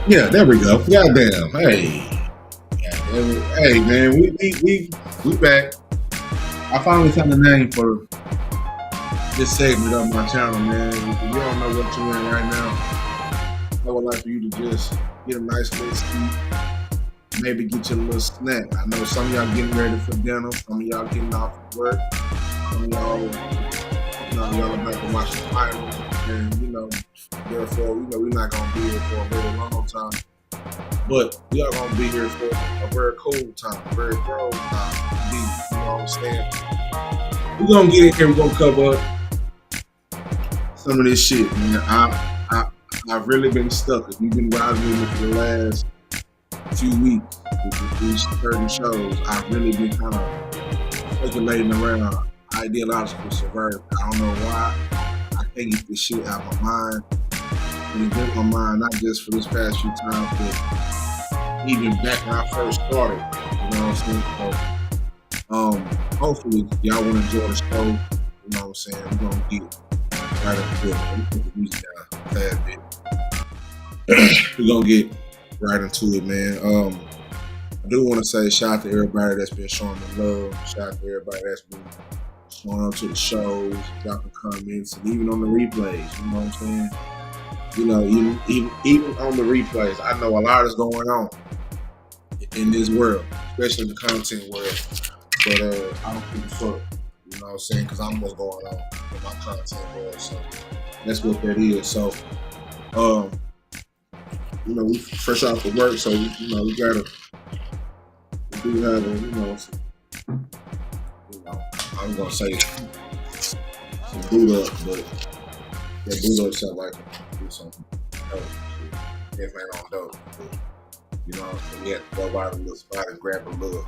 Yeah, there we go. Goddamn. Hey. Goddamn. Hey, man, we back. I finally found a name for this segment on my channel, man. If you don't know what you're in right now, I would like for you to just get a nice little seat, maybe get your little snack. I know some of y'all getting ready for dinner, some of y'all getting off of work, some of y'all, y'all about to watch the finals, and therefore, we're not gonna be here for a very long time. But we are gonna be here for a very cool time, a very thorough time. Indeed, you know what I'm saying? We're gonna get in here, we're gonna cover some of this shit, man. I've really been stuck. If you've been riding with me for the last few weeks with these certain shows, I've really been kind of speculating around ideological subversion. I don't know why. I can't get this shit out of my mind. And it's in my mind not just for this past few times, but even back when I first started. You know what I'm saying? So, hopefully y'all want to enjoy the show. You know what I'm saying? We're gonna get right into it. Let me put the music down a tad bit. We're gonna get right into it, man. I do want to say shout out to everybody that's been showing me love. Shout out to everybody that's been showing up to the shows, dropping comments, and even on the replays. You know what I'm saying? You know, even on the replays, I know a lot is going on in this world, especially the content world. But I don't give a fuck. You know what I'm saying? Because I'm what's going on in my content world. So that's what that is. So, we fresh off the work, so we do have I'm gonna say some boot up, but that boot up sound like do something dope. Definitely on dope. But, so we had to go by the little spot and grab a little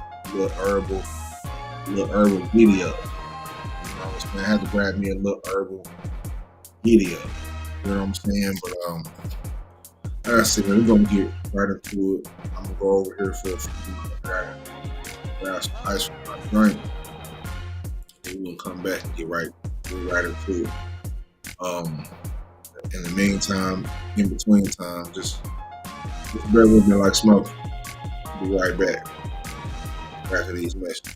herbal video. You know what I'm saying? I had to grab me a little herbal video. You know what I'm saying? But like I said, man, we're gonna get right into it. I'm gonna go over here for a few minutes. Grab some ice for my drink. And we're gonna come back and get right into it. In the meantime, in between time, just bear with me like smoke. Be right back after these messages.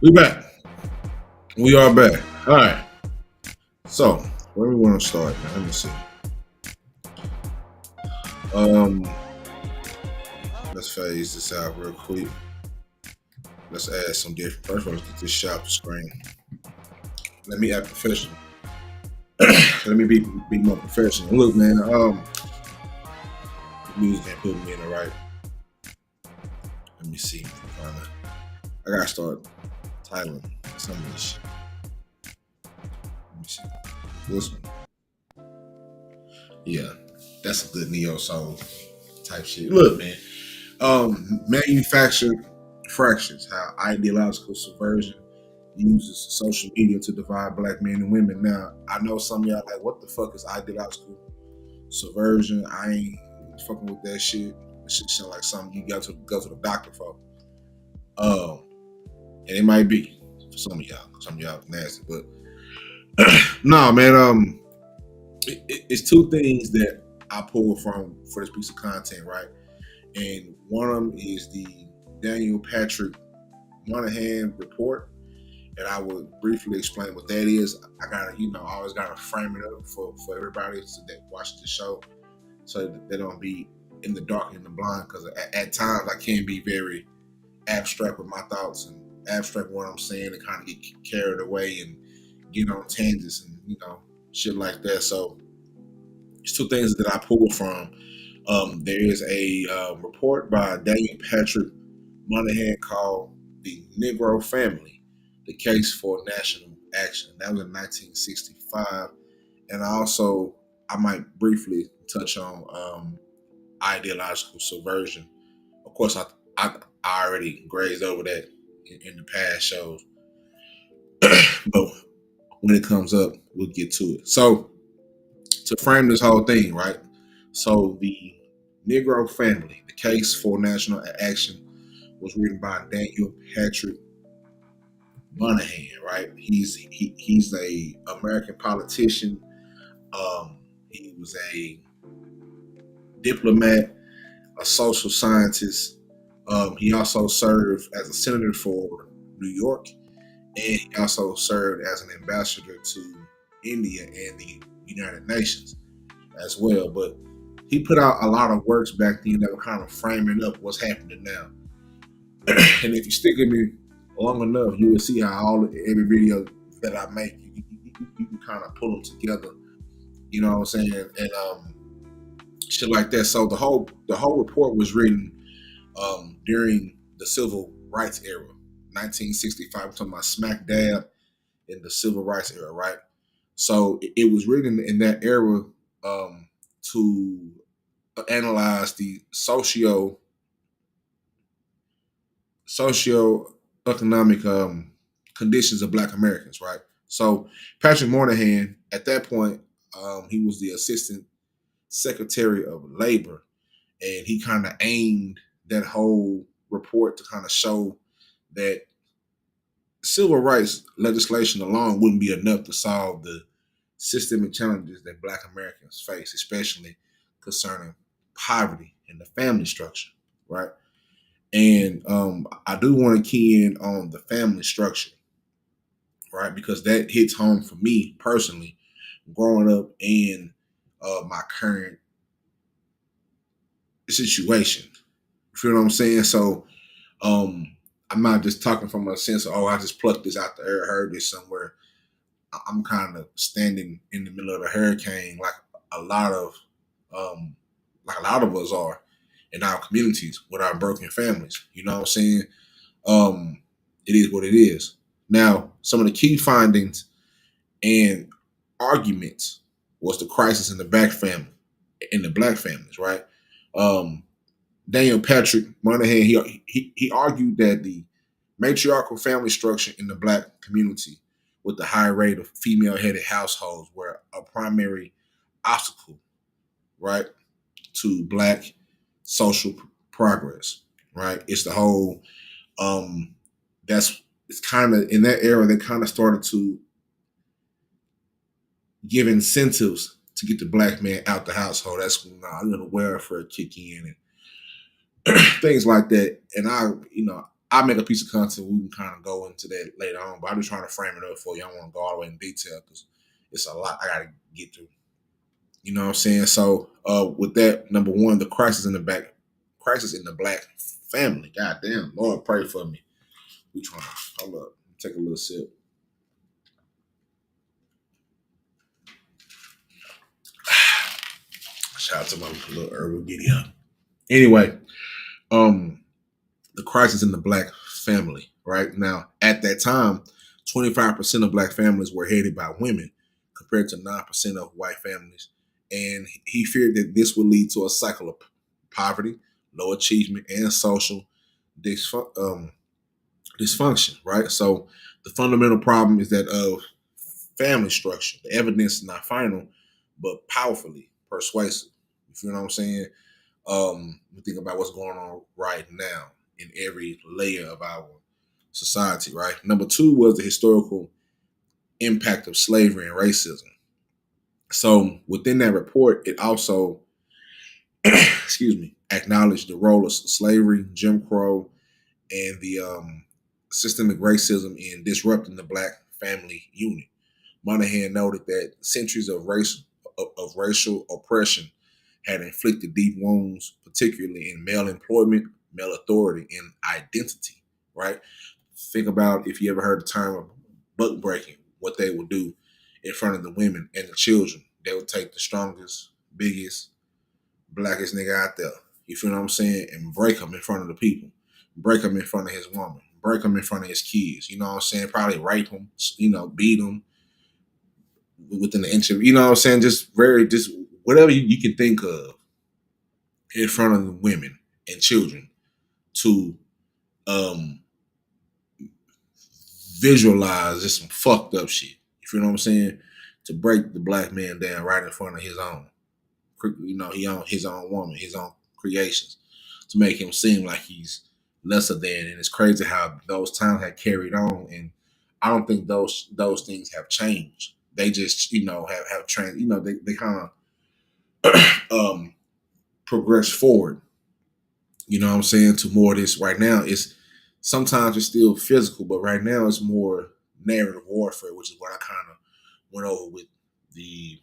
We back. We are back. All right. So, where we want to start, man? Let me see. Let's phase this out real quick. Let's add some different. First, let's get this shop screen. Let me act professional. Let me be more professional. Look, man. The music ain't putting me in the right. Let me see. I gotta start titling some of this shit. Let me see. This one. Yeah, that's a good neo soul type shit. Look, man. Manufactured fractions, how ideological subversion uses social media to divide black men and women. Now, I know some of y'all like, what the fuck is ideological subversion? I ain't fucking with that shit. That shit sound like something you got to go to the doctor for. And it might be for some of y'all. Some of y'all nasty, but no, man. it's two things that I pull from for this piece of content, right? And one of them is the Daniel Patrick Monahan report, and I would briefly explain what that is. I gotta, I always gotta frame it up for everybody that watches the show, so that they don't be in the dark and in the blind. Because at times I can be very abstract with my thoughts and abstract what I'm saying, and kind of get carried away and get on tangents and shit like that. So it's two things that I pull from. There is a report by Daniel Patrick Monahan called "The Negro Family: The Case for National Action." That was in 1965, and I might briefly touch on ideological subversion. Of course, I already grazed over that in the past shows, but when it comes up, we'll get to it. So to frame this whole thing, right? So the Negro Family: The Case for National Action was written by Daniel Patrick Monahan, right? He's a American politician. He was a diplomat, a social scientist. He also served as a senator for New York, and he also served as an ambassador to India and the United Nations as well. But he put out a lot of works back then that were kind of framing up what's happening now. And if you stick with me long enough, you will see how every video that I make, you can kind of pull them together. You know what I'm saying? And shit like that. So the whole report was written during the civil rights era, 1965. I'm talking about smack dab in the civil rights era, right? So it was written in that era to analyze the socio-economic conditions of Black Americans, right? So Patrick Moynihan, at that point, he was the Assistant Secretary of Labor, and he kind of aimed that whole report to kind of show that civil rights legislation alone wouldn't be enough to solve the systemic challenges that Black Americans face, especially concerning poverty and the family structure, right? And I do want to key in on the family structure, right? Because that hits home for me personally, growing up in my current situation. You feel what I'm saying? So I'm not just talking from a sense of, oh, I just plucked this out the air, heard this somewhere. I'm kind of standing in the middle of a hurricane, a lot of a lot of us are in our communities with our broken families. You know what I'm saying? It is what it is. Now, some of the key findings and arguments was the crisis in the black families, right? Um, Daniel Patrick Moynihan, he argued that the matriarchal family structure in the Black community, with the high rate of female-headed households, were a primary obstacle, right, to Black social progress, right? It's the whole it's kind of in that era they kind of started to give incentives to get the Black man out the household. That's when a little welfare kick in and things like that. And I make a piece of content. We can kind of go into that later on, but I'm just trying to frame it up for you. I don't want to go all the way in detail because it's a lot I got to get through. You know what I'm saying? So with that, number one, the crisis in the Black family. God damn, Lord, pray for me. We trying. Hold up, take a little sip. Shout out to my little Earl Giddy up. Anyway, the crisis in the Black family. Right now, at that time, 25% of Black families were headed by women, compared to 9% of white families, and he feared that this would lead to a cycle of poverty, low achievement, and social dysfunction. Right. So the fundamental problem is that of family structure. The evidence is not final, but powerfully persuasive. You feel what I'm saying? We think about what's going on right now in every layer of our society, right? Number two was the historical impact of slavery and racism, So within that report, it also, excuse me, acknowledged the role of slavery, Jim Crow, and the systemic racism in disrupting the black family unit. Monahan noted that centuries of racial oppression had inflicted deep wounds, particularly in male employment, male authority, and identity. Right? Think about if you ever heard the term of buck breaking, what they would do in front of the women and the children. They would take the strongest, biggest, blackest nigga out there. You feel what I'm saying? And break him in front of the people. Break him in front of his woman. Break him in front of his kids. You know what I'm saying? Probably rape him, beat him within the inch of, you know what I'm saying? Just whatever you can think of in front of the women and children to um visualize just some fucked up shit. You feel what I'm saying? To break the black man down right in front of his own. He own his own woman, his own creations, to make him seem like he's lesser than. And it's crazy how those times have carried on, and I don't think those things have changed. They just have trained. They kind of progress forward. You know what I'm saying, to more of this right now. It's sometimes it's still physical, but right now it's more narrative warfare, which is what I kind of went over with the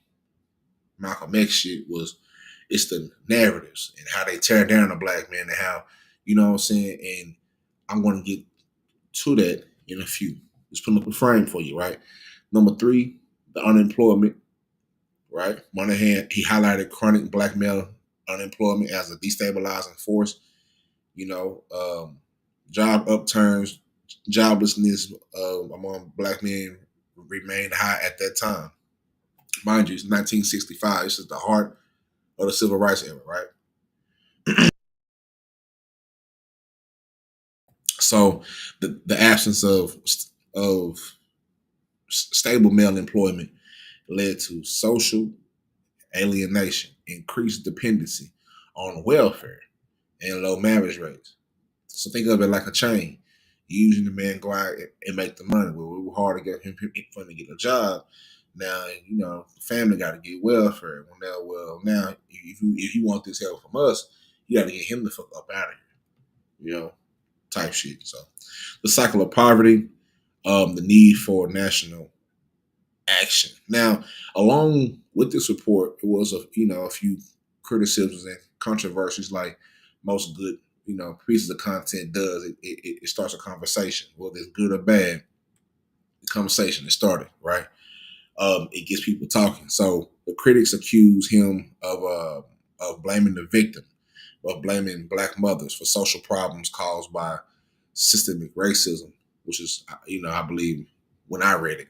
Malcolm X shit. It's the narratives and how they tear down a black man and how, you know what I'm saying? And I'm going to get to that in a few. Just putting up a frame for you, right? Number 3, the unemployment, right? Monahan, he highlighted chronic black male unemployment as a destabilizing force. Job upturns, joblessness among black men remained high at that time. Mind you, it's 1965. This is the heart of the civil rights era, right? So the absence of stable male employment led to social alienation, increased dependency on welfare, and low marriage rates. So think of it like a chain. Usually the man go out and make the money. Well, it was hard to get him for him to get a job. Now, the family got to get welfare. Now, if you want this help from us, you got to get him the fuck up out of here. Type shit. So the cycle of poverty, the need for national action. Now, along with this report, it was a few criticisms and controversies, like most good pieces of content does. It starts a conversation, whether it's good or bad. The conversation is started, right? It gets people talking. So the critics accuse him of blaming the victim, of blaming black mothers for social problems caused by systemic racism, which is, I believe when I read it,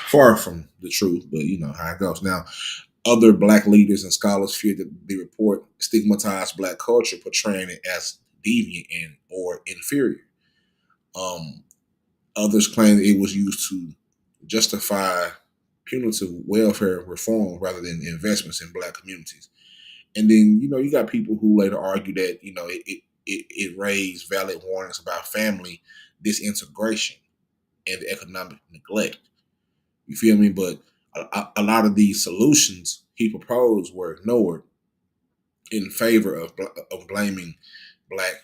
far from the truth, but you know how it goes. Now, other black leaders and scholars fear that the report stigmatized black culture, portraying it as deviant and or inferior. Um, Others claim that it was used to justify punitive welfare reform rather than investments in black communities. And then, you got people who later argue that, it raised valid warnings about family disintegration and the economic neglect. You feel me? But a lot of these solutions he proposed were ignored in favor of blaming black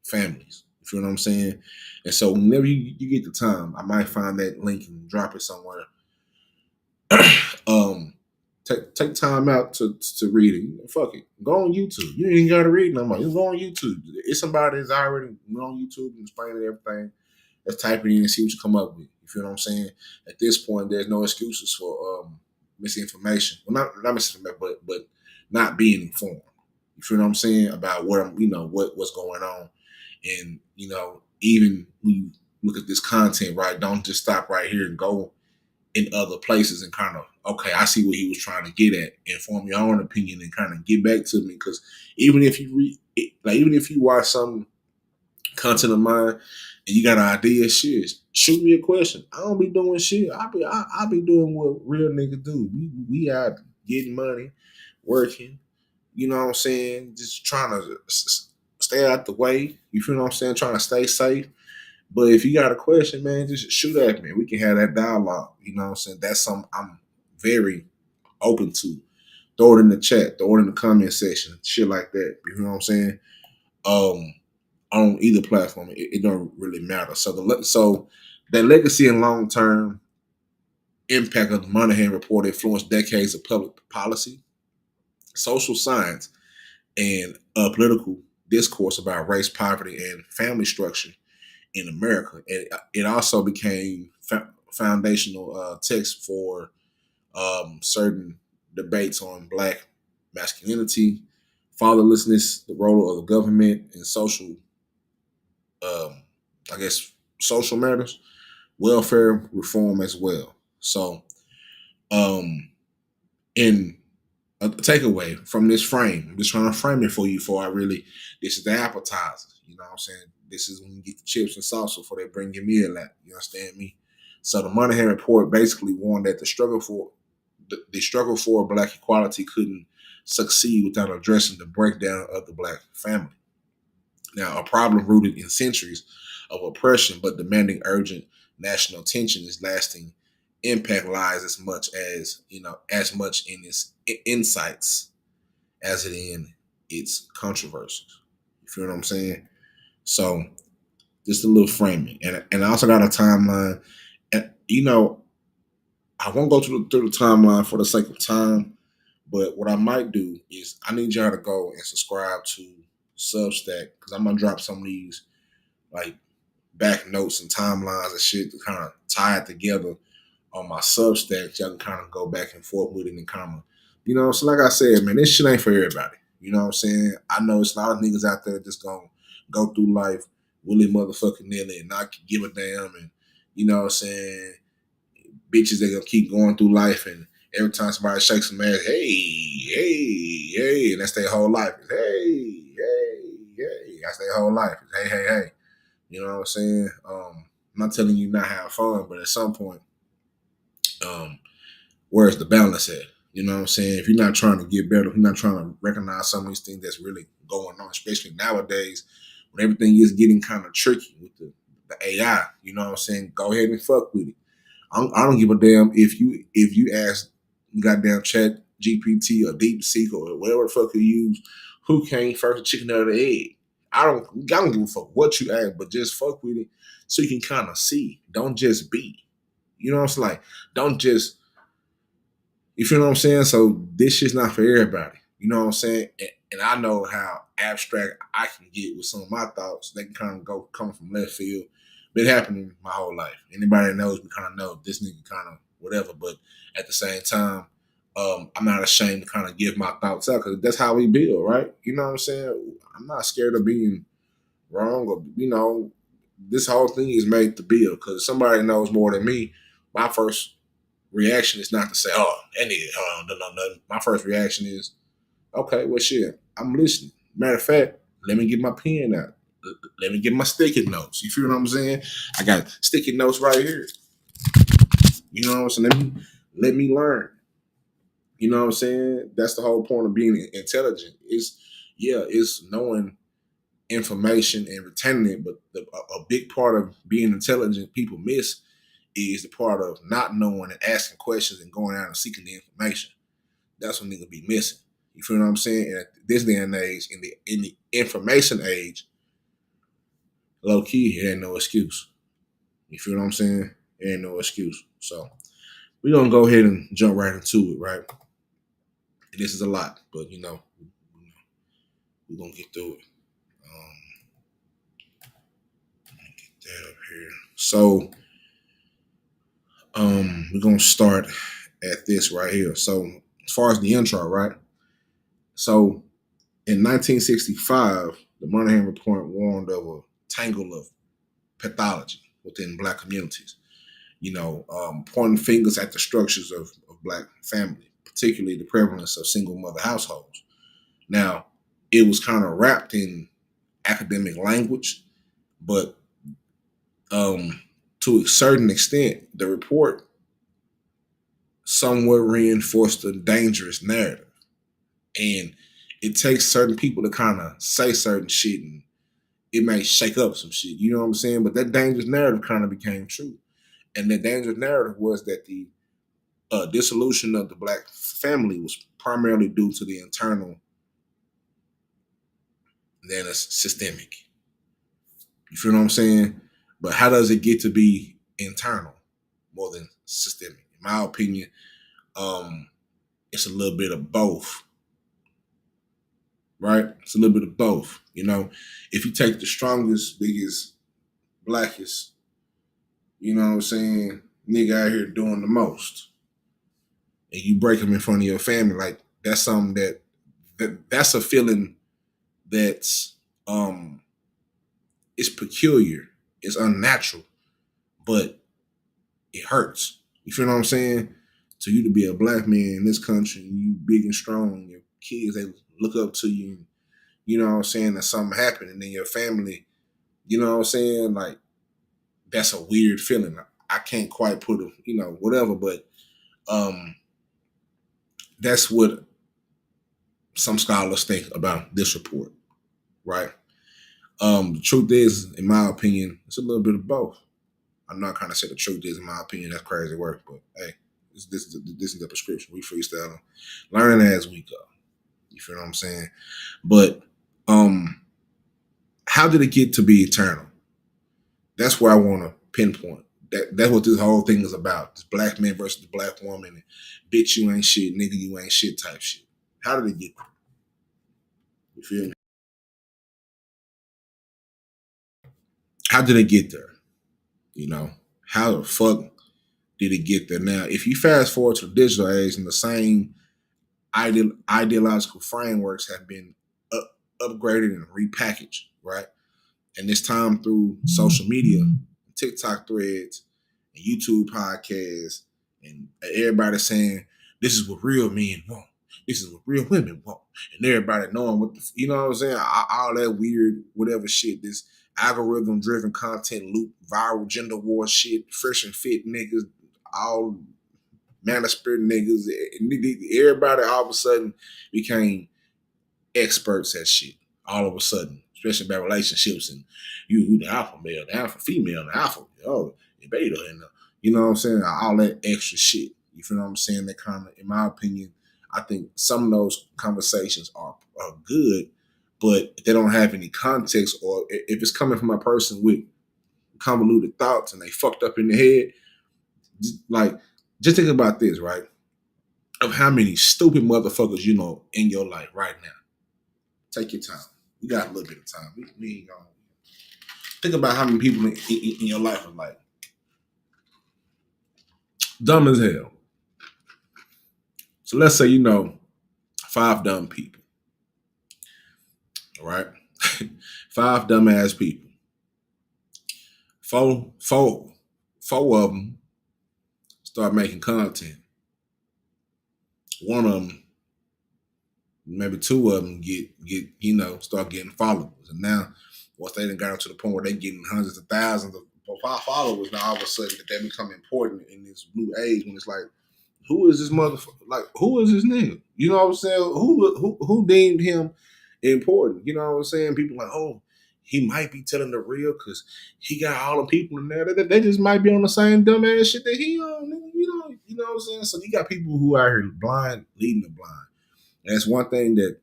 families. You feel what I'm saying? And so whenever you get the time, I might find that link and drop it somewhere. Take time out to read it. Fuck it. Go on YouTube. You ain't even gotta read no more. Just go on YouTube. It's somebody that's already on YouTube and explaining everything. Let's type it in and see what you come up with. You feel what I'm saying? At this point, there's no excuses for misinformation. Well, not misinformation, but not being informed. You feel what I'm saying about what what's going on, and even when you look at this content, right? Don't just stop right here and go in other places and kind of, okay, I see what he was trying to get at, and form your own opinion and kind of get back to me. Because even if you even if you watch some content of mine and you got an idea, shit, shoot me a question. I don't be doing shit. I be doing what real niggas do. We out getting money, working. You know what I'm saying? Just trying to stay out the way. You feel what I'm saying? Trying to stay safe. But if you got a question, man, just shoot at me. We can have that dialogue. You know what I'm saying? That's something I'm very open to. Throw it in the chat, throw it in the comment section, shit like that. You know what I'm saying? Um, on either platform, it don't really matter. So that legacy and long term impact of the Moynihan Report influenced decades of public policy, social science, and political discourse about race, poverty, and family structure in America. And it also became foundational text for certain debates on Black masculinity, fatherlessness, the role of the government, and social, um, I guess, social matters, welfare reform as well. So, um, in a takeaway from this frame, I'm just trying to frame it for you before I really, this is the appetizer. You know what I'm saying? This is when you get the chips and salsa before they bring your meal out. You understand me? So the Moynihan Report basically warned that the struggle for Black equality couldn't succeed without addressing the breakdown of the Black family. Now, a problem rooted in centuries of oppression but demanding urgent national attention, is lasting impact lies as much in its insights as it in its controversies. You feel what I'm saying? So just a little framing, and I also got a timeline. And I won't go through the timeline for the sake of time, but what I might do is I need y'all to go and subscribe to Substack, because I'm gonna drop some of these like back notes and timelines and shit to kind of tie it together on my Substack. Y'all can kind of go back and forth with it and kind of, so like I said, man, this shit ain't for everybody. You know what I'm saying? I know it's a lot of niggas out there just gonna go through life willy motherfucking nilly and not give a damn, and you know what I'm saying, bitches that gonna keep going through life, and every time somebody shakes some ass, hey, hey, hey, and that's their whole life. It's, hey, hey, hey, that's their whole life. It's, hey, hey, hey. You know what I'm saying? I'm not telling you not have fun, but at some point, where's the balance at? You know what I'm saying? If you're not trying to get better, if you're not trying to recognize some of these things that's really going on, especially nowadays when everything is getting kind of tricky with the AI, you know what I'm saying? Go ahead and fuck with it. I don't give a damn if you ask goddamn Chat GPT or DeepSeek or whatever the fuck you use, who came first, the chicken or the egg. I don't give a fuck what you ask, but just fuck with it so you can kind of see. Don't just be. You know what I'm saying? Like, don't just, you feel what I'm saying? So this shit's not for everybody. You know what I'm saying? And I know how abstract I can get with some of my thoughts. They can kind of come from left field. Been happening my whole life. Anybody that knows me kind of know this nigga kind of whatever. But at the same time, I'm not ashamed to kind of give my thoughts out, because that's how we build, right? You know what I'm saying? I'm not scared of being wrong, or this whole thing is made to build. Because if somebody knows more than me, my first reaction is not to say, "Oh, that nigga, don't know nothing." My first reaction is, "Okay, well, shit, I'm listening." Matter of fact, let me get my pen out. Let me get my sticky notes. You feel what I'm saying? I got sticky notes right here. You know what I'm saying? Let me learn. You know what I'm saying? That's the whole point of being intelligent. It's knowing information and retaining it. But a big part of being intelligent people miss is the part of not knowing and asking questions and going out and seeking the information. That's what niggas be missing. You feel what I'm saying? And at this day and age, in the information age, low key, it ain't no excuse. You feel what I'm saying? It ain't no excuse. So we're gonna go ahead and jump right into it, right? This is a lot, but we're gonna get through it. Get that up here. So we're gonna start at this right here. So as far as the intro, right? So in 1965, the Moynihan Report warned of a tangle of pathology within Black communities, pointing fingers at the structures of Black family, particularly the prevalence of single mother households. Now, it was kind of wrapped in academic language, but to a certain extent, the report somewhat reinforced a dangerous narrative. And it takes certain people to kind of say certain shit, and it may shake up some shit. You know what I'm saying? But that dangerous narrative kind of became true. And the dangerous narrative was that the dissolution of the black family was primarily due to the internal than it's systemic. You feel what I'm saying? But how does it get to be internal more than systemic? In my opinion, it's a little bit of both, right? It's a little bit of both. You know, if you take the strongest, biggest, blackest, you know what I'm saying, nigga out here doing the most, and you break them in front of your family, like that's something that's a feeling that's it's peculiar, it's unnatural, but it hurts. You feel what I'm saying? So you to be a black man in this country, and you big and strong, your kids they look up to you, and you know what I'm saying, that something happened, and then your family, you know what I'm saying, like that's a weird feeling. I can't quite put it, you know, whatever, but that's what some scholars think about this report, right? The truth is, in my opinion, it's a little bit of both. I'm not kind of say the truth is, in my opinion, that's crazy work, but hey, this is the prescription. We freestyling, learning as we go. You feel what I'm saying? But how did it get to be eternal? That's where I want to pinpoint. That's what this whole thing is about. This black man versus the black woman. And, bitch, you ain't shit. Nigga, you ain't shit type shit. How did it get there? You feel me? How did it get there? You know, how the fuck did it get there? Now, if you fast forward to the digital age and the same ideological frameworks have been upgraded and repackaged, right? And this time through social media, TikTok threads, and YouTube podcasts, and everybody saying this is what real men want. This is what real women want, and everybody knowing what you know what I'm saying. All that weird whatever shit. This algorithm-driven content loop, viral gender war shit, fresh and fit niggas, all man of spirit niggas. Everybody all of a sudden became experts at shit all of a sudden, especially about relationships and you the alpha male, the alpha female, the alpha, the beta, and you know what I'm saying, all that extra shit. You feel what I'm saying? That kind of, in my opinion, I think some of those conversations are good, but they don't have any context, or if it's coming from a person with convoluted thoughts and they fucked up in the head, like just think about this, right? Of how many stupid motherfuckers you know in your life right now. Take your time. You got a little bit of time. We ain't gonna think about how many people in your life are like dumb as hell. So let's say you know 5 dumb people, all right? 5 dumbass people. Four of them start making content. One of them, maybe 2 of them get you know, start getting followers, and now once they done got to the point where they getting hundreds of thousands of followers, now all of a sudden that they become important in this new age when it's like, who is this motherfucker? Like, who is this nigga? You know what I'm saying? Who deemed him important? You know what I'm saying? People like, oh, he might be telling the real because he got all the people in there. They just might be on the same dumbass shit that he on. You know what I'm saying? So you got people who are here blind, leading the blind. And that's one thing that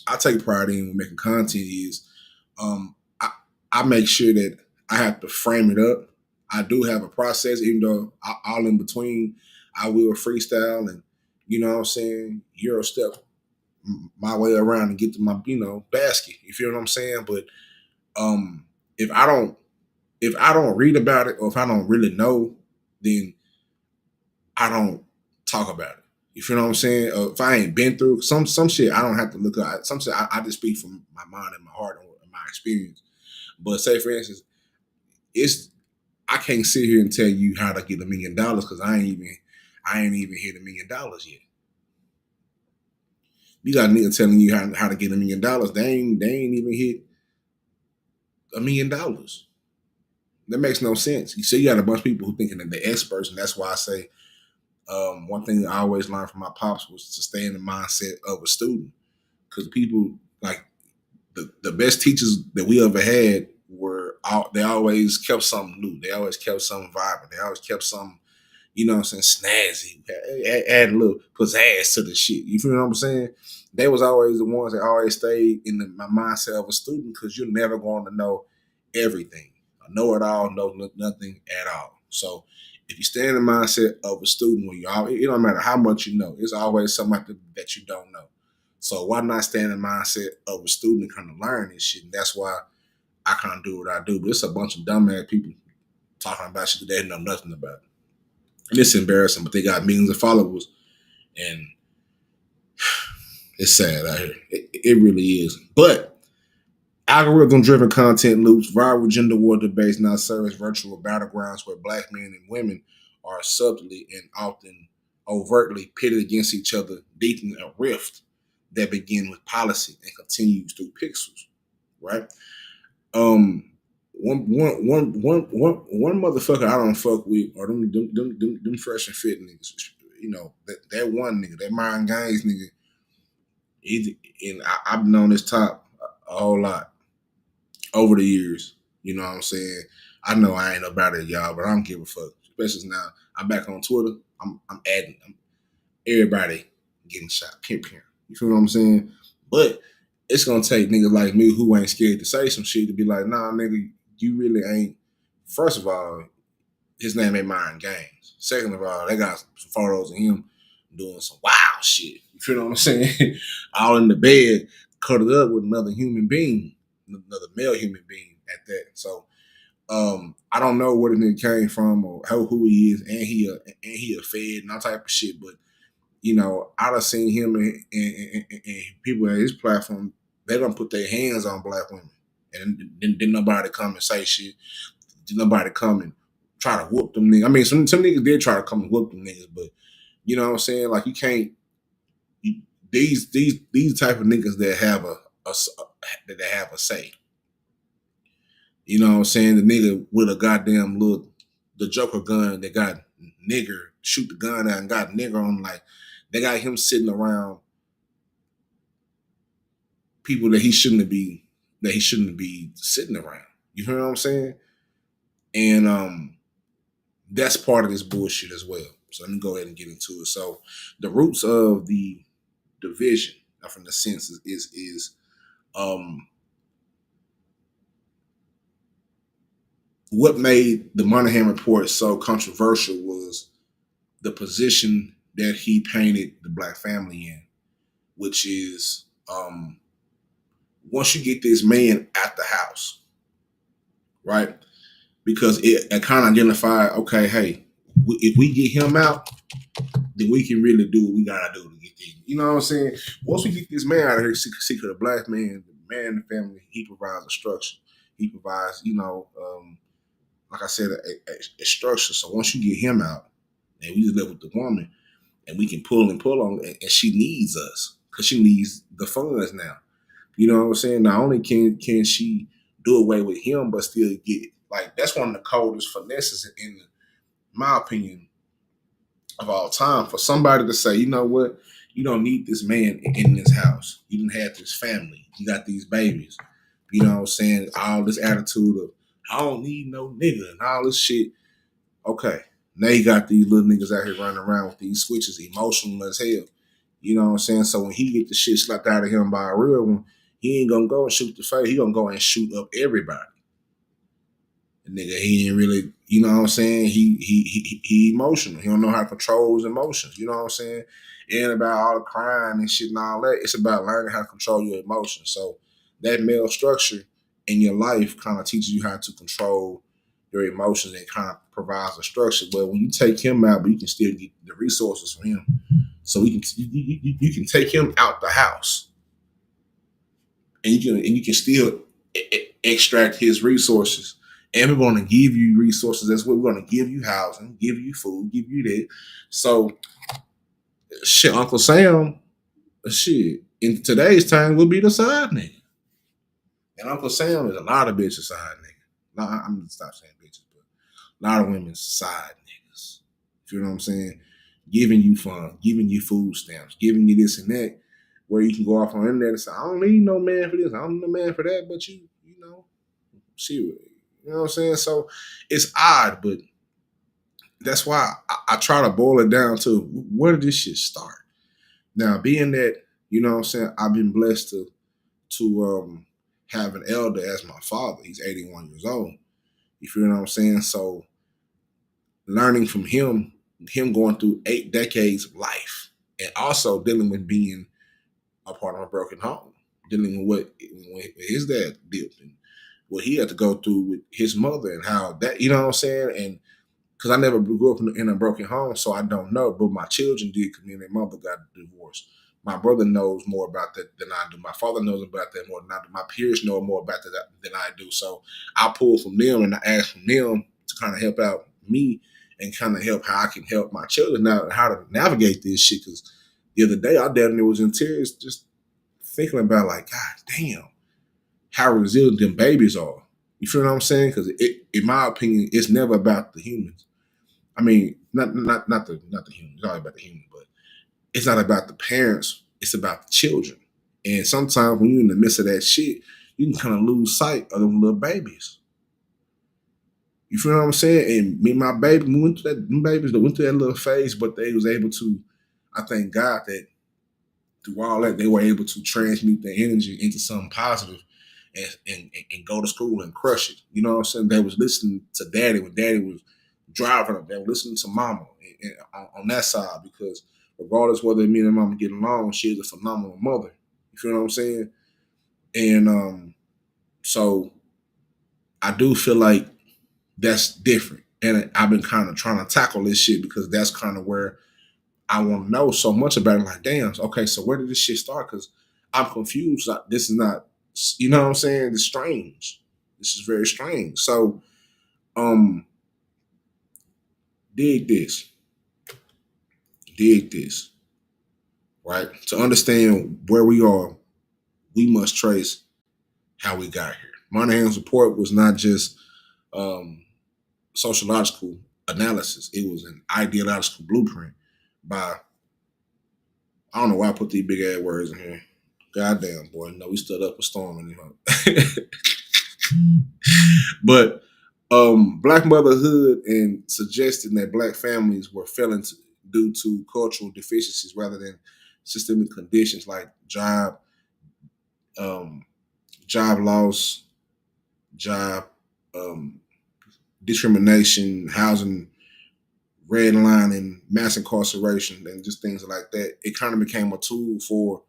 I take pride in when making content is I make sure that I have to frame it up. I do have a process, even though all in between, I will freestyle and, you know what I'm saying, Euro step my way around and get to my, you know, basket. You feel what I'm saying? But if I don't read about it, or if I don't really know, then I don't talk about it. You feel what I'm saying? If I ain't been through some shit, I don't have to look at some shit. I just speak from my mind and my heart and my experience. But say for instance, I can't sit here and tell you how to get $1 million because I ain't even hit $1 million yet. You got a nigga telling you how to get $1 million. They ain't even hit $1 million. That makes no sense. You see, you got a bunch of people who thinking that they're experts, and that's why I say one thing I always learned from my pops was to stay in the mindset of a student. Because people like the best teachers that we ever had they always kept something new. They always kept something vibrant. They always kept something, you know what I'm saying, snazzy, add a little pizzazz to the shit. You feel what I'm saying? They was always the ones that always stayed in my mindset of a student because you're never going to know everything. I know it all, know nothing at all. So if you stay in the mindset of a student where you always, it don't matter how much you know, it's always something that you don't know. So why not stay in the mindset of a student and kind of learn this shit? And that's why I kind of do what I do. But it's a bunch of dumbass people talking about shit that they know nothing about. And it's embarrassing, but they got millions of followers, and it's sad out here. It really is. But algorithm-driven content loops, viral gender war debates now serve as virtual battlegrounds where black men and women are subtly and often overtly pitted against each other, deepening a rift that begins with policy and continues through pixels. Right? Um, one motherfucker I don't fuck with, or them fresh and fit niggas. You know that one nigga, that mind games nigga. And I've been on this top a whole lot over the years. You know what I'm saying? I know I ain't about it, y'all, but I don't give a fuck. Especially now, I'm back on Twitter. I'm adding everybody getting shot. Pimp. You feel what I'm saying? But it's gonna take niggas like me who ain't scared to say some shit to be like, nah, nigga, you really ain't. First of all, his name ain't Mind Games. Second of all, they got some photos of him doing some wild shit. You feel what I'm saying? All in the bed, cuddled up with another human being, another male human being at that. So I don't know where the nigga came from or who he is, and he a fed and all type of shit. But you know, I done seen him and people at his platform. They don't put their hands on black women, and didn't nobody come and say shit. Did nobody come and try to whoop them niggas? I mean, some niggas did try to come and whoop them niggas, but you know what I'm saying? Like you can't. These type of niggas that have that have a say. You know what I'm saying? The nigga with a goddamn little the Joker gun that got nigger shoot the gun out and got nigger on, like they got him sitting around people that he shouldn't be sitting around. You hear what I'm saying? And that's part of this bullshit as well. So let me go ahead and get into it. So the roots of the division from the census is what made the Monahan report so controversial was the position that he painted the black family in, which is once you get this man at the house, right? Because it kind of identified, okay, hey, if we get him out, then we can really do what we gotta do to get these. You know what I'm saying? Once we get this man out of here, see, the black man, the man in the family, he provides a structure. He provides, like I said, a structure. So once you get him out, and we just live with the woman, and we can pull on, and she needs us because she needs the funds now. You know what I'm saying? Not only can she do away with him, but still get like that's one of the coldest finesses in my opinion of all time for somebody to say, you know what, you don't need this man in this house. You didn't have this family. You got these babies. You know what I'm saying? All this attitude of I don't need no nigga and all this shit. Okay. Now you got these little niggas out here running around with these switches, emotional as hell. You know what I'm saying? So when he get the shit slapped out of him by a real one, he ain't gonna go and shoot the face. He gonna go and shoot up everybody. The nigga, he ain't really, you know what I'm saying? He emotional. He don't know how to control his emotions. You know what I'm saying? It ain't about all the crying and shit and all that. It's about learning how to control your emotions. So that male structure in your life kind of teaches you how to control your emotions and kind of provides a structure. But when you take him out, but you can still get the resources from him. So you can take him out the house, and you can still extract his resources. And we're going to give you resources. That's what we're going to give you: housing, give you food, give you that. So, shit, Uncle Sam, shit, in today's time will be the side nigga, and Uncle Sam is a lot of bitches side nigga. No, I'm gonna stop saying bitches, but a lot of women's side niggas. You know what I'm saying? Giving you fun, giving you food stamps, giving you this and that, where you can go off on the internet and say, I don't need no man for this, I don't need no man for that, but you know, see, you know what I'm saying? So it's odd, but that's why I try to boil it down to where did this shit start? Now, being that, you know what I'm saying, I've been blessed to have an elder as my father. He's 81 years old. You feel what I'm saying? So learning from him going through 8 decades of life, and also dealing with being a part of a broken home, dealing with what his dad did and what he had to go through with his mother and how that, you know what I'm saying? And because I never grew up in a broken home, so I don't know. But my children did because me and their mother got divorced. My brother knows more about that than I do. My father knows about that more than I do. My peers know more about that than I do. So I pull from them and I ask from them to kind of help out me and kind of help how I can help my children now how to navigate this shit. Because the other day, our dad was in tears just thinking about like, God damn, how resilient them babies are. You feel what I'm saying? Because in my opinion, it's never about the humans. I mean, not the human. It's all about the human, but it's not about the parents. It's about the children. And sometimes when you're in the midst of that shit, you can kind of lose sight of them little babies. You feel what I'm saying? And me and my baby, we went through that. Them babies that went through that little phase, but they was able to. I thank God that through all that, they were able to transmute their energy into something positive and go to school and crush it. You know what I'm saying? They was listening to daddy when daddy was driving them. They were listening to mama on that side because regardless whether me and mama get along, she is a phenomenal mother. You feel what I'm saying? And so I do feel like that's different. And I've been kind of trying to tackle this shit because that's kind of where I want to know so much about it. Like, damn, okay, so where did this shit start? Because I'm confused. This is not, you know what I'm saying? It's strange. This is very strange. So, um, dig this, dig this, right? To understand where we are, we must trace how we got here. Moynihan's report was not just um, sociological analysis; it was an ideological blueprint by I don't know why I put these big ass words in here. Goddamn, boy. No, we stood up a storm in here. But black motherhood and suggesting that black families were failing due to cultural deficiencies rather than systemic conditions like um, job loss, job um, discrimination, housing redlining, mass incarceration, and just things like that. It kind of became a tool for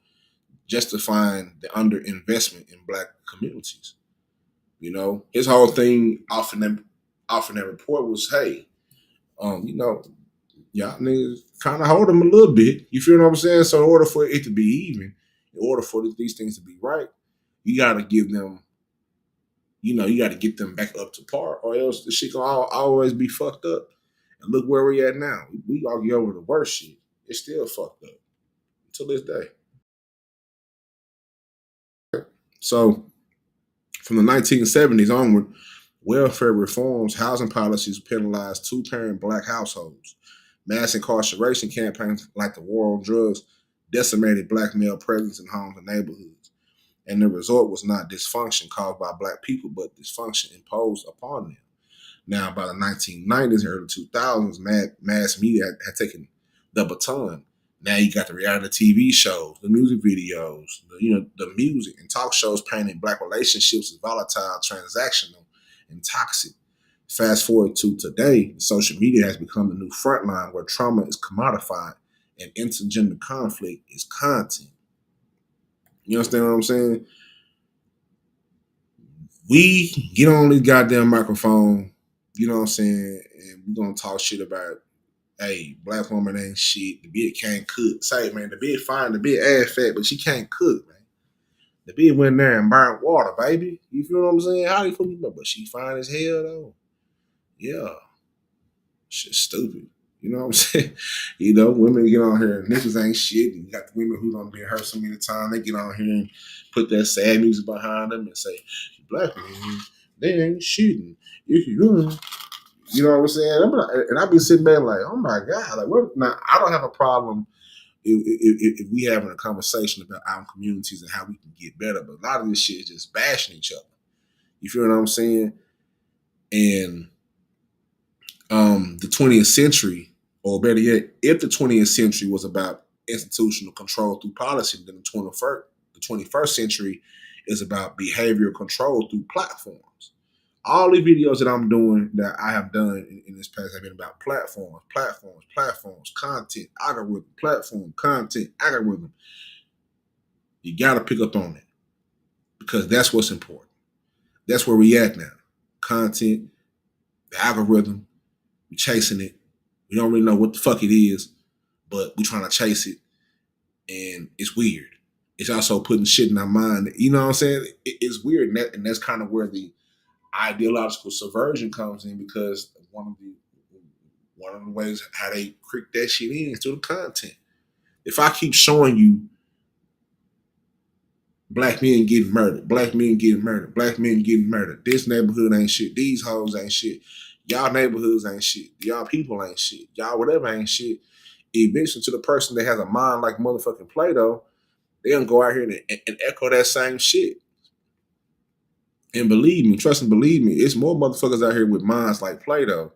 justifying the underinvestment in black communities. You know, his whole thing off in that report was, hey, you know, y'all niggas kind of hold them a little bit. You feel what I'm saying? So in order for it to be even, in order for these things to be right, you got to give them, you got to get them back up to par, or else the shit gonna always be fucked up. And look where we at now. We argue over the worst shit. It's still fucked up until this day. So from the 1970s onward, welfare reforms, housing policies penalized two-parent black households. Mass incarceration campaigns like the war on drugs decimated black male presence in homes and neighborhoods. And the result was not dysfunction caused by black people, but dysfunction imposed upon them. Now, by the 1990s and early 2000s, mass media had taken the baton. Now you got the reality TV shows, the music videos, the music and talk shows painting black relationships as volatile, transactional, and toxic. Fast forward to today, social media has become the new front line where trauma is commodified and intergender conflict is content. You understand what I'm saying? We get on this goddamn microphone, you know what I'm saying, and we're gonna talk shit about, hey, black woman ain't shit, the bitch can't cook. Say, man, the bitch fine, the bitch ass fat, but she can't cook, man. The bitch went there and burned water, baby. You feel what I'm saying? How you feel? But she fine as hell though. Yeah. Shit's stupid. You know what I'm saying? Women get on here, niggas ain't shit. And you got the women who done been hurt so many times, they get on here and put that sad music behind them and say, black women, they ain't shitting. If you know what I'm saying? And I be sitting there like, oh my God, like what? Now I don't have a problem if we having a conversation about our communities and how we can get better, but a lot of this shit is just bashing each other. You feel what I'm saying? And the 20th century, or better yet, if the 20th century was about institutional control through policy, then the 21st century is about behavioral control through platforms. All the videos that I'm doing, that I have done in this past, have been about platforms, content, algorithm, platform, content, algorithm. You got to pick up on it because that's what's important. That's where we at now. Content, the algorithm, we chasing it. We don't really know what the fuck it is, but we trying to chase it, and it's weird. It's also putting shit in our mind. You know what I'm saying? It's weird, and that's kind of where the ideological subversion comes in, because one of the ways how they creep that shit in is through the content. If I keep showing you black men getting murdered, black men getting murdered, black men getting murdered, this neighborhood ain't shit, these hoes ain't shit, y'all neighborhoods ain't shit, y'all people ain't shit, y'all whatever ain't shit, eventually to the person that has a mind like motherfucking Plato, they gonna go out here and echo that same shit. And believe me, trust and believe me, it's more motherfuckers out here with minds like Plato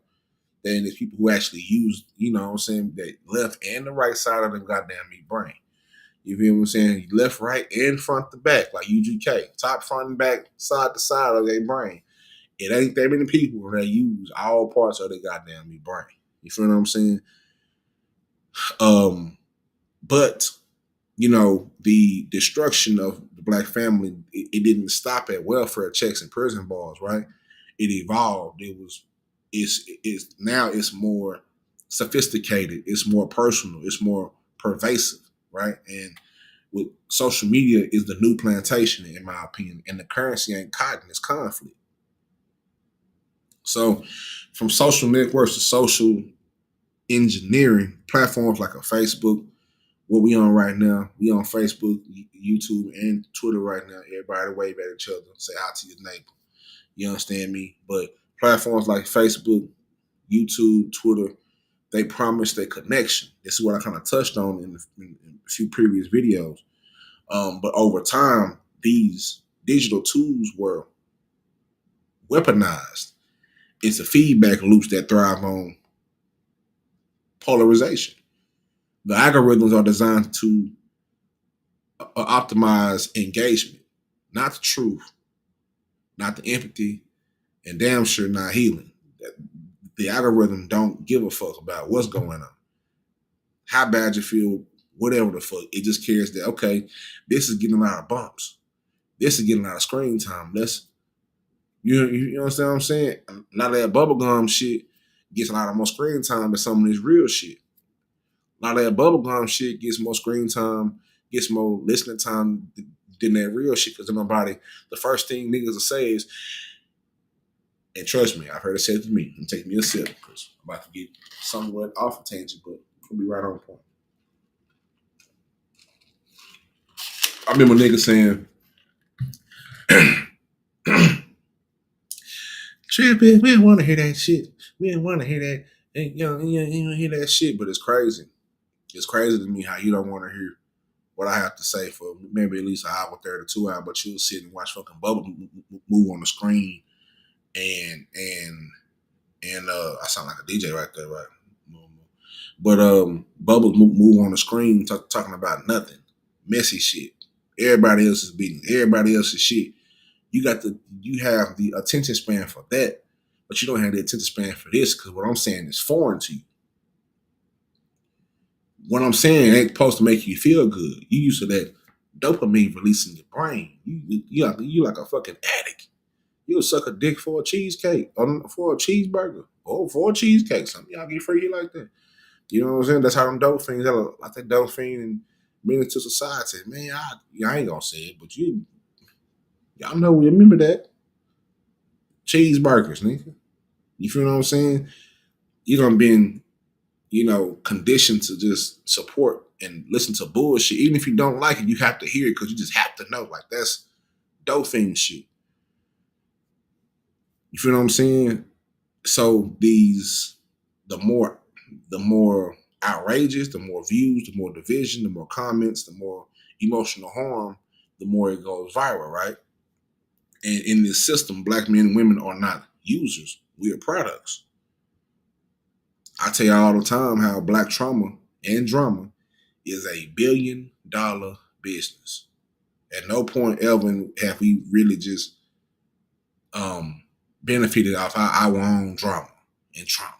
than there's people who actually use, you know what I'm saying, the left and the right side of the goddamn meat brain. You feel what I'm saying? Left, right, and front to back, like UGK. Top, front, and back, side to side of their brain. It ain't that many people that use all parts of their goddamn meat brain. You feel what I'm saying? But you know, the destruction of the black family, it didn't stop at welfare checks and prison bars, right? It evolved. It's now it's more sophisticated, it's more personal, it's more pervasive, right? And with social media is the new plantation, in my opinion, and the currency ain't cotton, it's conflict. So from social networks to social engineering, platforms like a Facebook, what we on right now, we on Facebook, YouTube, and Twitter right now. Everybody wave at each other, say hi to your neighbor. You understand me? But platforms like Facebook, YouTube, Twitter, they promise their connection. This is what I kind of touched on in a few previous videos. But over time, these digital tools were weaponized into feedback loops that thrive on polarization. The algorithms are designed to optimize engagement, not the truth, not the empathy, and damn sure not healing. The algorithm don't give a fuck about what's going on, how bad you feel, whatever the fuck. It just cares that, okay, this is getting a lot of bumps. This is getting a lot of screen time. You understand what I'm saying? A lot of that bubblegum shit gets a lot of more screen time than some of this real shit. A lot of that bubblegum shit gets more screen time, gets more listening time than that real shit. Because nobody, the first thing niggas will say is, and trust me, I've heard it said to me, and take me a sip because I'm about to get somewhat off a tangent, but it'll be right on point. I remember niggas saying, tripping, we don't want to hear that shit. We don't want to hear that. And, you don't hear that shit, but it's crazy. It's crazy to me how you don't want to hear what I have to say for maybe at least an hour, 30, 2 hours, but you'll sit and watch fucking bubble move on the screen, and I sound like a DJ right there, right? But bubbles move on the screen talking about nothing, messy shit. Everybody else is beating everybody else's shit. You have the attention span for that, but you don't have the attention span for this, because what I'm saying is foreign to you. What I'm saying ain't supposed to make you feel good. You used to that dopamine releasing your brain. You like a fucking addict. You'll suck a dick for a cheesecake, or for a cheeseburger, or for a cheesecake. Some y'all get free like that. You know what I'm saying? That's how them dope fiends, I think dope fiend and meaning to society. Man, I ain't gonna say it, but y'all know, remember that. Cheeseburgers, nigga. You feel what I'm saying? You done been, conditioned to just support and listen to bullshit. Even if you don't like it, you have to hear it because you just have to know. Like, that's dope fiend shit. You feel what I'm saying? So the more outrageous, the more views, the more division, the more comments, the more emotional harm, the more it goes viral, right? And in this system, black men and women are not users. We are products. I tell you all the time how black trauma and drama is a $1 billion business. At no point ever have we really just um, benefited off our own drama and trauma.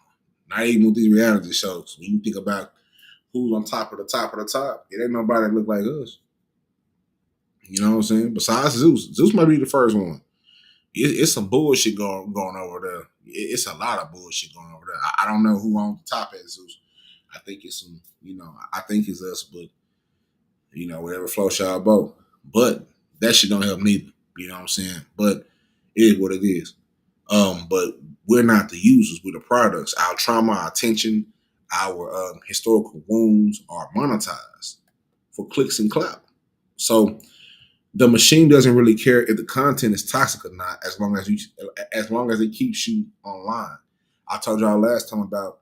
Not even with these reality shows. When you think about who's on top of the top of the top, it ain't nobody that look like us. You know what I'm saying? Besides Zeus, Zeus might be the first one. It's some bullshit going over there. It's a lot of bullshit going over there. I don't know who on the top at Zeus. I think it's some, I think it's us, but whatever floats y'all boat. But that shit don't help neither. You know what I'm saying? But it is what it is. But we're not the users, we're the products. Our trauma, our attention, our historical wounds are monetized for clicks and clout. So the machine doesn't really care if the content is toxic or not, as long as it keeps you online. I told y'all last time about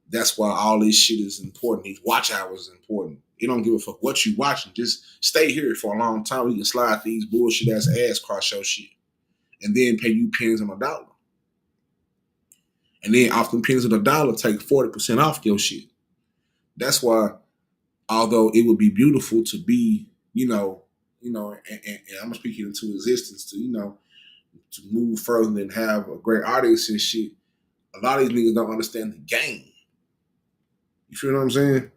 that's why all this shit is important. These watch hours is important. You don't give a fuck what you watching. Just stay here for a long time. You can slide these bullshit ass ads across your shit, and then pay you pennies on a dollar. And then off them pennies on a dollar, take 40% off your shit. That's why, although it would be beautiful to be, and I'm speaking into existence to move further and have a great audience and shit. A lot of these niggas don't understand the game. You feel what I'm saying?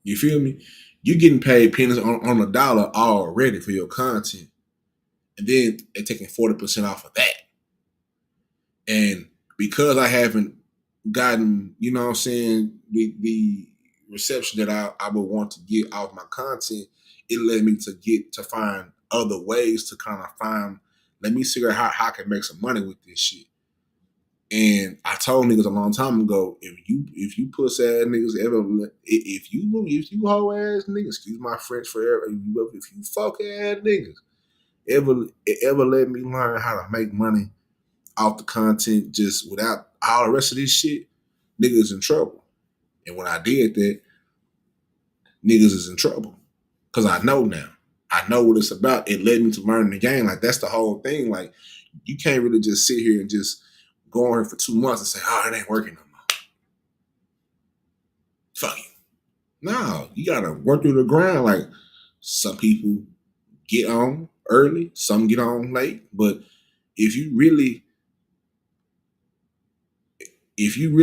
You feel me? You getting paid pennies on a dollar already for your content. And then they're taking 40% off of that. And because I haven't gotten, the reception that I would want to get off my content, it led me to find other ways to kind of let me figure out how I can make some money with this shit. And I told niggas a long time ago, if you puss ass niggas ever, if you hoe ass niggas, excuse my French forever, if you fuck ass niggas ever let me learn how to make money off the content just without all the rest of this shit, niggas in trouble. And when I did that, niggas is in trouble. Cause I know now. I know what it's about. It led me to learn the game. Like that's the whole thing. Like you can't really just sit here and just go on here for 2 months and say, oh, it ain't working no more. Fuck you. No, you gotta work through the grind. Like some people get on early, some get on late. But if you really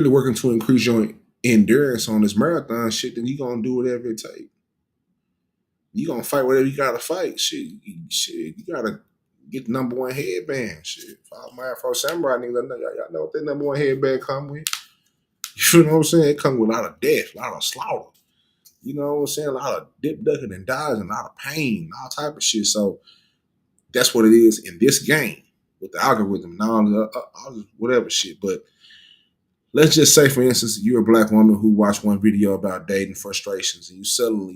working to increase your endurance on this marathon shit, then you gonna do whatever it takes. You gonna fight whatever you gotta fight. Shit, you gotta get the number one headband. Shit, all my Afro Samurai niggas, y'all know what that number one headband come with. You know what I'm saying? It come with a lot of death, a lot of slaughter. You know what I'm saying? A lot of dip, ducking, and dodging, a lot of pain, all type of shit. So that's what it is in this game with the algorithm and all this whatever shit. But let's just say, for instance, you're a black woman who watched one video about dating frustrations, and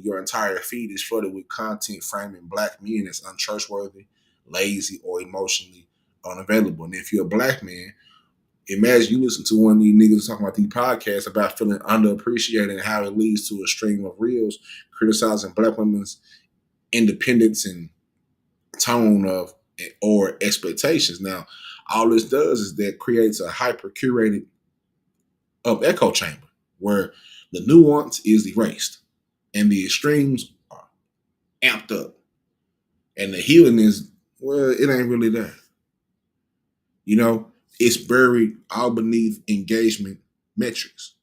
your entire feed is flooded with content framing black men as untrustworthy, lazy, or emotionally unavailable. And if you're a black man, imagine you listen to one of these niggas talking about these podcasts about feeling underappreciated and how it leads to a stream of reels criticizing black women's independence and tone of or expectations. Now, all this does is that creates a hyper curated echo chamber where the nuance is erased and the extremes are amped up, and the healing is, well, it ain't really there. It's buried all beneath engagement metrics.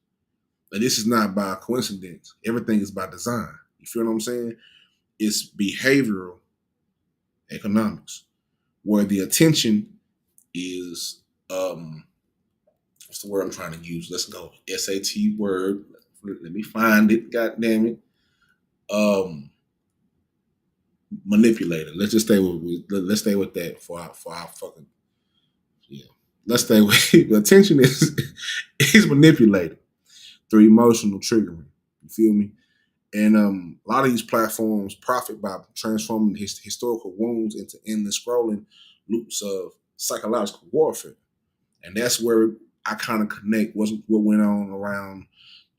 And this is not by coincidence. Everything is by design. You feel what I'm saying? It's behavioral economics, where the attention is what's the word I'm trying to use? Let's go. SAT word. Let me find it. God damn it. Manipulator. Let's just stay with that for our fucking, yeah. Let's stay with it. The attention is manipulated through emotional triggering. You feel me? And a lot of these platforms profit by transforming historical wounds into endless scrolling loops of psychological warfare. And that's where I kind of connect what went on around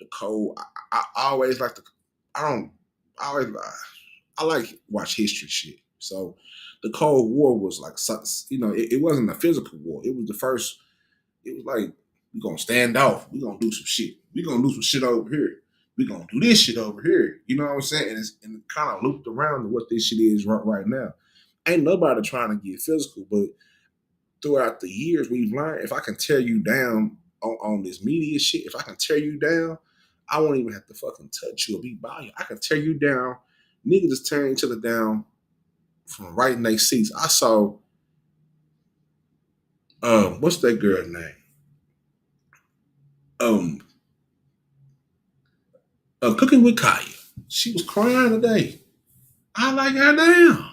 the code. I always like to, I like watch history shit. So the Cold War was like, it wasn't a physical war. It was the first It was like, we gonna stand off. We gonna do some shit. We gonna do some shit over here. We gonna do this shit over here. You know what I'm saying? And it kind of looped around to what this shit is right now. Ain't nobody trying to get physical, but throughout the years we've learned, if I can tear you down on this media shit, if I can tear you down, I won't even have to fucking touch you or be by you. I can tear you down. Niggas is tearing each other down from right in their seats. I saw what's that girl's name? Um Cooking with Kaya. She was crying today. I like her damn.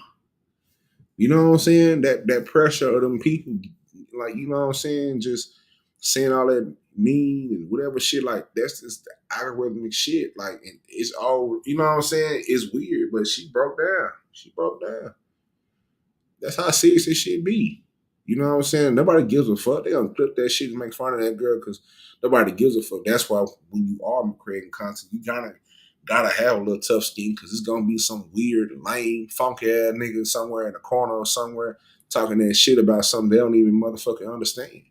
You know what I'm saying? That pressure of them people, like, you know what I'm saying, just saying all that mean and whatever shit, like, that's just the algorithmic shit. Like, and it's all, you know what I'm saying? It's weird, but she broke down. She broke down. That's how serious this shit be. You know what I'm saying? Nobody gives a fuck. They gonna clip that shit and make fun of that girl because nobody gives a fuck. That's why when you are creating content, you gotta have a little tough skin because it's gonna be some weird, lame, funky ass nigga somewhere in the corner or somewhere talking that shit about something they don't even motherfucking understand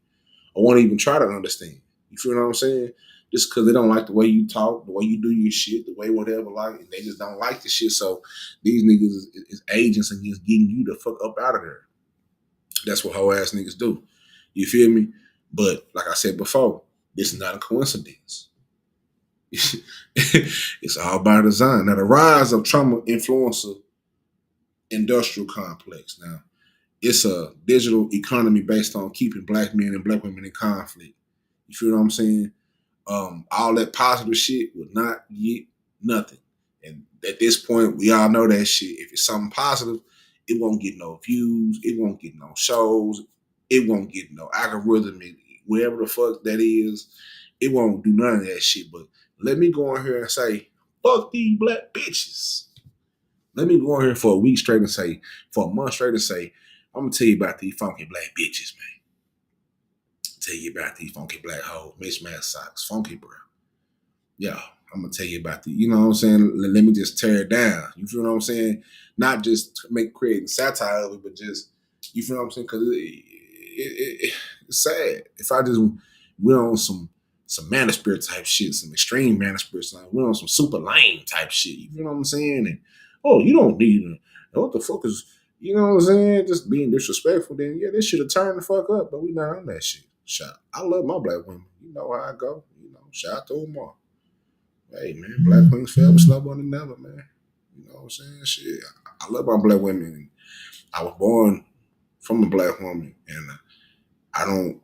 or won't even try to understand. You feel what I'm saying? Just because they don't like the way you talk, the way you do your shit, the way whatever, like, and they just don't like the shit. So these niggas is agents and just getting you the fuck up out of there. That's what hoe ass niggas do. You feel me? But like I said before, this is not a coincidence. It's all by design. Now, the rise of trauma influencer industrial complex. Now, it's a digital economy based on keeping black men and black women in conflict. You feel what I'm saying? All that positive shit would not get nothing. And at this point, we all know that shit. If it's something positive, it won't get no views. It won't get no shows. It won't get no algorithm. Whatever the fuck that is, it won't do none of that shit. But let me go on here and say, fuck these black bitches. Let me go on here for a week straight and say, for a month straight and say, I'm gonna tell you about these funky black bitches, man. Tell you about these funky black hoes, mismatched socks, funky bro. Yeah, I'm gonna tell you about the, you know what I'm saying? Let me just tear it down. You feel what I'm saying? Not just creating satire of it, but just, you feel what I'm saying? Because it's sad. If I just went on some manosphere type shit, some extreme manosphere, like went on some super lame type shit. You feel what I'm saying? And oh, you don't need it. What the fuck is, you know what I'm saying? Just being disrespectful. Then yeah, this should have turned the fuck up. But we not on that shit. Shout. I love my black women. You know how I go. You know, shout out to them all. Hey man, black queens forever, snowball and never, man. You know what I'm saying? Shit, I love my black women. I was born from a black woman, and I don't.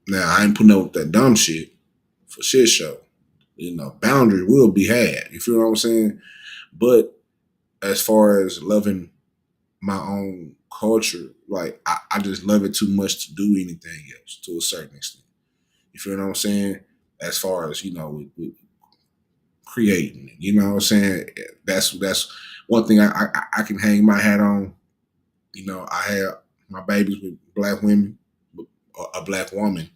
Now I ain't putting up with that dumb shit for shit show. You know, boundary will be had. You feel what I'm saying? But as far as loving my own culture, like I just love it too much to do anything else to a certain extent. You feel what I'm saying? As far as, you know, with creating, you know what I'm saying? That's one thing I can hang my hat on. You know, I had my babies with black women, a black woman,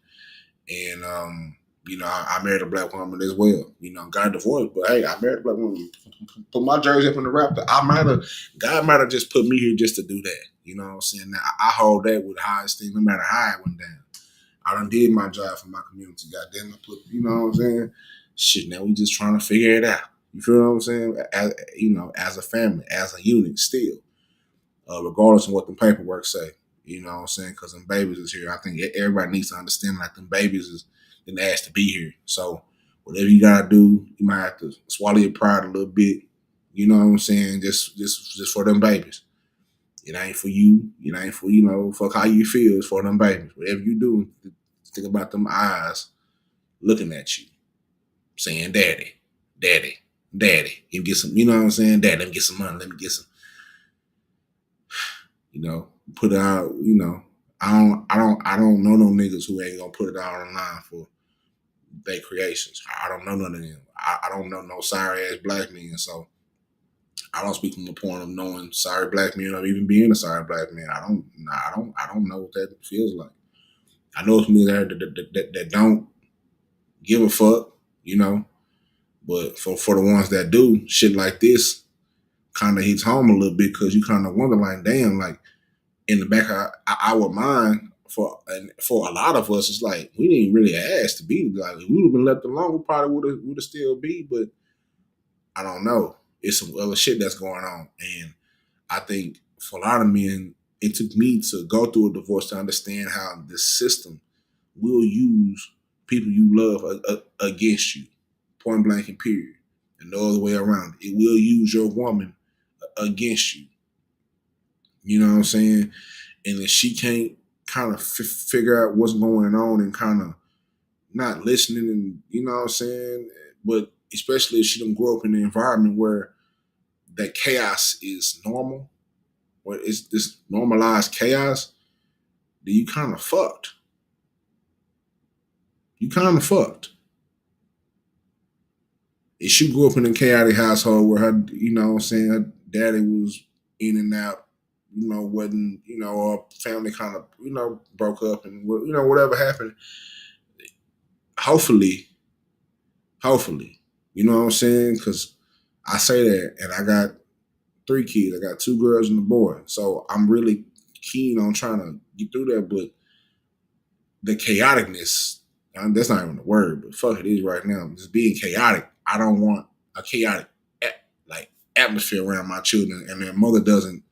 and you know, I married a black woman as well. You know, got divorced, but hey, I married a black woman. Put my jersey up in the Raptor. God might have just put me here just to do that. You know what I'm saying? Now, I hold that with high esteem, no matter how it went down. I done did my job for my community. Goddamn, I put, you know what I'm saying? Shit, now we just trying to figure it out. You feel what I'm saying? As, you know, as a family, as a unit, still, regardless of what the paperwork say. You know what I'm saying? Because them babies is here. I think everybody needs to understand, like, them babies is been asked to be here. So whatever you gotta do, you might have to swallow your pride a little bit. You know what I'm saying? Just for them babies. It ain't for you. It ain't for, you know, fuck how you feel. It's for them babies. Whatever you do, think about them eyes looking at you, saying, "Daddy, daddy, daddy." You get some, you know what I'm saying? Daddy, let me get some money. Let me get some, you know, put it out, you know. I don't know no niggas who ain't gonna put it out online for their creations. I don't know none of them. I don't know no sorry ass black men. So I don't speak from the point of knowing sorry black men or even being a sorry black man. I don't know what that feels like. I know it's me there that don't give a fuck, you know. But for the ones that do, shit like this kind of hits home a little bit because you kind of wonder, like, damn, like, in the back of our mind, for a lot of us, it's like we didn't really ask to be. Like if we would have been left alone, we probably would have still be. But I don't know. It's some other shit that's going on, and I think for a lot of men, it took me to go through a divorce to understand how this system will use people you love against you, point blank and period, and no other way around. It will use your woman against you. You know what I'm saying? And if she can't kind of figure out what's going on and kind of not listening, and you know what I'm saying, but especially if she don't grow up in an environment where that chaos is normal, where it's this normalized chaos, then you kind of fucked. You kind of fucked. If she grew up in a chaotic household where her, you know what I'm saying, her daddy was in and out, you know, wasn't, you know, or family kind of, you know, broke up and, you know, whatever happened, hopefully, you know what I'm saying? Because I say that and I got 3 kids. I got 2 girls and a boy. So I'm really keen on trying to get through that, but the chaoticness, that's not even a word, but fuck it is right now. Just being chaotic. I don't want a chaotic like atmosphere around my children, and their mother doesn't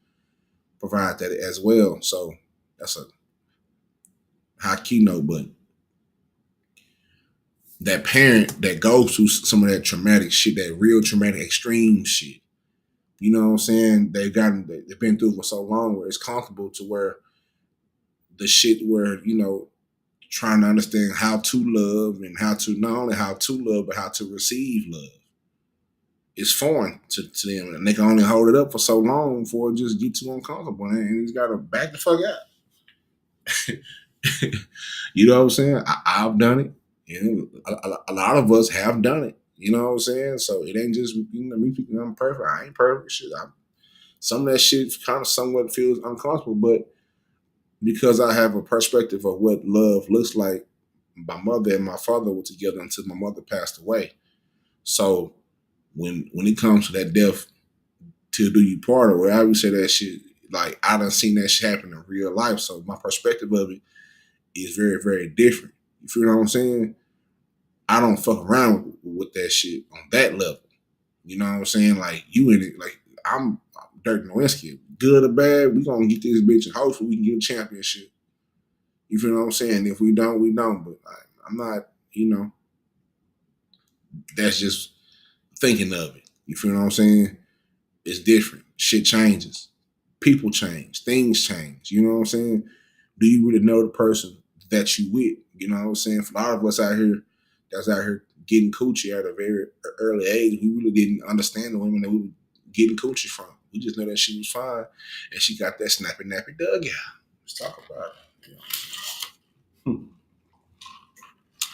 provide that as well. So that's a high keynote, but that parent that goes through some of that traumatic shit, that real traumatic extreme shit, you know what I'm saying? They've been through for so long where it's comfortable to where the shit where, you know, trying to understand how to love and how to not only how to love, but how to receive love. It's foreign to them, and they can only hold it up for so long before it just gets too uncomfortable, and it's got to back the fuck out. You know what I'm saying? I've done it. You know, a lot of us have done it. You know what I'm saying? So it ain't just, you know, me thinking I'm perfect. I ain't perfect. Shit, some of that shit kind of somewhat feels uncomfortable, but because I have a perspective of what love looks like, my mother and my father were together until my mother passed away. So when it comes to that death till do you part, or whatever you say that shit, like I done seen that shit happen in real life. So my perspective of it is very, very different. You feel what I'm saying? I don't fuck around with that shit on that level. You know what I'm saying? Like you in it, like I'm Dirk Nowitzki. Good or bad, we gonna get this bitch and hopefully we can get a championship. You feel what I'm saying? If we don't, we don't. But I'm not, you know, that's just thinking of it. You feel what I'm saying? It's different. Shit changes. People change. Things change. You know what I'm saying? Do you really know the person that you with? You know what I'm saying? For a lot of us out here that's out here getting coochie at a very early age, we really didn't understand the women that we were getting coochie from. We just know that she was fine and she got that snappy nappy dugout. Let's talk about it. You know.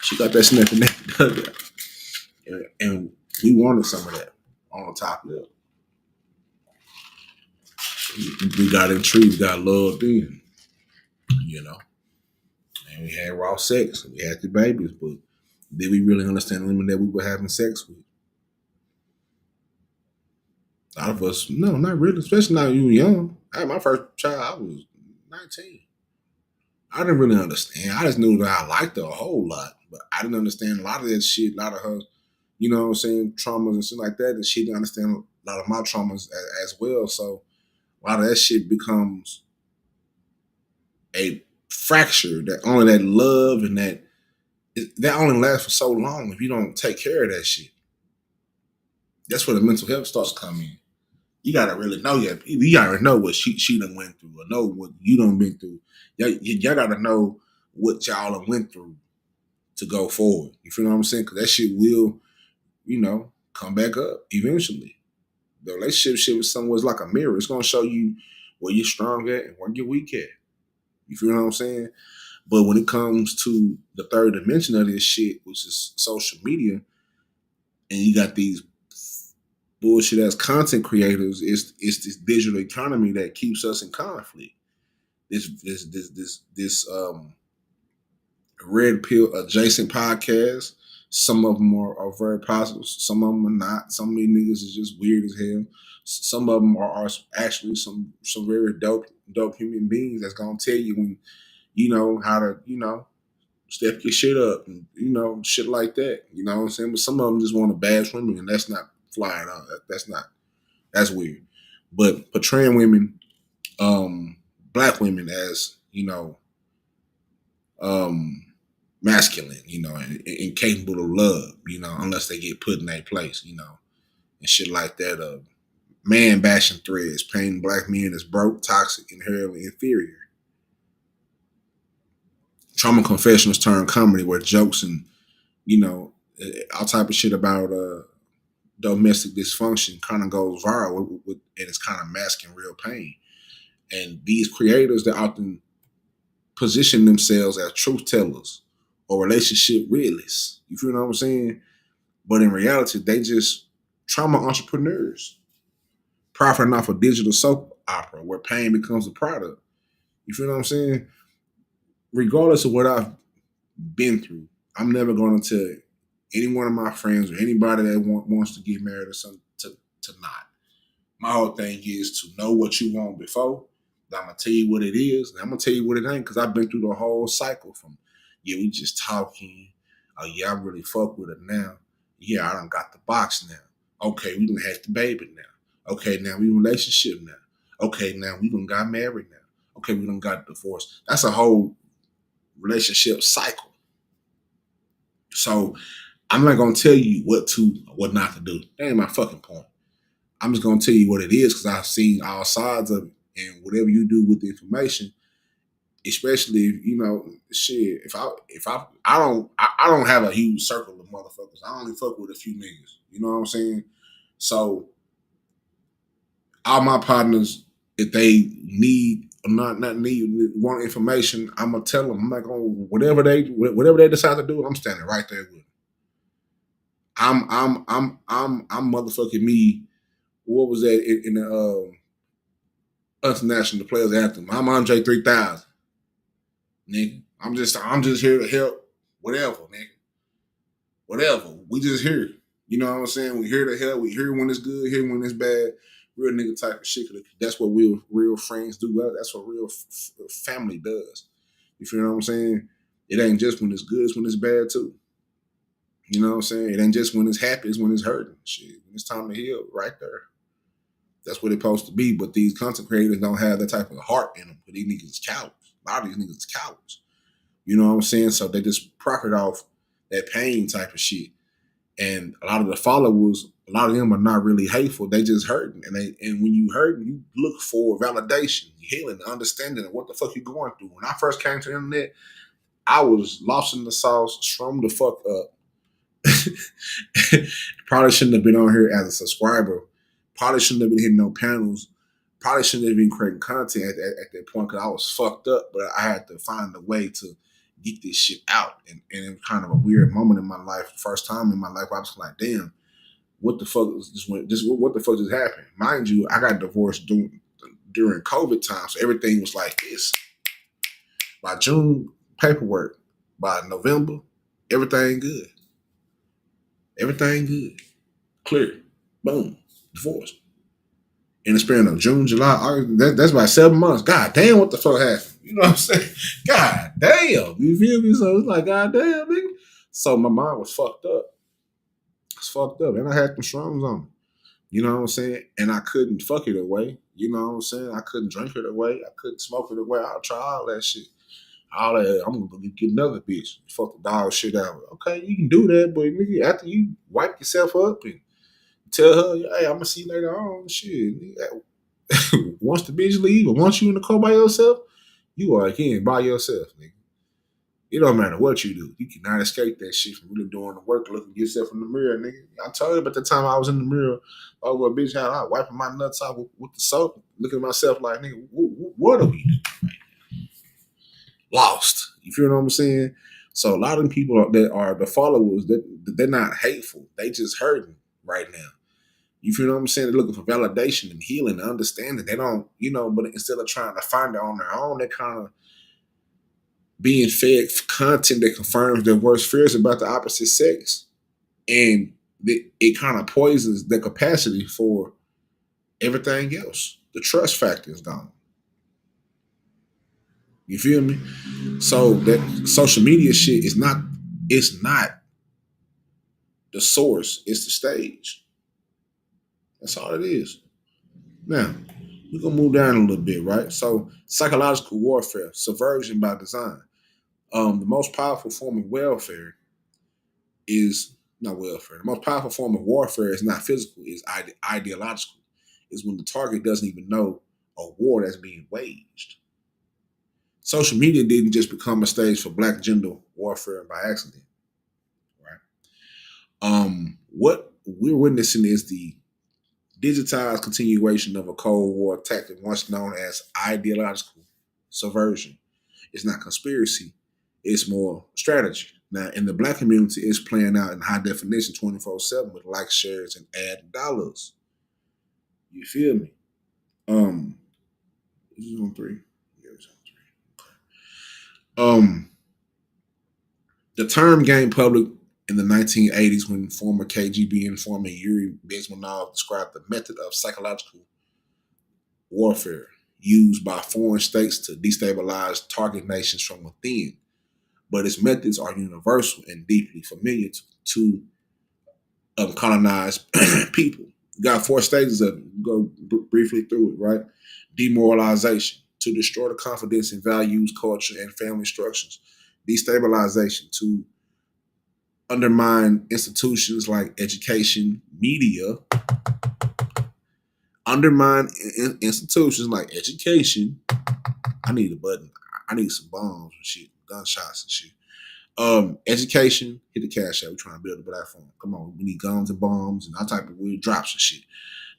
She got that snappy nappy dugout. And we wanted some of that on the top level. We got intrigued, got loved in, you know. And we had raw sex, we had the babies, but did we really understand the women that we were having sex with? A lot of us, no, not really, especially not you young. I had my first child, I was 19. I didn't really understand. I just knew that I liked her a whole lot, but I didn't understand a lot of that shit, a lot of her, you know what I'm saying, traumas and shit like that, and she didn't understand a lot of my traumas as well. So a lot of that shit becomes a fracture that only that love and that only lasts for so long if you don't take care of that shit. That's where the mental health starts coming in. You gotta really know you gotta know what she done went through or know what you done been through. Y'all gotta know what y'all done went through to go forward. You feel what I'm saying? Because that shit will, you know, come back up eventually. The relationship shit with someone is like a mirror. It's gonna show you where you're strong at and where you're weak at. You feel what I'm saying? But when it comes to the third dimension of this shit, which is social media, and you got these bullshit ass content creators, it's this digital economy that keeps us in conflict. This red pill adjacent podcast. Some of them are very positive. Some of them are not. Some of these niggas is just weird as hell. Some of them are actually some very dope human beings that's gonna tell you when you know, how to, step your shit up and, shit like that. You know what I'm saying? But some of them just want to bash women, and that's not fly at all. That's weird. But portraying women, black women as, um, masculine, and incapable of love, unless they get put in their place, and shit like that. Man bashing threads, painting black men as broke, toxic, inherently inferior. Trauma confessionals turn comedy where jokes and, all type of shit about domestic dysfunction kind of goes viral and it's kind of masking real pain. And these creators that often position themselves as truth tellers or relationship realists. You feel what I'm saying? But in reality, they just trauma entrepreneurs profiting off a digital soap opera where pain becomes a product. You feel what I'm saying? Regardless of what I've been through, I'm never going to tell any one of my friends or anybody that wants to get married or something to not. My whole thing is to know what you want before. I'm gonna tell you what it is, and I'm gonna tell you what it ain't, because I've been through the whole cycle from, yeah, we just talking. Oh yeah, I really fuck with her now. Yeah, I done got the box now. Okay, we done had the baby now. Okay, now we in a relationship now. Okay, now we done got married now. Okay, we done got divorced. That's a whole relationship cycle. So I'm not gonna tell you what not to do. That ain't my fucking point. I'm just gonna tell you what it is because I've seen all sides of it, and whatever you do with the information, especially if, shit. I don't have a huge circle of motherfuckers. I only fuck with a few niggas. You know what I'm saying? So all my partners, if they need or not need want information, I'm gonna tell them. I'm not gonna whatever they decide to do. I'm standing right there with them. I'm motherfucking me. What was that in the international players anthem? I'm Andre 3000, nigga. I'm just here to help. Whatever, nigga. Whatever. We just here. You know what I'm saying? We here to help. We here when it's good, here when it's bad. Real nigga type of shit. That's what real friends do. That's what real family does. You feel what I'm saying? It ain't just when it's good, it's when it's bad too. You know what I'm saying? It ain't just when it's happy, it's when it's hurting. Shit. When it's time to heal, right there. That's what it's supposed to be. But these content creators don't have that type of heart in them. But these niggas is cowards. A lot of these niggas is cowards. You know what I'm saying? So they just profit off that pain type of shit. And a lot of the followers, a lot of them are not really hateful. They just hurting. And when you hurting, you look for validation, healing, understanding of what the fuck you going through. When I first came to the internet, I was lost in the sauce, strummed the fuck up. Probably shouldn't have been on here as a subscriber. Probably shouldn't have been hitting no panels. Probably shouldn't have been creating content at that point because I was fucked up. But I had to find a way to get this shit out. And it was kind of a weird moment in my life. First time in my life, I was like, damn, what the fuck is this? What the fuck just happened? Mind you, I got divorced during COVID time. So everything was like this. By June, paperwork. By November, everything good. Everything good. Clear. Boom. Divorce. In the span of June, July, August, that's about 7 months. God damn, what the fuck happened? You know what I'm saying? God damn. You feel me? So it's like, God damn, nigga. So my mind was fucked up. It's fucked up. And I had some shrooms on me. You know what I'm saying? And I couldn't fuck it away. You know what I'm saying? I couldn't drink it away. I couldn't smoke it away. I'll try all that shit. All that, I'm gonna get another bitch. Fuck the dog shit out. Okay, you can do that, but nigga, after you wipe yourself up and tell her, hey, I'm gonna see you later on. Shit, nigga. Once the bitch leave or once you in the car by yourself, you are again by yourself, nigga. It don't matter what you do. You cannot escape that shit from really doing the work, looking at yourself in the mirror, nigga. I told you about the time I was in the mirror over a bitch house, I wiping my nuts off with the soap, looking at myself like, nigga, what are we doing? Lost. You feel what I'm saying? So a lot of people that are the followers, they're not hateful. They just hurting right now. You feel what I'm saying? They're looking for validation and healing and understanding. They don't, but instead of trying to find it on their own, they're kind of being fed content that confirms their worst fears about the opposite sex. And it kind of poisons the capacity for everything else. The trust factor is gone. You feel me? So that social media shit is not, it's not the source, it's the stage. That's all it is. Now, we're gonna move down a little bit, right? So psychological warfare, subversion by design. The most powerful form of welfare is not welfare. The most powerful form of warfare is not physical, is ideological. Is when the target doesn't even know a war that's being waged. Social media didn't just become a stage for black gender warfare by accident, right? What we're witnessing is the digitized continuation of a Cold War tactic once known as ideological subversion. It's not conspiracy, it's more strategy. Now, in the black community, it's playing out in high definition 24/7 with likes, shares, and ad dollars. You feel me? Um, this is on three. Yeah, it's on three. The term gained public in the 1980s when former KGB informant Yuri Bezmenov described the method of psychological warfare used by foreign states to destabilize target nations from within. But its methods are universal and deeply familiar to colonized people. You got four stages of it. Go briefly through it, right? Demoralization, to destroy the confidence in values, culture, and family structures. Destabilization, to undermine institutions like education, media, undermine institutions like education. I need a button. I need some bombs and shit, gunshots and shit. Education, hit the cash out. We're trying to build a platform. Come on, we need guns and bombs and all type of weird drops and shit,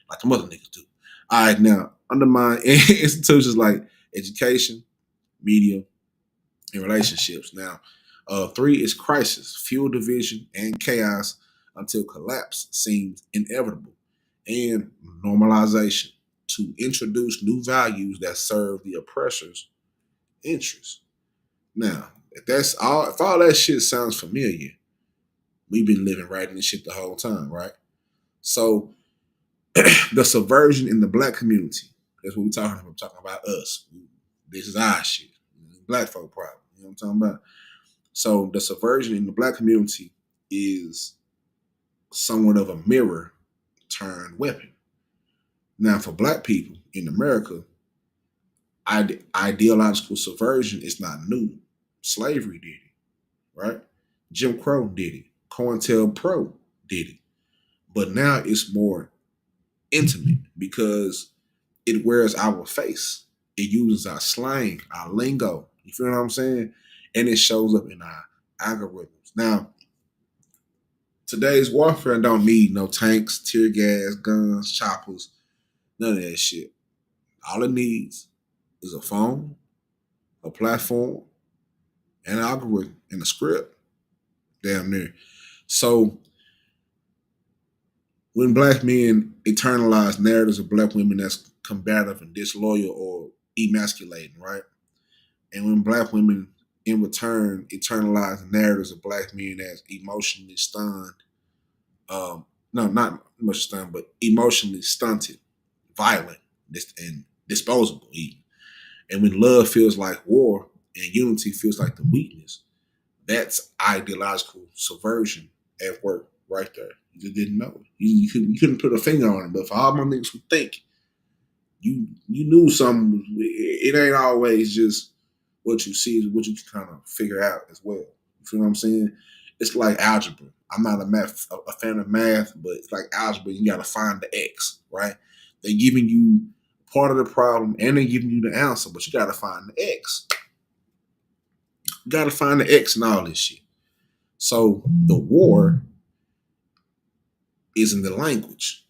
like the mother niggas do. All right, now undermine institutions like education, media, and relationships. Now, three is crisis, fuel division and chaos until collapse seems inevitable, and normalization, to introduce new values that serve the oppressor's interests. Now, if all that shit sounds familiar, we've been living right in this shit the whole time, right? So the subversion in the black community, that's what we're talking about. We're talking about us. This is our shit. Black folk problem. You know what I'm talking about? So the subversion in the black community is somewhat of a mirror turned weapon. Now, for black people in America, ideological subversion is not new. Slavery did it, right? Jim Crow did it. COINTELPRO did it. But now it's more intimate because it wears our face. It uses our slang, our lingo. You feel what I'm saying? And it shows up in our algorithms. Now, today's warfare don't need no tanks, tear gas, guns, choppers, none of that shit. All it needs is a phone, a platform, and an algorithm and a script. Damn near. So when black men internalize narratives of black women that's combative and disloyal or emasculating, right? And when black women in return internalize narratives of black men as emotionally stunned, no, not emotionally stunned, but emotionally stunted, violent, and disposable even. And when love feels like war and unity feels like the weakness, that's ideological subversion at work right there. You just didn't know. You couldn't put a finger on it. But for all my niggas who think, you knew something. It ain't always just what you see, is what you can kind of figure out as well. You feel what I'm saying? It's like algebra. I'm not a fan of math, but it's like algebra. You got to find the X, right? They're giving you part of the problem and they're giving you the answer, but you got to find the X. You got to find the X and all this shit. So the war is in the language,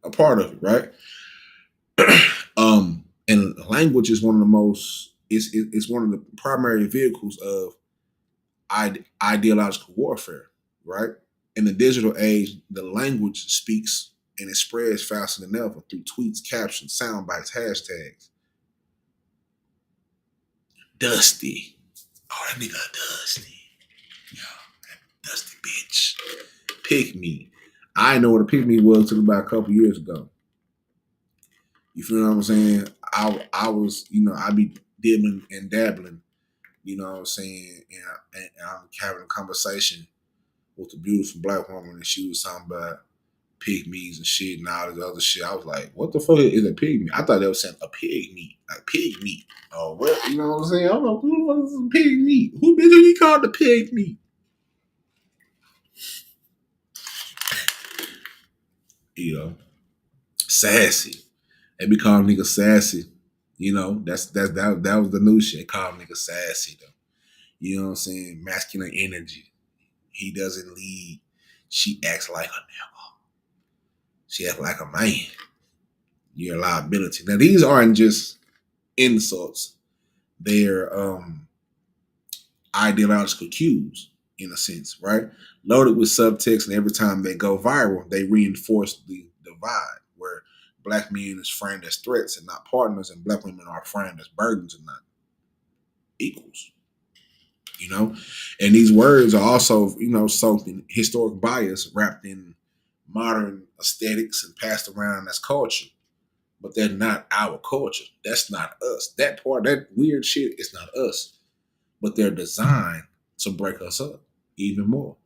a part of it, right? And language is one of the most, it's one of the primary vehicles of ideological warfare, right? In the digital age, the language speaks and it spreads faster than ever through tweets, captions, sound bites, hashtags. Dusty. Oh, that nigga Dusty. Yo, that Dusty bitch. Pick me. I didn't know what a pick me was until about a couple years ago. You feel what I'm saying? I was, I'd be dibbling and dabbling, you know what I'm saying? And I'm having a conversation with a beautiful black woman, and she was talking about pygmies and shit and all this other shit. I was like, what the fuck is a pygmy? I thought they were saying a pig meat, like pig meat. Oh, what? You know what I'm saying? I'm like, who the fuck is pig meat? Who did he call the pig meat? You know, sassy. They be calling niggas sassy. You know, that was the new shit. They call niggas sassy though. You know what I'm saying? Masculine energy. He doesn't lead. She acts like a nigga. She acts like a man. You're a liability. Now these aren't just insults. They're ideological cues in a sense, right? Loaded with subtext, and every time they go viral, they reinforce the divide where black men is framed as threats and not partners, and black women are framed as burdens and not equals. You know, and these words are also, you know, soaked in historic bias, wrapped in modern aesthetics, and passed around as culture. But they're not our culture. That's not us. That part, that weird shit, is not us. But they're designed to break us up even more.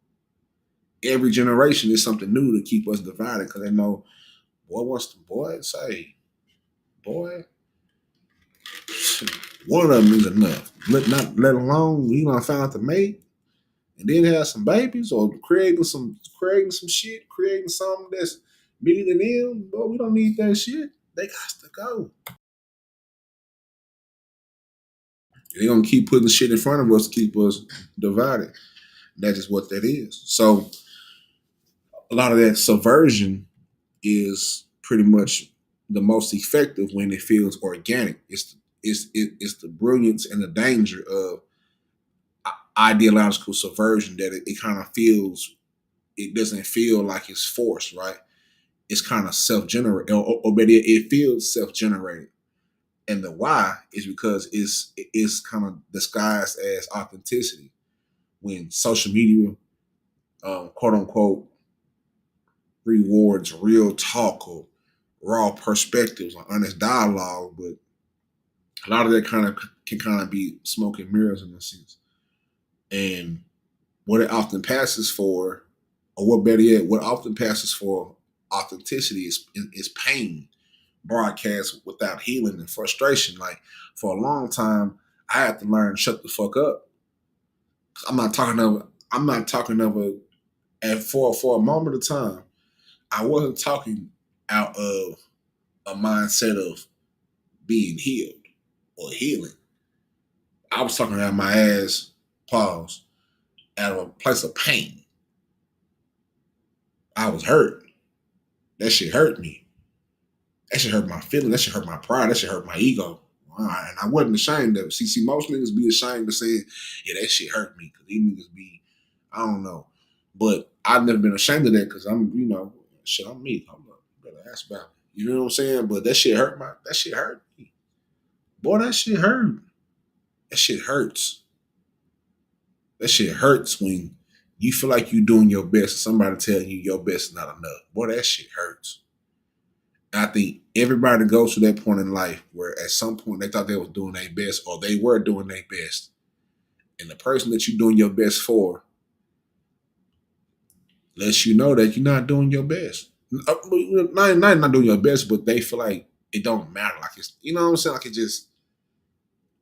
Every generation is something new to keep us divided because they know, boy, wants the boy say, boy, one of them is enough. Let alone you know, found out the mate and then have some babies or creating some shit, creating something that's bigger than them. Boy, we don't need that shit. They got to go. They're gonna keep putting shit in front of us to keep us divided. That is what that is. So a lot of that subversion is pretty much the most effective when it feels organic. It's the brilliance and the danger of ideological subversion that it kind of feels. It doesn't feel like it's forced, right? It's kind of self-generated, or better yet, it feels self-generated. And the why is because it's kind of disguised as authenticity. When social media, quote unquote, rewards real talk or raw perspectives or honest dialogue, but a lot of that kind of can kind of be smoke and mirrors in a sense. And what it often passes for, or what better yet, what often passes for authenticity is pain broadcast without healing and frustration. Like for a long time, I had to learn to shut the fuck up. I'm not talking of a and for a moment of time, I wasn't talking out of a mindset of being healed or healing. I was talking out my ass, pause, out of a place of pain. I was hurt. That shit hurt me. That shit hurt my feelings. That shit hurt my pride. That shit hurt my ego. And I wasn't ashamed of it. See, most niggas be ashamed of saying, yeah, that shit hurt me. Because these niggas be, I don't know. But I've never been ashamed of that because I'm, you know, shit, I'm me. I'm a better ass about it. You know what I'm saying? But that shit hurt me. Boy, that shit hurt. That shit hurts. That shit hurts when you feel like you're doing your best and somebody telling you your best is not enough. Boy, that shit hurts. And I think everybody goes to that point in life where at some point they thought they was doing their best or they were doing their best. And the person that you're doing your best for lets you know that you're not doing your best. Not doing your best, but they feel like it don't matter. Like it's, you know what I'm saying? Like it just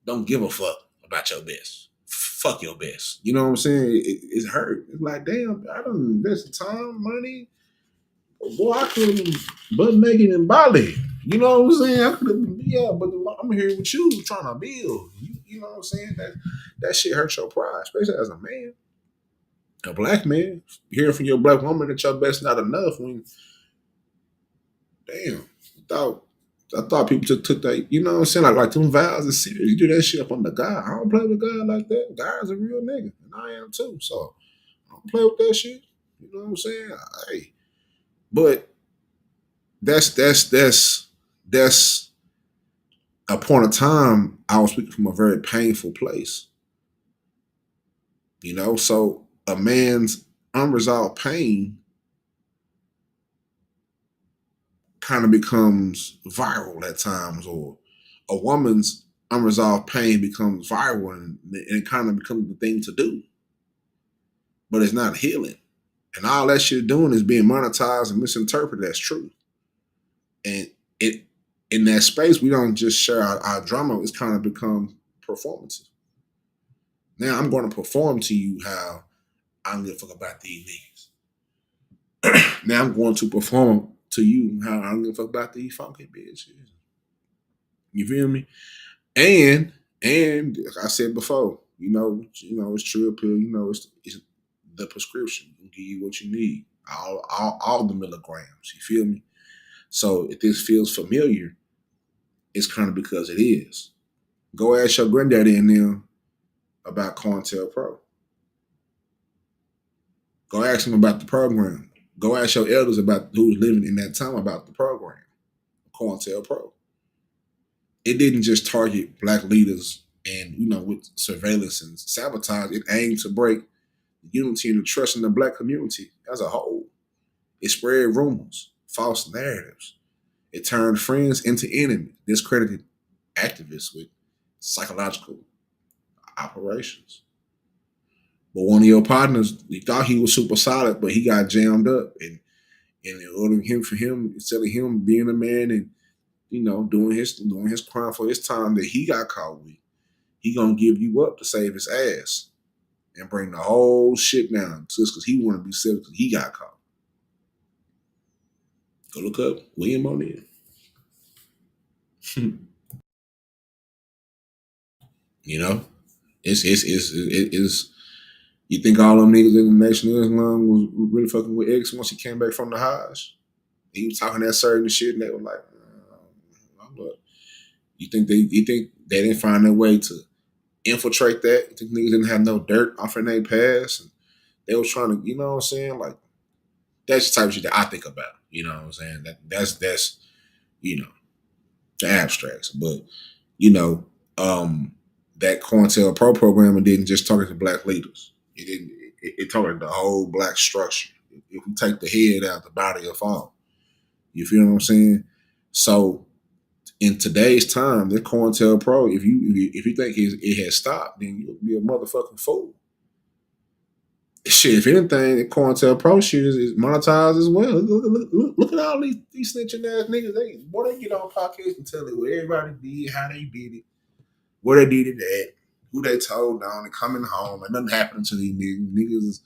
don't give a fuck about your best. Fuck your best. You know what I'm saying? It's hurt. It's like, damn, I don't invest time, money. Boy, I could have been butt naked in Bali. You know what I'm saying? I could have been, yeah, but I'm here with you trying to build. You know what I'm saying? That shit hurts your pride, especially as a man. A black man, hearing from your black woman that your best not enough when, damn, I thought people took that, you know what I'm saying? Like them vows is serious. You do that shit up on the guy. I don't play with God like that. God's a real nigga. And I am too. So I don't play with that shit. You know what I'm saying? Hey. But that's a point of time I was speaking from a very painful place. You know, so a man's unresolved pain kind of becomes viral at times, or a woman's unresolved pain becomes viral and it kind of becomes the thing to do, but it's not healing. And all that shit doing is being monetized and misinterpreted as truth. And it in that space, we don't just share our drama. It's kind of become performative. Now I'm going to perform to you how I don't give a fuck about these niggas. Now I'm going to perform to you how I don't give a fuck about these funky bitches. You feel me? And like I said before, it's true pill. It's the prescription. It'll give you what you need. All the milligrams. You feel me? So if this feels familiar, it's kind of because it is. Go ask your granddaddy and them about COINTELPRO. Go ask them about the program. Go ask your elders about who was living in that time about the program, COINTELPRO. It didn't just target black leaders and, with surveillance and sabotage. It aimed to break the unity and the trust in the black community as a whole. It spread rumors, false narratives. It turned friends into enemies, discredited activists with psychological operations. But one of your partners, he thought he was super solid, but he got jammed up. And in order for him, instead of him being a man and doing his crime for his time that he got caught with, he gonna give you up to save his ass and bring the whole shit down just because he want to be safe because he got caught. Go look up William O'Neill. It's you think all them niggas in the Nation of Islam was really fucking with X once he came back from the Hajj? He was talking that certain shit and they were like, but you think they didn't find their way to infiltrate that? You think niggas didn't have no dirt off in their past? And they was trying to, you know what I'm saying? Like, that's the type of shit that I think about. You know what I'm saying? That's the abstracts. But, that COINTELPRO program didn't just target the black leaders. It didn't. It targeted the whole black structure. If we take the head out, the body will fall. You feel what I'm saying? So in today's time, the COINTELPRO, if you think it has stopped, then you'll be a motherfucking fool. Shit, if anything, the COINTELPRO shit is monetized as well. Look at all these snitching ass niggas. They get on podcasts and tell it what everybody did, how they did it, where they did it at, who they told on, and coming home, and nothing happening to these niggas. Niggas is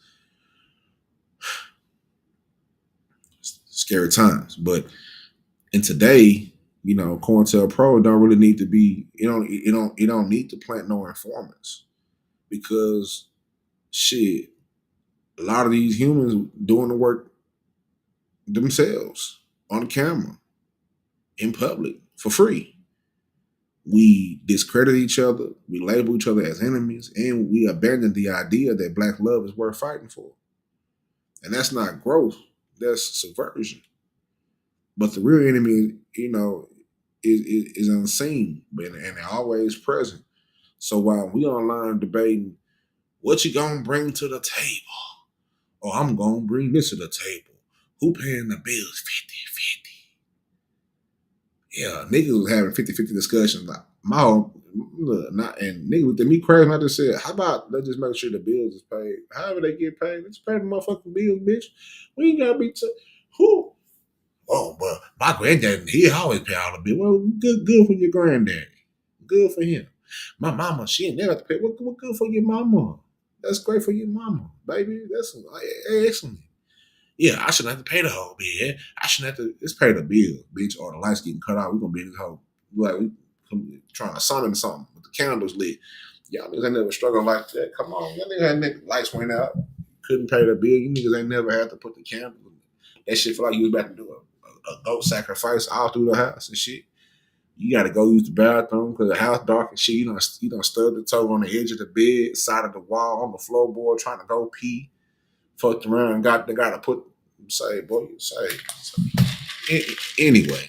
scary times. But in today, COINTELPRO don't really need to be. It don't need to plant no informants because shit, a lot of these humans doing the work themselves on the camera, in public, for free. We discredit each other, we label each other as enemies, and we abandon the idea that black love is worth fighting for. And that's not growth, that's subversion. But the real enemy, is unseen, and they're always present. So while we online debating what you gonna bring to the table, or I'm gonna bring this to the table, who paying the bills 50-50? Yeah, niggas was having 50-50 discussions. Like, and niggas looked at me crazy. And I just said, how about let's just make sure the bills is paid? However they get paid, let's pay the motherfucking bills, bitch. We ain't gotta be who? Oh, but my granddaddy, he always pay all the bills. Well, good for your granddaddy. Good for him. My mama, she ain't never have to pay. What good for your mama? That's great for your mama, baby. That's excellent. Yeah, I shouldn't have to pay the whole bill. Yeah? I shouldn't have to. Let's pay the bill, bitch, or the lights getting cut out. We're gonna be in this whole like we trying to summon something with the candles lit. Y'all niggas ain't never struggled like that. Come on, y'all niggas ain't lights went out, couldn't pay the bill. You niggas ain't never had to put the candle. That shit feel like you was about to do a goat sacrifice all through the house and shit. You got to go use the bathroom because the house dark and shit. You don't stub the toe on the edge of the bed, side of the wall, on the floorboard, trying to go pee. Fucked around and got to put say, boy, you say. Anyway,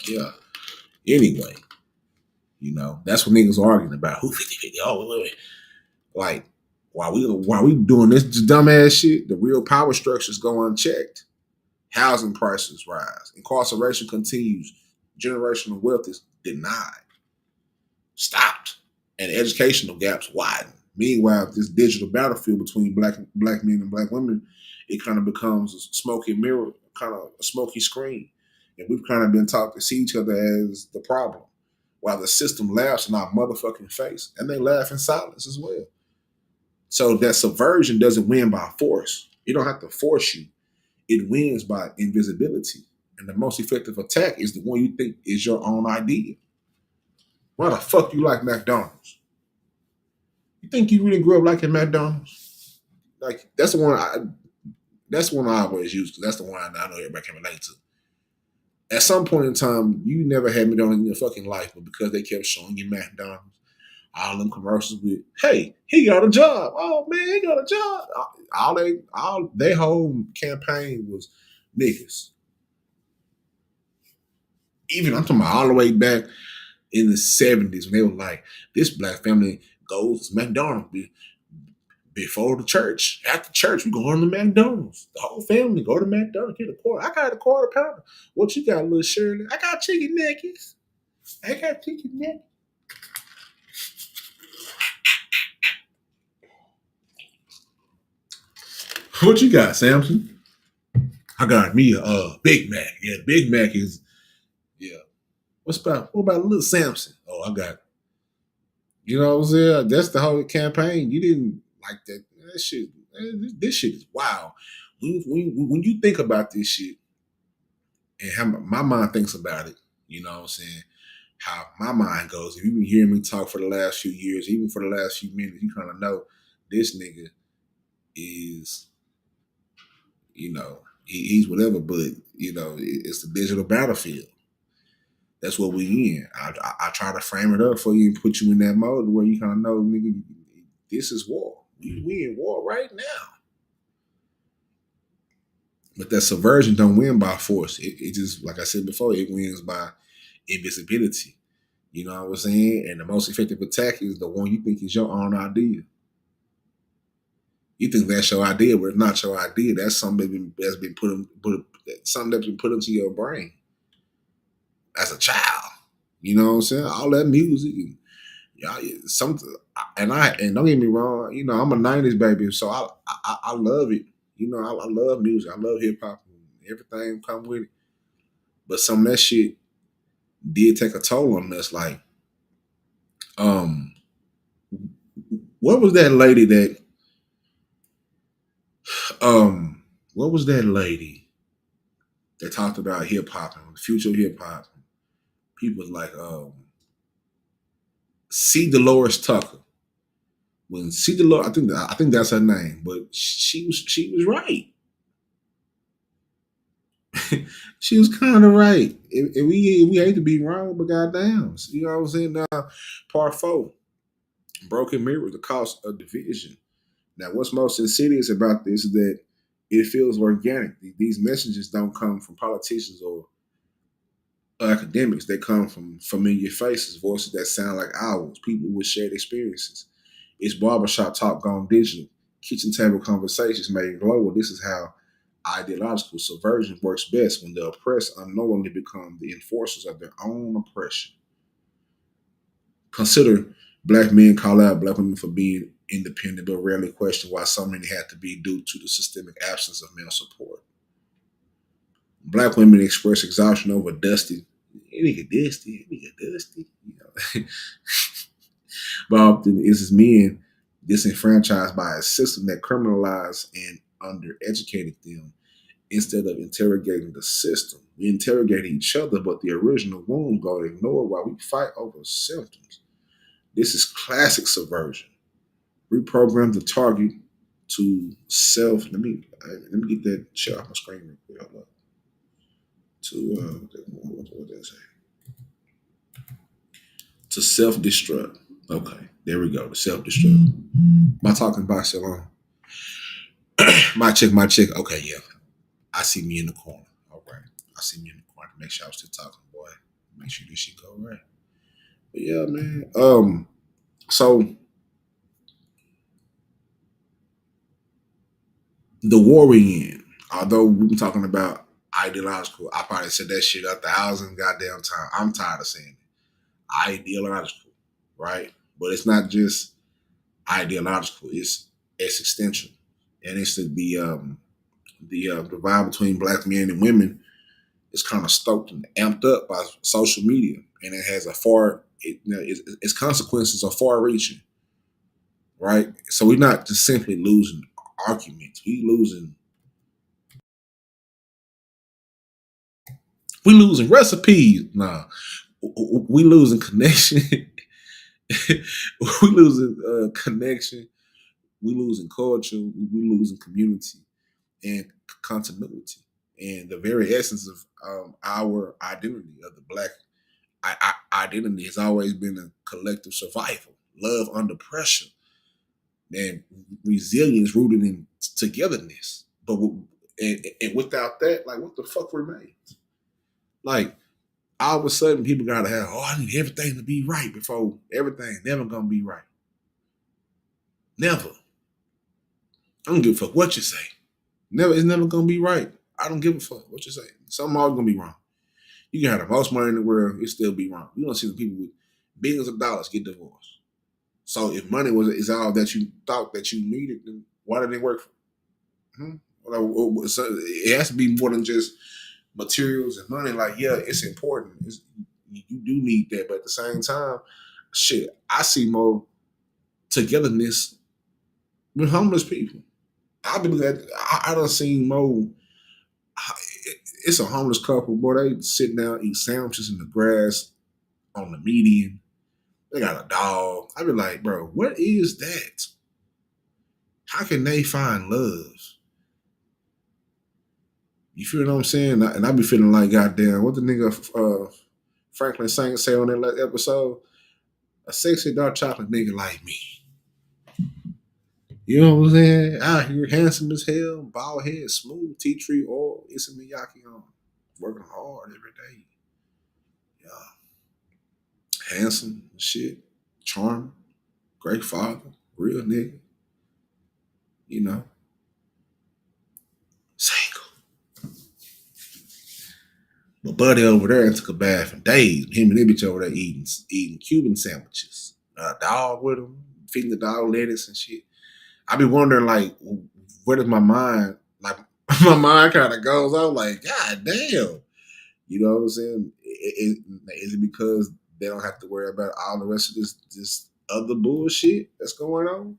yeah. Anyway, that's what niggas are arguing about. Who 50-50? Oh, wait. Like, while we doing this dumbass shit, the real power structures go unchecked. Housing prices rise. Incarceration continues. Generational wealth is denied. stopped, and educational gaps widened. Meanwhile, this digital battlefield between black men and black women, it kind of becomes a smoky mirror, kind of a smoky screen, and we've kind of been taught to see each other as the problem, while the system laughs in our motherfucking face, and they laugh in silence as well. So that subversion doesn't win by force. You don't have to force you. It wins by invisibility. And the most effective attack is the one you think is your own idea. Why the fuck you like McDonald's? You think you really grew up liking McDonald's? Like that's the one I always use because that's the one I know everybody can relate to. At some point in time, you never had McDonald's in your fucking life, but because they kept showing you McDonald's, all them commercials with, "Hey, he got a job. Oh man, he got a job." All their whole campaign was niggas. Even I'm talking about all the way back in the 70s when they were like, this black family goes to McDonald's before the church. After church, we going to McDonald's. The whole family go to McDonald's, get a quarter. I got a quarter pounder. What you got, little Shirley? I got chicken nuggets. I got chicken nuggets. What you got, Samson? I got me a Big Mac. Yeah, Big Mac is, yeah. What about little Samson? Oh, I got, you know what I'm saying? That's the whole campaign. You didn't like that. That shit, this shit is wild. When you think about this shit and how my mind thinks about it, you know what I'm saying? How my mind goes. If you've been hearing me talk for the last few years, even for the last few minutes, you kind of know this nigga is, you know, he's whatever, but, you know, it's the digital battlefield. That's what we in. I try to frame it up for you and put you in that mode where you kind of know, nigga, this is war. We in war right now. But that subversion don't win by force. It just, like I said before, it wins by invisibility. You know what I'm saying? And the most effective attack is the one you think is your own idea. You think that's your idea, but it's not your idea. That's something that's been something that's been put into your brain as a child. You know what I'm saying? All that music, and yeah, and don't get me wrong. You know, I'm a '90s baby, so I love it. You know, I love music. I love hip hop. Everything come with it. But some of that shit did take a toll on us. Like, um, what was that lady that what was that lady that talked about hip hop and the future of hip hop? People was like, C. Dolores Tucker. When C. Dolores, I think that's her name, but she was right. She was kind of right. And we hate to be wrong, but goddamn, you know what I'm saying? Now, part four, broken mirror, the cost of division. Now, what's most insidious about this is that it feels organic. These messages don't come from politicians or academics. They come from familiar faces, voices that sound like ours, people with shared experiences. It's barbershop talk gone digital, kitchen table conversations made global. This is how ideological subversion works best, when the oppressed unknowingly become the enforcers of their own oppression. Consider black men call out black women for being independent, but rarely question why so many had to be due to the systemic absence of male support. Black women express exhaustion over dusty, nigga dusty, you know. But often it's men disenfranchised by a system that criminalized and undereducated them instead of interrogating the system. We interrogate each other, but the original wounds go ignored while we fight over symptoms. This is classic subversion. Reprogram the target to self. Let me get that shit off my screen real quick. Hold up. To what did I say? To self-destruct. Okay, there we go. To self-destruct. My talking box still on. My check. Okay, yeah. I see me in the corner. All right. I see me in the corner. Make sure I was still talking, boy. Make sure this shit go right. But yeah, man. So the war we in, although we've been talking about ideological, I probably said that shit 1,000 goddamn times. I'm tired of saying it. Ideological, right? But it's not just ideological; it's existential, and it's the vibe between black men and women is kind of stoked and amped up by social media, and it has a its consequences are far reaching, right? So we're not just simply losing arguments; we losing recipes. Nah, we losing connection. We losing connection. We losing culture. We losing community and continuity and the very essence of our identity of the black identity has always been a collective survival, love under pressure, and resilience rooted in togetherness. But and without that, like, what the fuck remains? Like, all of a sudden, people gotta have, oh, I need everything to be right before everything never gonna be right. Never. I don't give a fuck what you say. Never, it's never gonna be right. I don't give a fuck what you say. Something always gonna be wrong. You can have the most money in the world, it still be wrong. You don't see the people with billions of dollars get divorced. So if money is all that you thought that you needed, then why did it work? Hmm? So it has to be more than just materials and money. Like, yeah, it's important. You do need that, but at the same time, shit, I see more togetherness with homeless people. I believe that I done seen more. It's a homeless couple, boy. They sit down, eat sandwiches in the grass on the median. They got a dog. I be like, bro, what is that? How can they find love? You feel what I'm saying? And I be feeling like, goddamn, what the nigga Franklin sang say on that last episode? A sexy dark chocolate nigga like me. You know what I'm saying? Out here, handsome as hell, bald head, smooth, tea tree oil, it's a Miyake on. Working hard every day. Yeah. Handsome, shit, charming, great father, real nigga, you know, single. My buddy over there took a bath for days. Him and that bitch over there eating Cuban sandwiches. A dog with him, feeding the dog lettuce and shit. I be wondering, like, where does my mind, like, my mind kind of goes on, like, God damn. You know what I'm saying? Is it because they don't have to worry about all the rest of this other bullshit that's going on?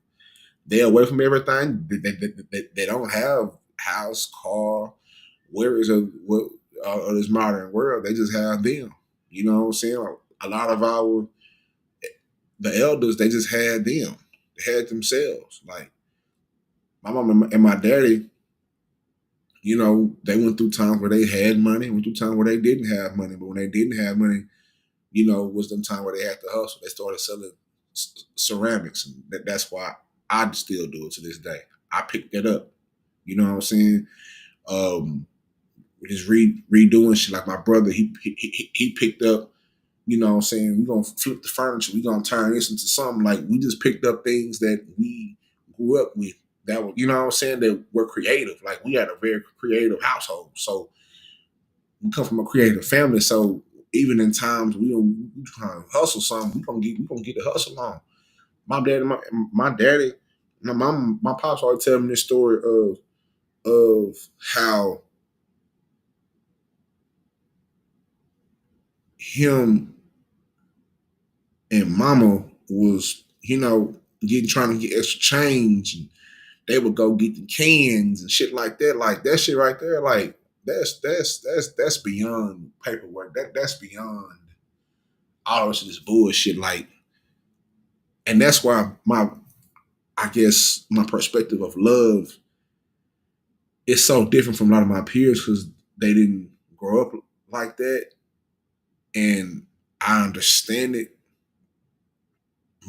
They're away from everything. They don't have house, car, where is what this modern world. They just have them. You know what I'm saying? Like, a lot of the elders, they just had them. They had themselves. Like, my mom and my daddy, you know, they went through times where they had money, went through times where they didn't have money. But when they didn't have money, you know, was the time where they had to hustle. They started selling ceramics, and that's why I still do it to this day. I picked that up. You know what I'm saying? Um, just redoing shit. Like, my brother, he picked up. You know what I'm saying? We're gonna flip the furniture. We're gonna turn this into something. Like, we just picked up things that we grew up with. That was, you know what I'm saying, that we're creative. Like, we had a very creative household. So we come from a creative family. So even in times we trying to hustle something, we gonna get the hustle on. My daddy, my pops always tell me this story of how him and mama was, you know, trying to get extra change, and they would go get the cans and shit like that. Like, that shit right there, like, that's beyond paperwork. That's beyond all this bullshit. Like, and that's why I guess my perspective of love is so different from a lot of my peers, because they didn't grow up like that, and I understand it,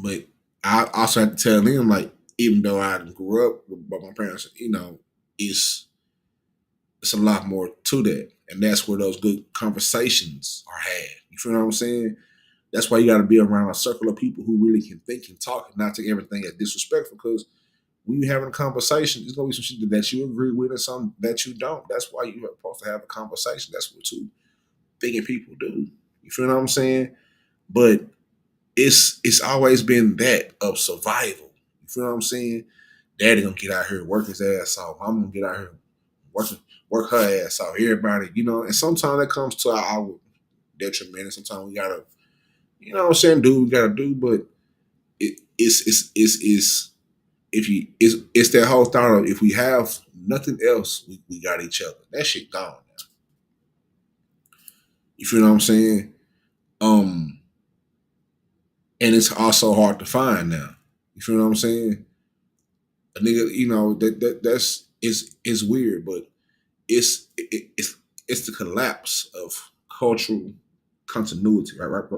but I also have to tell them, like, even though I grew up with my parents, you know, it's a lot more to that, and that's where those good conversations are had. You feel what I'm saying? That's why you got to be around a circle of people who really can think and talk and not take everything as disrespectful, because when you're having a conversation, there's gonna be some shit that you agree with and some that you don't. That's why you're supposed to have a conversation. That's what two thinking people do. You feel what I'm saying? But it's always been that of survival. You feel what I'm saying? Daddy gonna get out here, work his ass off. I'm gonna get out here, working, work her ass off. Everybody, and sometimes that comes to our detriment. And sometimes we gotta, what I'm saying, do what we gotta do. But it's if you it's that whole thought of if we have nothing else, we got each other. That shit gone now. You feel what I'm saying? Um, and it's also hard to find now. You feel what I'm saying? A nigga, that's is weird, but it's the collapse of cultural continuity right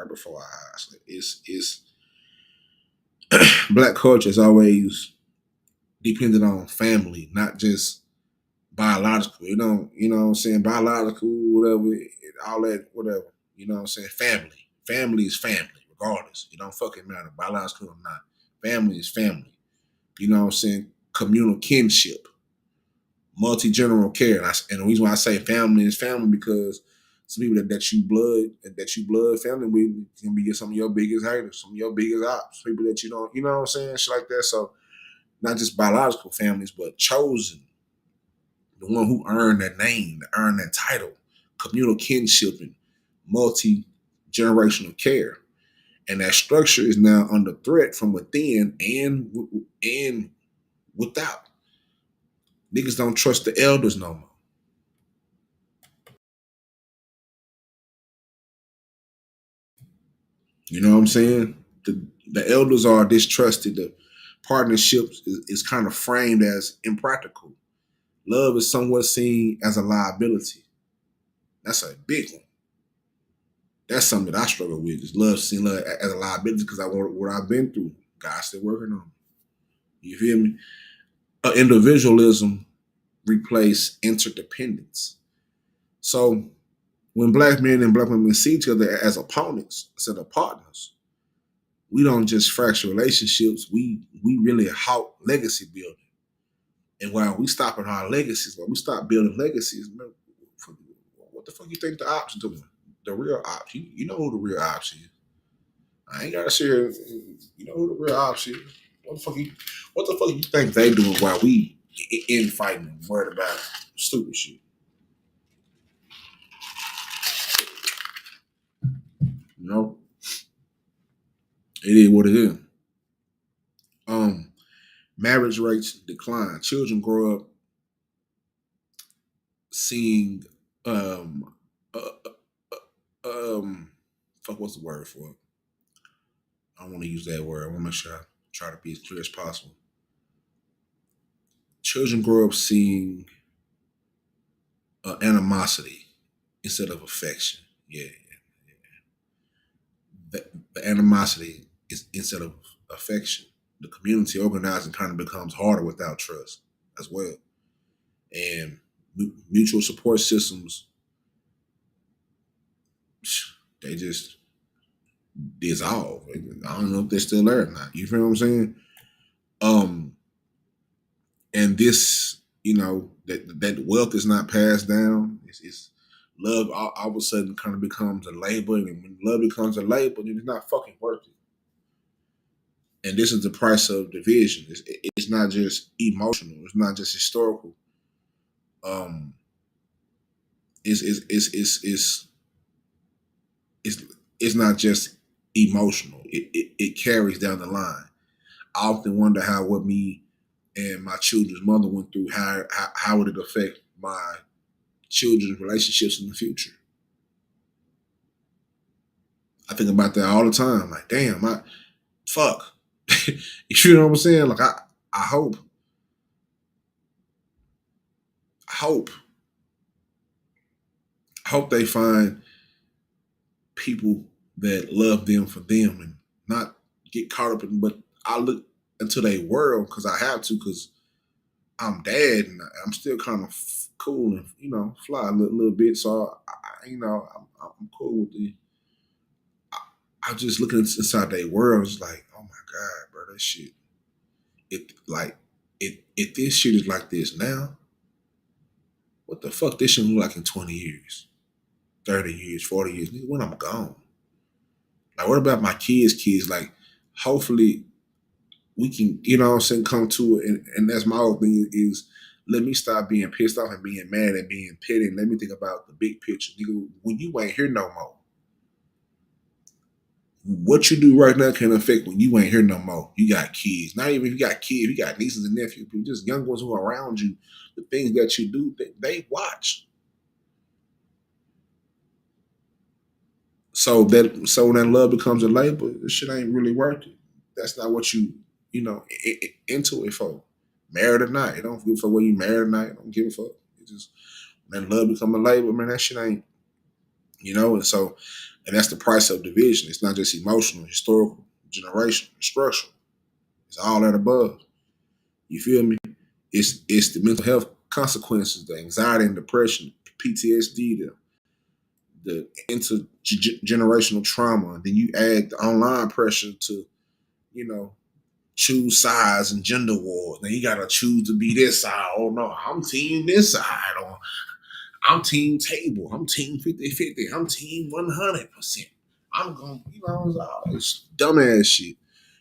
before our eyes. It's black culture is always dependent on family, not just biological. You know what I'm saying? Biological, whatever, all that, whatever. You know what I'm saying? Family. Family is family, regardless. It don't fucking matter, biological or not. Family is family. You know what I'm saying? Communal kinship, multi-general care. And the reason why I say family is family because some people that you blood family with can be some of your biggest haters, some of your biggest ops, people that you don't, you know what I'm saying? Shit like that. So not just biological families, but chosen, the one who earned that name, that earned that title, communal kinship and multi-generational care. And that structure is now under threat from within and without. Niggas don't trust the elders no more. You know what I'm saying? The elders are distrusted. The partnerships is kind of framed as impractical. Love is somewhat seen as a liability. That's a big one. That's something that I struggle with. Is love as a liability because I want what I've been through. God's still working on me. You feel me? Individualism replace interdependence. So when black men and black women see each other as opponents instead of partners, we don't just fracture relationships. We really halt legacy building. And while we stopping our legacies, while we stop building legacies, man, what the fuck you think the ops doing? The real ops. You know who the real ops is. I ain't gotta share. You know who the real ops is. What the fuck you think they doing while we infighting and worried about stupid shit? You know, it is what it is. Um, Marriage rates decline. Children grow up seeing um uh, fuck, what's the word for it? I don't want to use that word. I want to make sure I try to be as clear as possible. Children grow up seeing animosity instead of affection. Yeah, the animosity is instead of affection. The community organizing kind of becomes harder without trust as well, and mutual support systems, they just dissolve. I don't know if they're still there or not. You feel what I'm saying? Um, and this, that wealth is not passed down. It's love all of a sudden kind of becomes a label, and when love becomes a label, then it's not fucking worth it. And this is the price of division. It's not just emotional. It's not just historical. Um, it's it's not just emotional. It carries down the line. I often wonder how what me and my children's mother went through, how would it affect my children's relationships in the future? I think about that all the time. Like, damn, fuck. You know what I'm saying? Like, I hope, I hope, I hope they find people that love them for them and not get caught up in. But I look into their world because I have to, because I'm dad and I'm still kind of cool and fly a little bit. So I'm cool with the. I'm just looking inside their world. It's like, oh my god, bro, that shit. It like if this shit is like this now, what the fuck this shit look like in 20 years, 30 years, 40 years, nigga, when I'm gone. Like, what about my kids? Like, hopefully we can, what I'm saying, come to it. And that's my whole thing is let me stop being pissed off and being mad and being petty. And let me think about the big picture. Nigga, when you ain't here no more, what you do right now can affect when you ain't here no more. You got kids. Not even if you got kids, you got nieces and nephews, people, just young ones who are around you. The things that you do, they watch. So when that love becomes a label, this shit ain't really worth it. That's not what into it for. Married or not, it don't give a fuck whether you married or not. It don't give a fuck. It just when that love become a label, man, that shit ain't. And that's the price of division. It's not just emotional, historical, generational, structural. It's all that above. You feel me? It's the mental health consequences, the anxiety and depression, PTSD, the intergenerational trauma. Then you add the online pressure to, you know, choose sides and gender wars. Then you gotta choose to be this side. Oh no, I'm team this side. Or I'm team table. I'm team 50-50. I'm team 100%. I'm going, it's all this dumbass shit.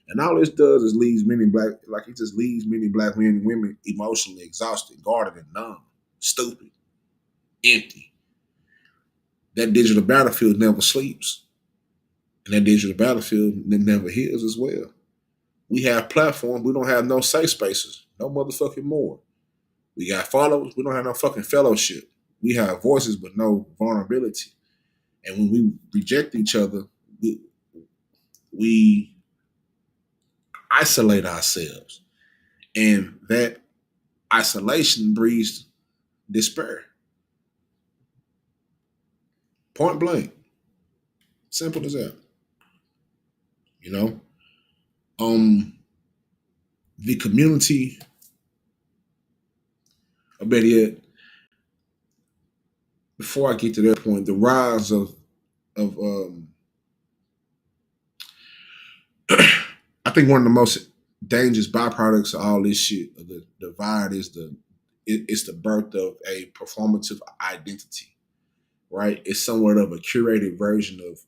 And all this does is it just leaves many black men and women emotionally exhausted, guarded, and numb, stupid, empty. That digital battlefield never sleeps. And that digital battlefield never heals as well. We have platforms, we don't have no safe spaces, no motherfucking more. We got followers, we don't have no fucking fellowship. We have voices but no vulnerability. And when we reject each other, we isolate ourselves. And that isolation breeds despair. Point blank. Simple as that. You know? The community, I bet yet, before I get to that point, the rise of I think one of the most dangerous byproducts of all this shit, of the divide, is it's the birth of a performative identity, right? It's somewhat of a curated version of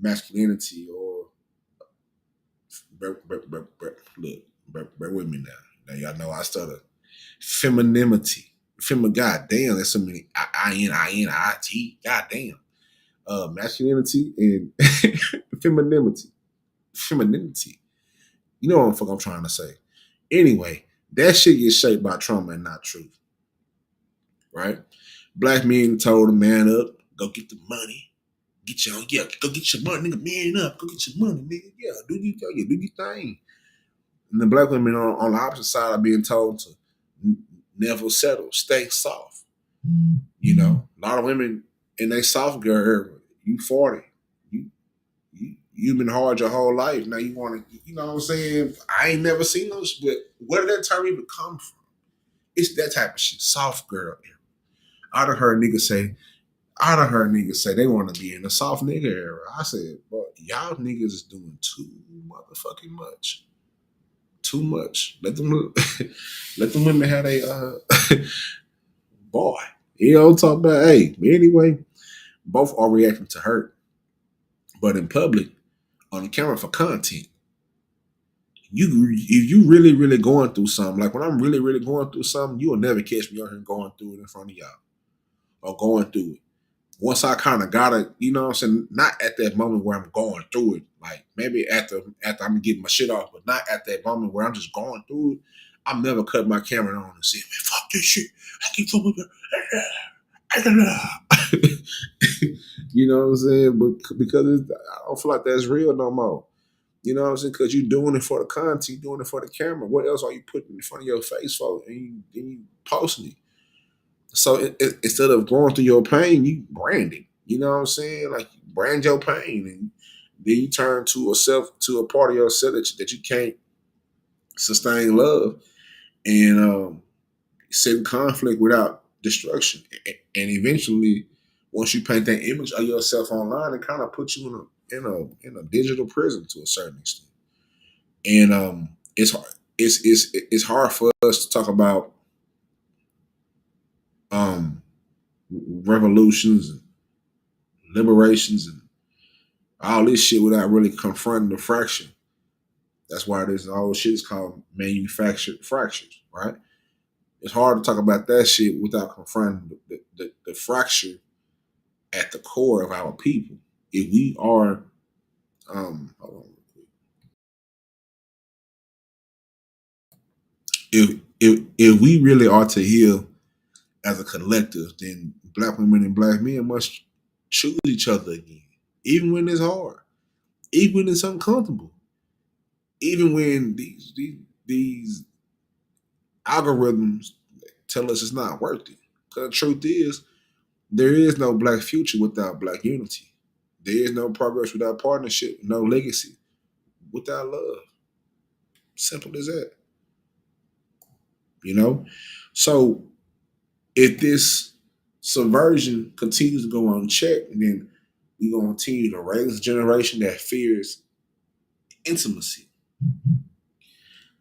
masculinity, or bear with me now. Now y'all know I stutter. Femininity. God damn, that's so many I-N-I-N-I-T. God damn. Masculinity and femininity. Femininity. You know what the fuck I'm trying to say. Anyway, that shit gets shaped by trauma and not truth. Right? Black men told a man up, go get the money. Go get your money, nigga. Man up. Go get your money, nigga. Yeah, do your thing. And the black women on the opposite side are being told to never settle, stay soft. You know, a lot of women in they soft girl era, you 40, you've been hard your whole life. Now you want to, you know what I'm saying? I ain't never seen those, but where did that term even come from? It's that type of shit, soft girl era. I done heard niggas say they want to be in the soft nigga era. I said, but y'all niggas is doing too motherfucking much. Too much. Let them let them women have a boy. You know, talk about, hey, but anyway, both are reacting to hurt. But in public, on the camera for content, if you really, really going through something, like when I'm really, really going through something, you will never catch me out here going through it in front of y'all. Or going through it. Once I kind of got it, you know what I'm saying? Not at that moment where I'm going through it. Like maybe after I'm getting my shit off, but not at that moment where I'm just going through it. I'm never cut my camera on and say, man, fuck this shit. I keep fucking you know what I'm saying? But because I don't feel like that's real no more. You know what I'm saying? Because you're doing it for the content, you're doing it for the camera. What else are you putting in front of your face for? And you posting it. So instead of going through your pain, you brand it. You know what I'm saying? Like you brand your pain, and then you turn to a part of yourself that you can't sustain love, and sit in conflict without destruction. And eventually, once you paint that image of yourself online, it kind of puts you in a digital prison to a certain extent. And it's hard. It's hard for us to talk about um revolutions and liberations and All this shit without really confronting the fraction. That's why this whole shit is called manufactured fractures, right? It's hard to talk about that shit without confronting the fracture at the core of our people. If we are, hold on. If we really are to heal as a collective, then black women and black men must choose each other again, even when it's hard, even when it's uncomfortable, even when these algorithms tell us it's not worth it. Because the truth is, there is no black future without black unity. There is no progress without partnership, no legacy without love. Simple as that. You know? So if this subversion continues to go unchecked, then we're gonna continue to raise a generation that fears intimacy.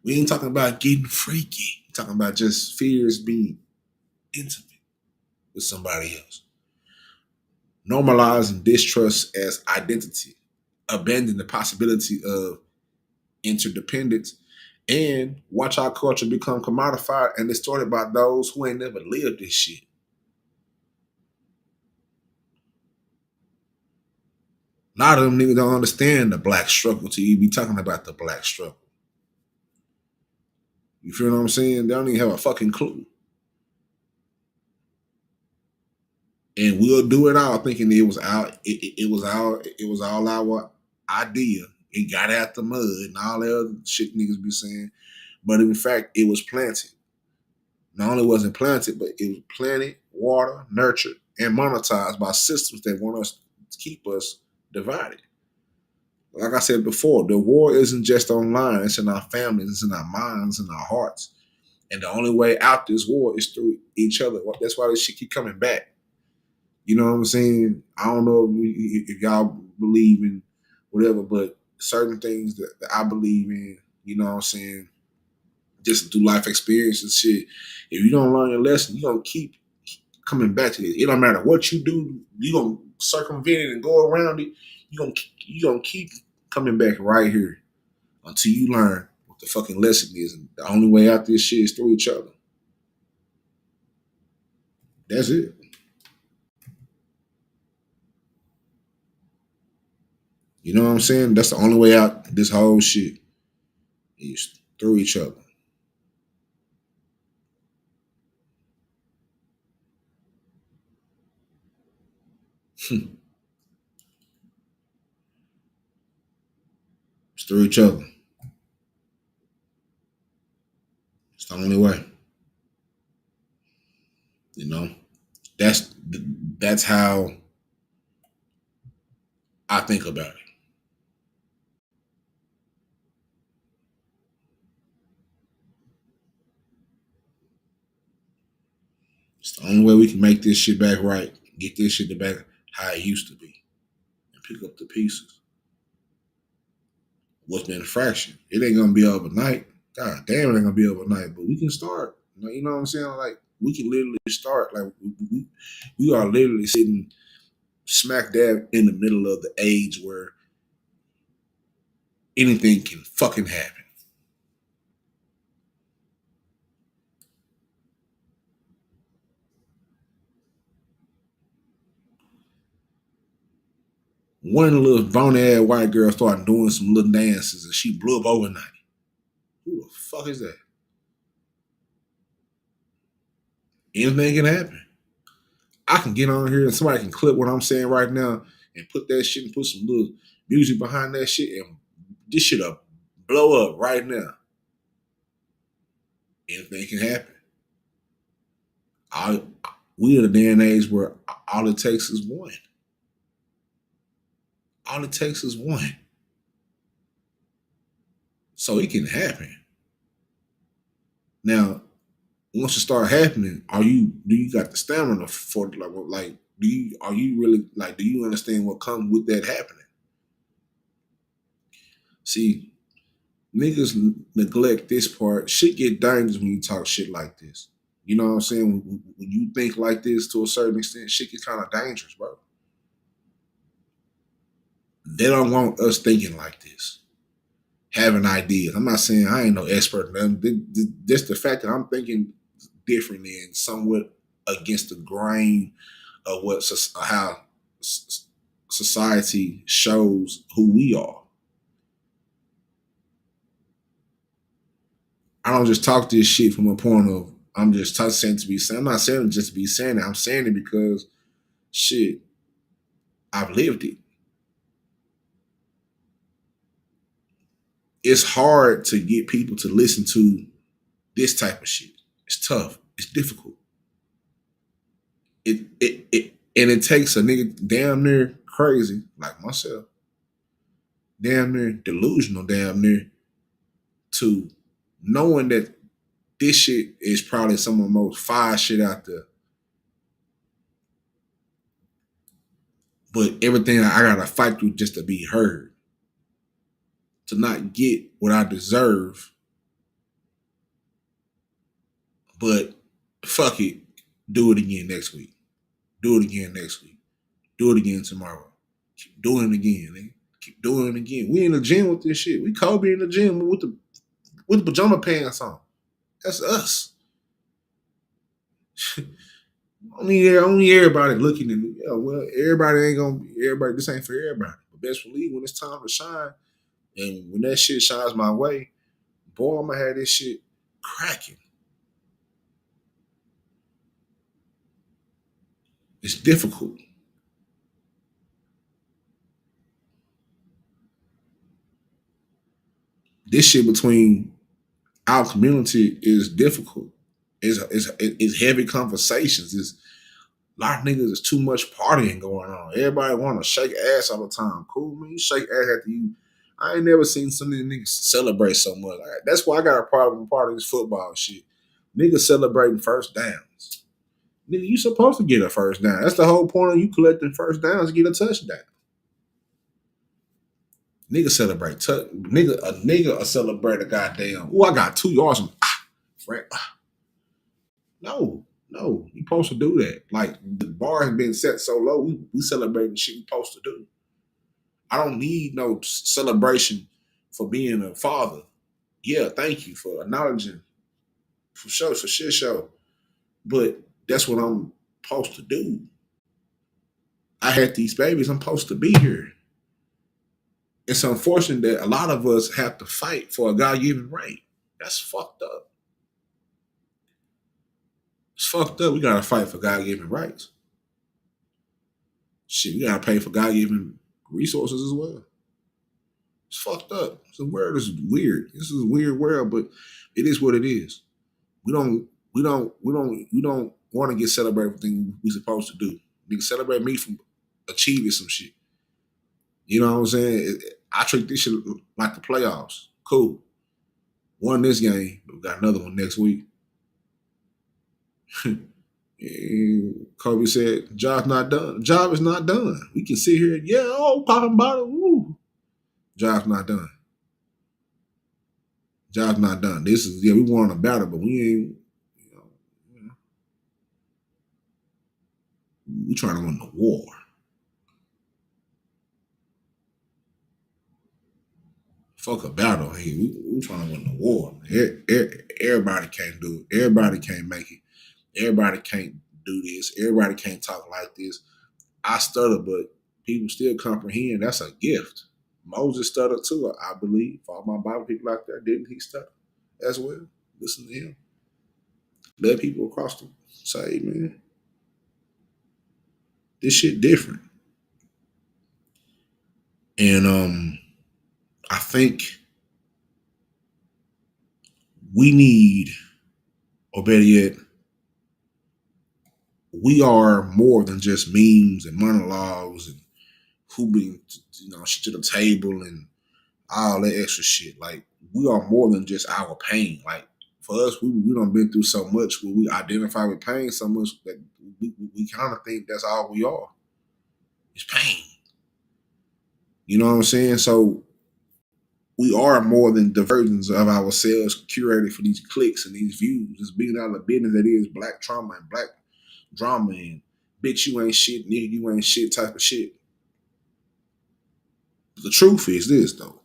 We ain't talking about getting freaky. We're talking about just fears being intimate with somebody else. Normalizing distrust as identity, abandon the possibility of interdependence, and watch our culture become commodified and distorted by those who ain't never lived this shit. A lot of them niggas don't understand the black struggle till you be talking about the black struggle. You feel what I'm saying? They don't even have a fucking clue. And we'll do it all thinking it was all our idea. It got out the mud and all that other shit niggas be saying. But in fact, it was planted. Not only was it planted, but it was planted, watered, nurtured, and monetized by systems that want us to keep us divided. Like I said before, the war isn't just online, it's in our families, it's in our minds, and our hearts. And the only way out this war is through each other. That's why this shit keep coming back. You know what I'm saying? I don't know if y'all believe in whatever, but certain things that I believe in, you know what I'm saying, just through life experience and shit. If you don't learn your lesson, you're gonna keep coming back to this. It don't matter what you do, you're gonna circumvent it and go around it. You're gonna keep coming back right here until you learn what the fucking lesson is. And the only way out this shit is through each other. That's it. You know what I'm saying? That's the only way out this whole shit is through each other. It's through each other. It's the only way. You know, that's how I think about it. It's the only way we can make this shit back right. Get this shit back how it used to be, and pick up the pieces. What's been a fraction? It ain't gonna be overnight. God damn, it ain't gonna be overnight. But we can start. You know what I'm saying? Like we can literally start. Like we are literally sitting smack dab in the middle of the age where anything can fucking happen. One little bony ass white girl started doing some little dances and she blew up overnight. Who the fuck is that? Anything can happen. I can get on here and somebody can clip what I'm saying right now and put that shit and put some little music behind that shit and this shit up blow up right now. Anything can happen. All, we in a day and age where all it takes is one. All it takes is one. So it can happen. Now, once it start happening, do you got the stamina for it? Like are you really like do you understand what comes with that happening? See, niggas neglect this part. Shit get dangerous when you talk shit like this. You know what I'm saying? When you think like this to a certain extent, shit gets kind of dangerous, bro. They don't want us thinking like this, having ideas. I'm not saying I ain't no expert. Just the fact that I'm thinking differently and somewhat against the grain of what how society shows who we are. I don't just talk this shit from a point of I'm just saying to be saying. I'm not saying it just to be saying it. I'm saying it because shit, I've lived it. It's hard to get people to listen to this type of shit. It's tough. It's difficult. And it takes a nigga damn near crazy like myself, damn near delusional, damn near to knowing that this shit is probably some of the most fire shit out there. But everything I gotta fight through just to be heard, to not get what I deserve. But fuck it, do it again next week. Do it again next week. Do it again tomorrow. Keep doing it again, nigga. Keep doing it again. We in the gym with this shit. We Kobe in the gym with the pajama pants on. That's us. Only everybody looking at me. Yeah, well, everybody ain't gonna be everybody. This ain't for everybody. But best believe when it's time to shine, and when that shit shines my way, boy, I'm gonna have this shit cracking. It's difficult. This shit between our community is difficult. It's heavy conversations. It's a lot of niggas. Is too much partying going on. Everybody want to shake ass all the time. Cool, man. You shake ass after you. I ain't never seen some of these niggas celebrate so much. That's why I got a problem with part of this football shit. Niggas celebrating first downs. Nigga, you supposed to get a first down. That's the whole point of you collecting first downs to get a touchdown. Nigga celebrate. A nigga celebrate a goddamn. Oh, I got 2 yards. Frank. No, you supposed to do that. Like the bar has been set so low, we celebrating shit we supposed to do. I don't need no celebration for being a father. Yeah, thank you for acknowledging for sure, for shit show. But that's what I'm supposed to do. I had these babies. I'm supposed to be here. It's unfortunate that a lot of us have to fight for a God given right. That's fucked up. It's fucked up. We gotta fight for God given rights. Shit, we gotta pay for God given resources as well. It's fucked up. The world is weird. This is a weird world, but it is what it is. We don't want to get celebrated for things we supposed to do. Nigga, celebrate me for achieving some shit. You know what I'm saying? I treat this shit like the playoffs. Cool. Won this game, but we got another one next week. And Kobe said, "Job's not done. Job is not done. We can sit here, and, yeah, oh, popping bottle, woo. Job's not done. Job's not done. This is we won a battle, but we ain't. We trying to win the war. Fuck a battle. Hey, we trying to win the war. Everybody can't do it. Everybody can't make it. Everybody can't do this. Everybody can't talk like this. I stutter, but people still comprehend. That's a gift. Moses stuttered too, I believe. For all my Bible people out there, didn't he stutter as well? Listen to him. Let people across the say, man, this shit different. And I think we need, or better yet, we are more than just memes and monologues and who bring shit to the table and all that extra shit. Like we are more than just our pain. Like for us, we done been through so much where we identify with pain so much that we kind of think that's all we are. It's pain. You know what I'm saying? So we are more than the versions of ourselves curated for these clicks and these views. It's being out of the business that is black trauma and black drama and bitch you ain't shit, nigga you ain't shit type of shit. The truth is this though.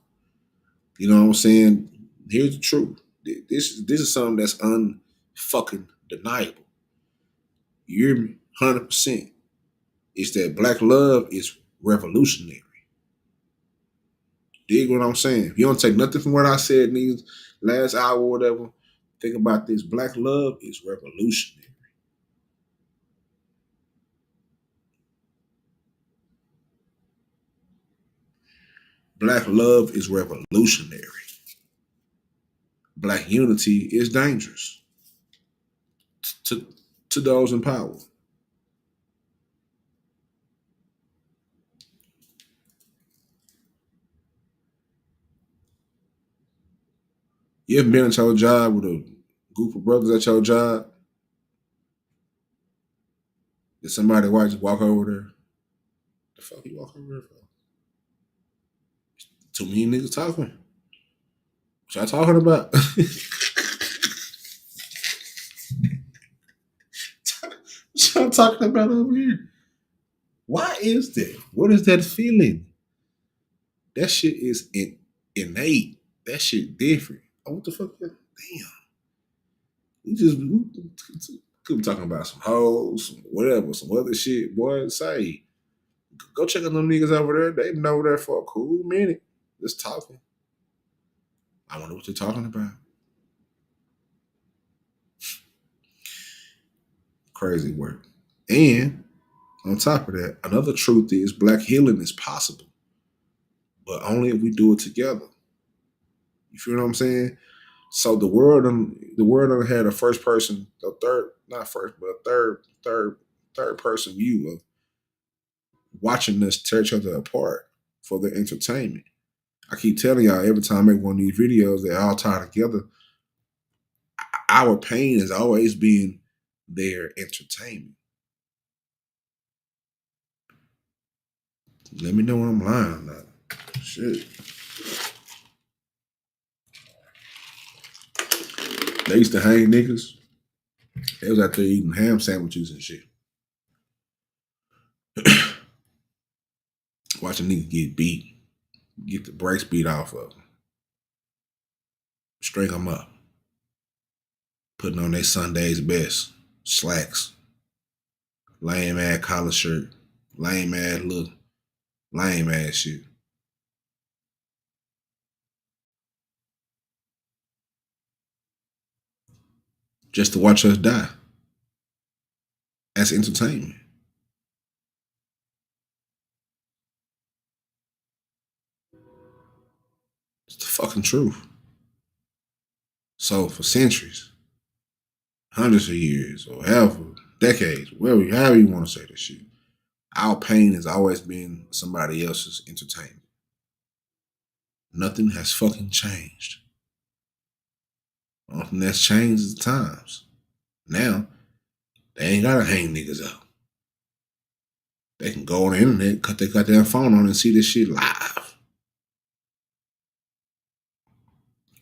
You know what I'm saying? Here's the truth. This is something that's unfucking deniable. You hear me? 100%. It's that black love is revolutionary. Dig what I'm saying? If you don't take nothing from what I said in these last hour or whatever, think about this. Black love is revolutionary. Black love is revolutionary. Black unity is dangerous to, to those in power. You ever been at your job with a group of brothers at your job? Did somebody walk over there? The fuck you walk over there for? Too many niggas talking. What y'all talking about? What y'all talking about over here? Why is that? What is that feeling? That shit is innate. That shit different. Oh, what the fuck? Damn. We could be talking about some hoes, some whatever, some other shit. Boy, say, go check on them niggas over there. They've been over there for a cool minute. Just talking. I wonder what they're talking about. Crazy work. And on top of that, another truth is black healing is possible, but only if we do it together. You feel what I'm saying? So the world done had a first person, a third, not first, but a third person view of watching us tear each other apart for their entertainment. I keep telling y'all every time I make one of these videos, they all tie together. Our pain has always been their entertainment. Let me know when I'm lying or not. Shit. They used to hang niggas. They was out there eating ham sandwiches and shit. Watching niggas get beat, get the brakes beat off of them, string them up, putting on their Sunday's best, slacks, lame ass collar shirt, lame ass look, lame ass shit. Just to watch us die. That's entertainment. It's the fucking truth. So for centuries, hundreds of years, or however, decades, however you want to say this shit, our pain has always been somebody else's entertainment. Nothing has fucking changed. Only thing that's changed is the times. Now, they ain't gotta hang niggas out. They can go on the internet, cut their goddamn phone on and see this shit live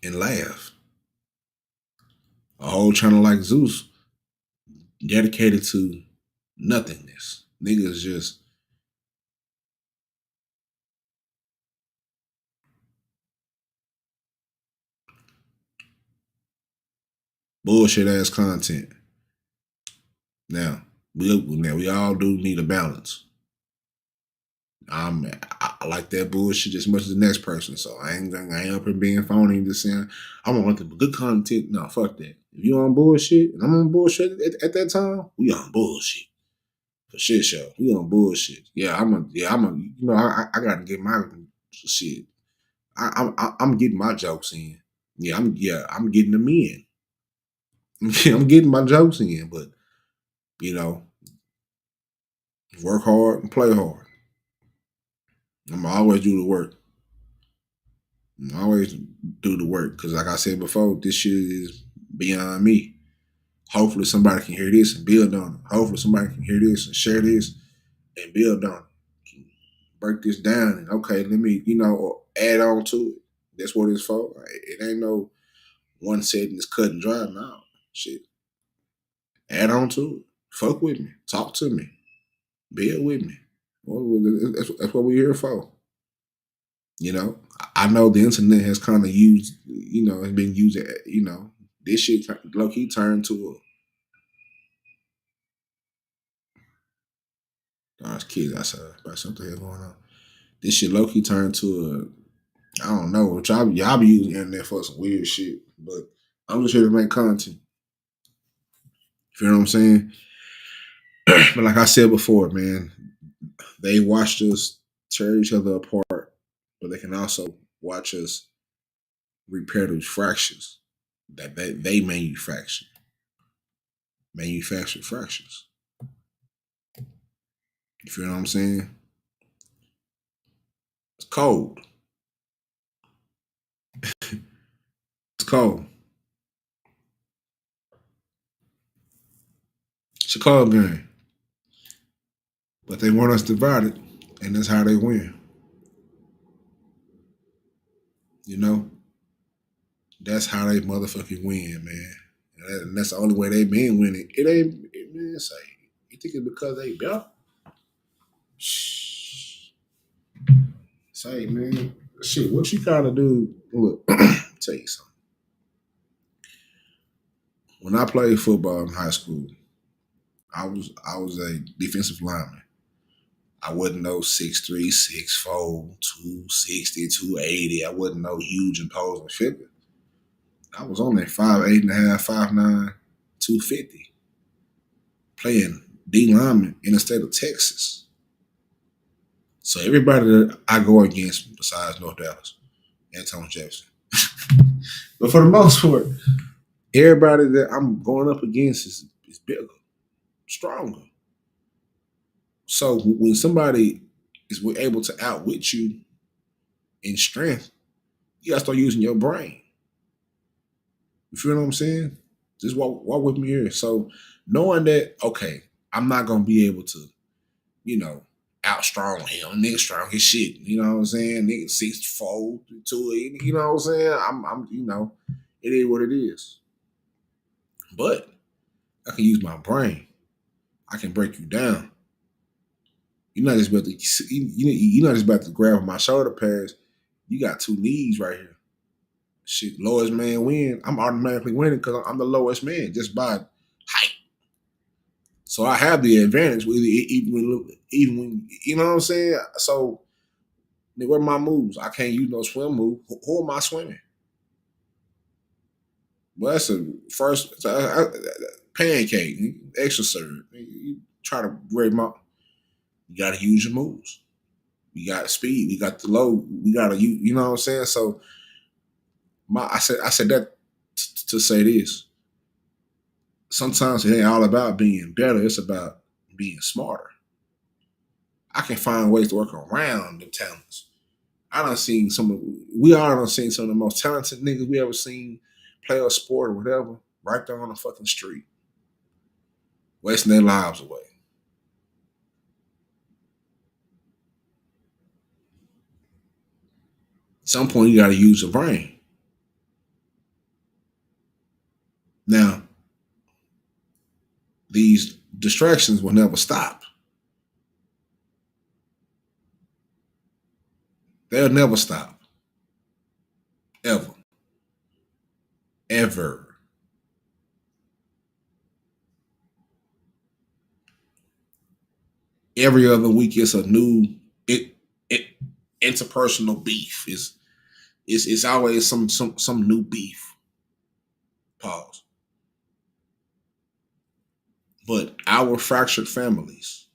and laugh. A whole channel like Zeus dedicated to nothingness. Niggas just bullshit ass content. Now we all do need a balance. I like that bullshit as much as the next person, so I ain't up here being phony and just saying I want the good content. No, fuck that. If you on bullshit and I'm on bullshit at that time, we on bullshit for shit show. We on bullshit. I gotta get my shit. I'm getting my jokes in. I'm getting them in. I'm getting my jokes in, but you know, work hard and play hard. I'm always do the work. I always do the work because, like I said before, this shit is beyond me. Hopefully, somebody can hear this and build on it. Hopefully, somebody can hear this and share this and build on it. Break this down and okay, let me, add on to it. That's what it's for. It ain't no one setting is cut and dry now. Shit, add on to it. Fuck with me. Talk to me. Build with me. That's what we're here for. You know, I know the internet has kind of used, has been used, this shit low key turned to there's kids outside. About something here going on. This shit low key turned to I don't know. Which y'all be using the internet for some weird shit, but I'm just here to make content. You know what I'm saying? But like I said before, man, they watched us tear each other apart, but they can also watch us repair those fractures that they manufactured fractures. You feel what I'm saying? It's cold. It's cold. It's a cold game. But they want us divided, and that's how they win. You know? That's how they motherfucking win, man. And that's the only way they been winning. It ain't, man, say, you think it's because they better? Shh. Say, man, shit, what you gotta do? Look, tell you something. When I played football in high school, I was a defensive lineman. I wasn't no 6'3", 6'4", 260, 280. I wasn't no huge imposing figure. I was only 5'8.5", 5'9", 250, playing D lineman in the state of Texas. So everybody that I go against, besides North Dallas and Thomas Jefferson, but for the most part, everybody that I'm going up against is bigger, stronger. So when somebody is able to outwit you in strength, you gotta start using your brain. You feel what I'm saying? Just walk with me here. So knowing that, okay, I'm not gonna be able to, you know, out strong him. Nigga strong as shit. You know what I'm saying? Nigga 6'4", 280. You know what I'm saying? It is what it is. But I can use my brain. I can break you down. You're not just about to you're not just about to grab my shoulder pads. You got two knees right here. Shit, lowest man win. I'm automatically winning because I'm the lowest man just by height. So I have the advantage with even when you know what I'm saying. So what are my moves? I can't use no swim move. Who am I swimming? Well, that's a first pancake, extra serve. You try to break my. You got to use your moves. We got speed. We got the low. We got to you know what I'm saying. So I said that to say this. Sometimes it ain't all about being better. It's about being smarter. I can find ways to work around the talents. I done seen we all done seen some of the most talented niggas we ever seen play a sport or whatever right there on the fucking street, wasting their lives away. At some point, you got to use your brain. Now, these distractions will never stop. They'll never stop. Ever. Ever. Every other week, it's a new it interpersonal beef. It's always some new beef. Pause. But our fractured families,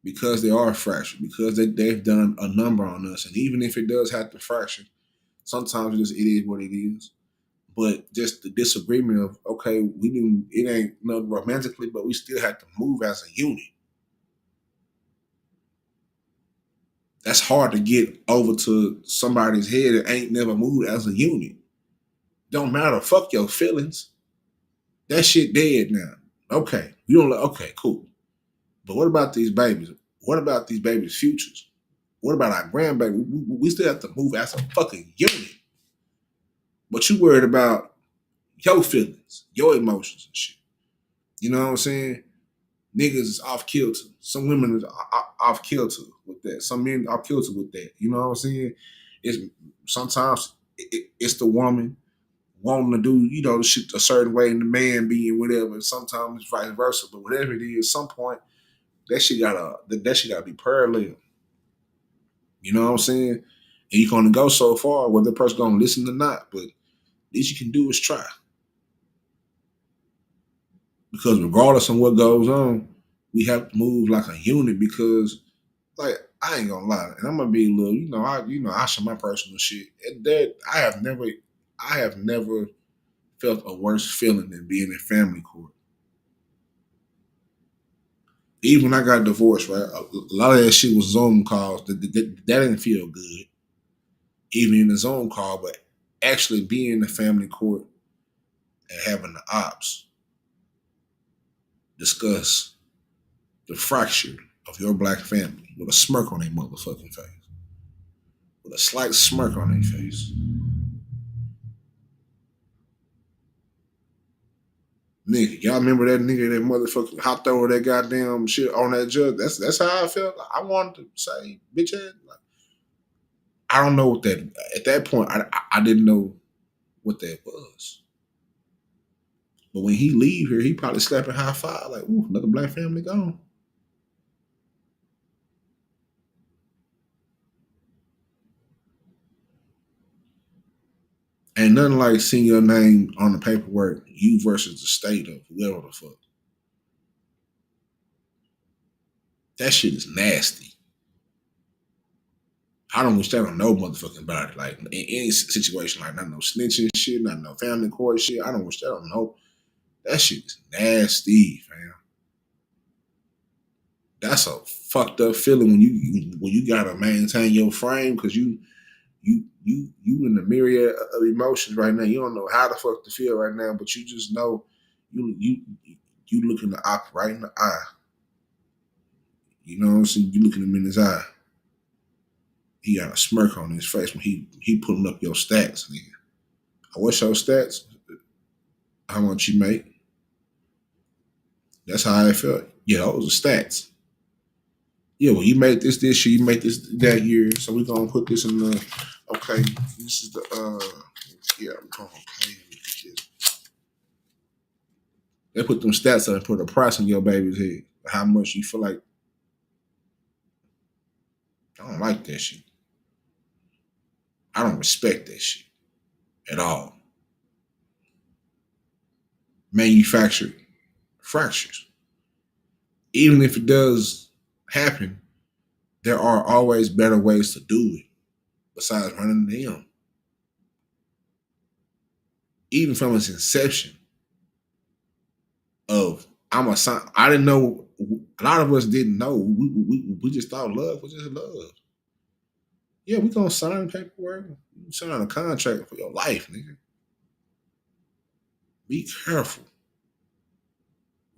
because they are fractured, because they've done a number on us, and even if it does have to fracture, sometimes it is what it is. But just the disagreement of okay, we didn't. It ain't nothing romantically, but we still have to move as a unit. That's hard to get over to somebody's head that ain't never moved as a unit. Don't matter. Fuck your feelings. That shit dead now. Okay, you don't. Okay, cool. But what about these babies? What about these babies' futures? What about our grandbaby? We still have to move as a fucking unit. But you worried about your feelings, your emotions and shit. You know what I'm saying? Niggas is off kilter. Some women is off kilter with that. Some men are guilty with that. You know what I'm saying? It's sometimes it's the woman wanting to do, the shit a certain way and the man being whatever. Sometimes it's vice versa. But whatever it is, some point that shit gotta be parallel. You know what I'm saying? And you can only go so far whether the person gonna listen or not. But least you can do is try. Because regardless of what goes on, we have to move like a unit because like I ain't gonna lie, and I'm gonna be a little, I share my personal shit. And that I have never felt a worse feeling than being in family court. Even when I got divorced, right? A lot of that shit was Zoom calls. That didn't feel good, even in the Zoom call. But actually being in the family court and having the ops discuss the fracture of your black family with a smirk on their motherfucking face, with a slight smirk on their face. Nigga, y'all remember that nigga that motherfucking hopped over that goddamn shit on that judge? That's how I felt. I wanted to say, bitch ass. Like, I don't know what that. At that point, I didn't know what that was. But when he leave here, he probably slapping high five like, ooh, another black family gone. Ain't nothing like seeing your name on the paperwork, you versus the state of whoever the fuck. That shit is nasty. I don't wish that on no motherfucking body. Like in any situation, like not no snitching shit, not no family court shit. I don't wish that on no. That shit is nasty, fam. That's a fucked up feeling when you gotta maintain your frame because you in the myriad of emotions right now. You don't know how the fuck to feel right now, but you just know you looking the op right in the eye. You know what I'm saying? You looking him in his eye. He got a smirk on his face when he pulling up your stats, nigga. What's your stats? How much you make? That's how I felt. Yeah, those are stats. Yeah, well, you made this year, you made this that year, so we're gonna put this in the. Okay, this is the. Yeah, we're gonna pay this. They put them stats up and put a price on your baby's head. How much you feel like? I don't like that shit. I don't respect that shit at all. Manufactured fractures. Even if it does happen, there are always better ways to do it besides running them. Even from its inception of I'm a son. I didn't know. A lot of us didn't know. We just thought love was just love. Yeah, we gonna sign paperwork. You sign a contract for your life, nigga. Be careful.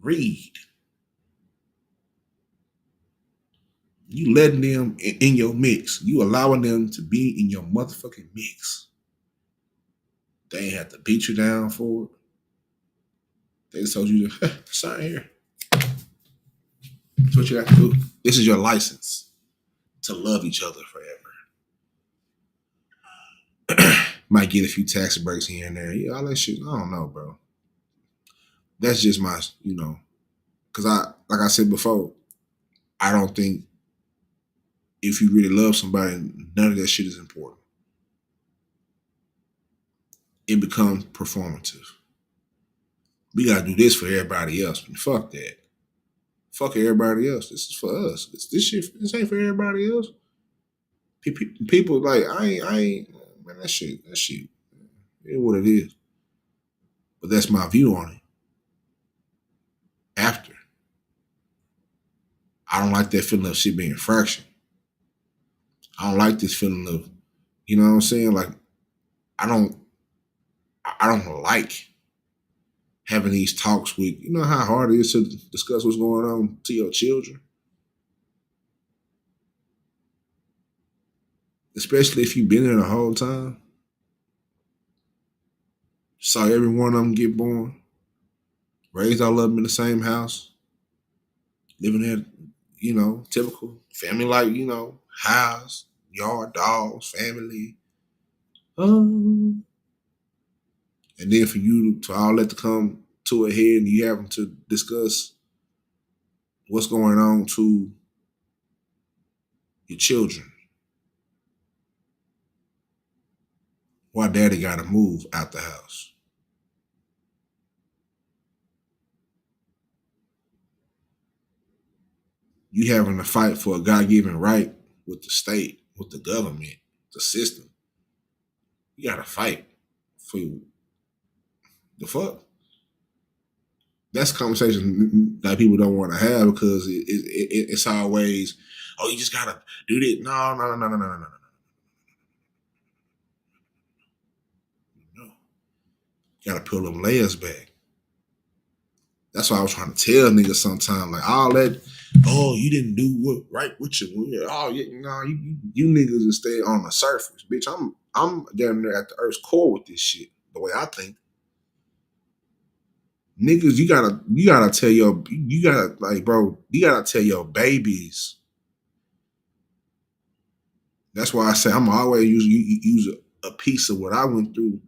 Read. You letting them in your mix. You allowing them to be in your motherfucking mix. They ain't have to beat you down for it. They just told you to sign here. That's what you have to do. This is your license to love each other forever. Might get a few tax breaks here and there. Yeah, all that shit. I don't know, bro. That's just my, because like I said before, I don't think if you really love somebody, none of that shit is important. It becomes performative. We gotta do this for everybody else. Fuck that. Fuck everybody else. This is for us. This shit. This ain't for everybody else. People like I ain't. Man, that shit. It is what it is. But that's my view on it. After I don't like that feeling of shit being fractured. I don't like this feeling of, you know what I'm saying? Like I don't. I don't like having these talks with. You know how hard it is to discuss what's going on to your children. Especially if you've been there the whole time. Saw every one of them get born, raised all of them in the same house, living there. typical family, like, house, yard, dogs, family. Um, and then for you to all that to come to a head and you having to discuss what's going on to your children. Why daddy gotta move out the house. You having to fight for a God-given right with the state, with the government, the system. You gotta fight for the fuck. That's a conversation that people don't want to have because it's always, oh, you just gotta do this. No, no, no, no, no, no, no, no, no. You gotta pull them layers back. That's why I was trying to tell niggas sometimes, like all that. Oh, you didn't do what right with you. Oh, yeah, no, you niggas just stay on the surface, bitch. I'm down there at the earth's core with this shit. The way I think, niggas, you gotta tell you gotta like, bro, you gotta tell your babies. That's why I say I'm always use a piece of what I went through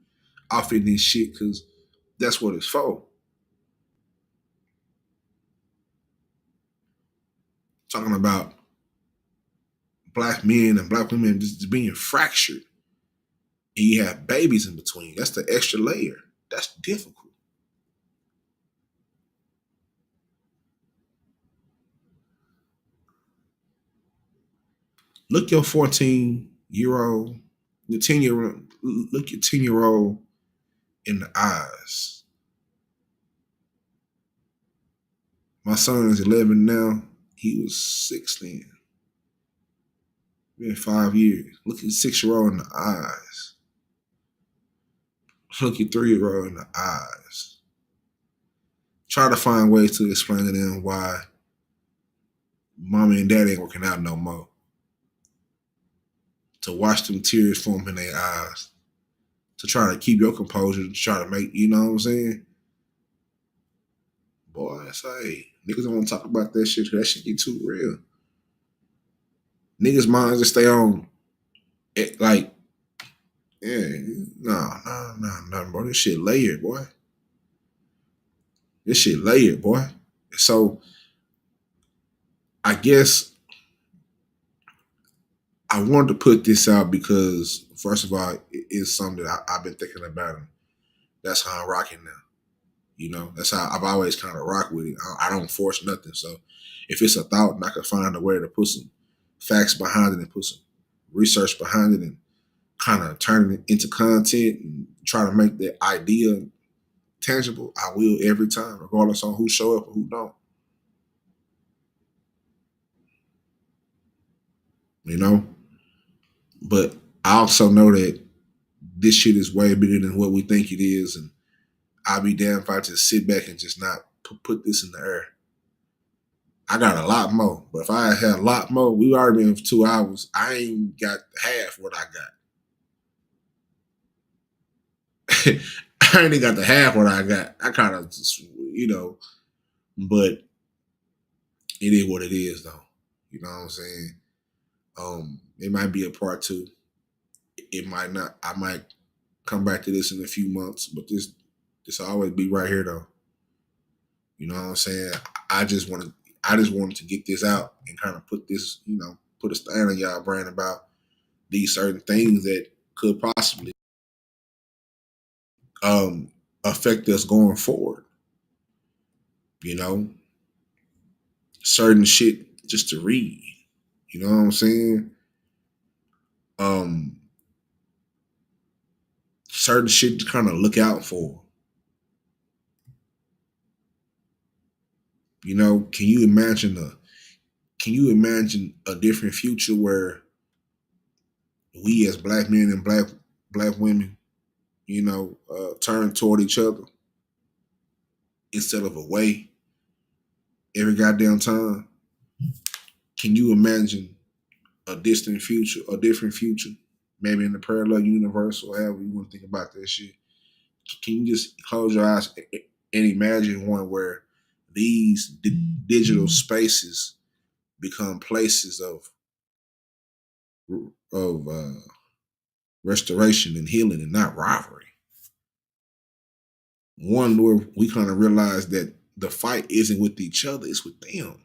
off in this shit because that's what it's for. Talking about black men and black women just being fractured, and you have babies in between. That's the extra layer. That's difficult. Look your 14-year old, your 10-year old, look your 10-year old in the eyes. My son is 11 now. He was 6 then. Been 5 years. Look your 6-year old in the eyes. Look your 3-year old in the eyes. Try to find ways to explain to them why mommy and daddy ain't working out no more. To watch them tears form in their eyes. To try to keep your composure, to try to make, you know what I'm saying? Boy, I say, niggas don't want to talk about that shit. That shit get too real. Niggas' minds just stay on, like, yeah, no, bro. This shit layered, boy. This shit layered, boy. So, I guess I wanted to put this out because, first of all, it's something that I've been thinking about, and that's how I'm rocking now. That's how I've always kind of rocked with it. I don't force nothing. So if it's a thought and I can find a way to put some facts behind it and put some research behind it and kind of turn it into content and try to make that idea tangible, I will every time, regardless on who show up or who don't. You know? But I also know that this shit is way bigger than what we think it is. And I'll be damned if I just sit back and just not put this in the air. I got a lot more. But if I had a lot more, we already been for 2 hours. I ain't got half what I got. I ain't got the half what I got. I kind of just, but it is what it is though. You know what I'm saying? It might be a part 2. It might not. I might come back to this in a few months, but this will always be right here though. You know what I'm saying? I just wanted to get this out and kind of put this, put a stain on y'all brain about these certain things that could possibly affect us going forward. Certain shit just to read. You know what I'm saying? Certain shit to kind of look out for. Can you imagine a different future where we as black men and black women, turn toward each other instead of away every goddamn time? Can you imagine a distant future, a different future, maybe in the parallel universe or however you want to think about that shit? Can you just close your eyes and imagine one where these digital spaces become places of restoration and healing, and not rivalry. One where we kind of realize that the fight isn't with each other; it's with them.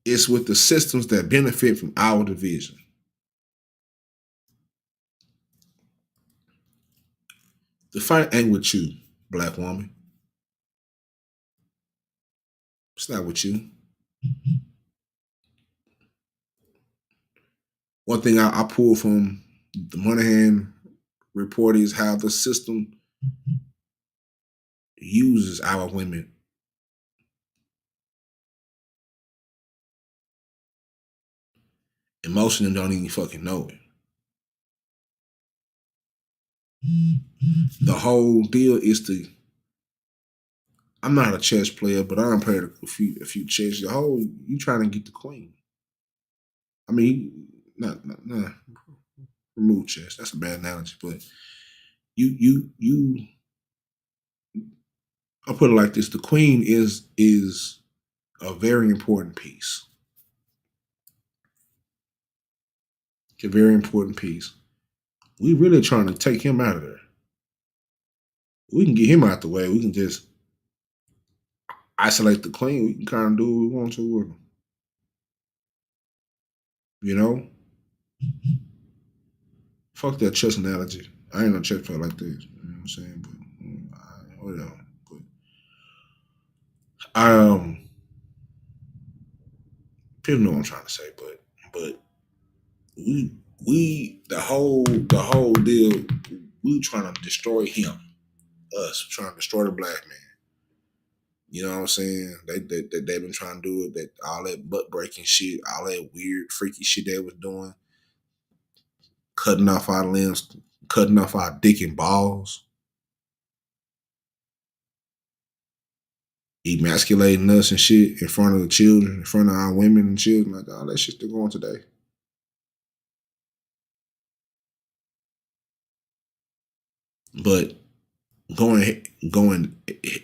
It's with the systems that benefit from our division. The fight ain't with you, black woman. It's not with you. One thing I pull from the Monahan report is how the system uses our women. And most of them don't even fucking know it. The whole deal is to. I'm not a chess player, but I played a few chess. The whole you trying to get the queen. I mean, not remove chess. That's a bad analogy, but you. I'll put it like this: the queen is a very important piece. A very important piece. We really trying to take him out of there. We can get him out the way. We can just isolate the queen. We can kind of do what we want to with him. You know? Fuck that chess analogy. I ain't no chess player like this. You know what I'm saying? But whatever. But people know what I'm trying to say, but we the whole deal, we trying to destroy him. Us trying to destroy the black man. You know what I'm saying? They've been trying to do it. That all that butt breaking shit, all that weird freaky shit they was doing, cutting off our limbs, cutting off our dick and balls, emasculating us and shit in front of the children, in front of our women and children, like all that shit still going today. But going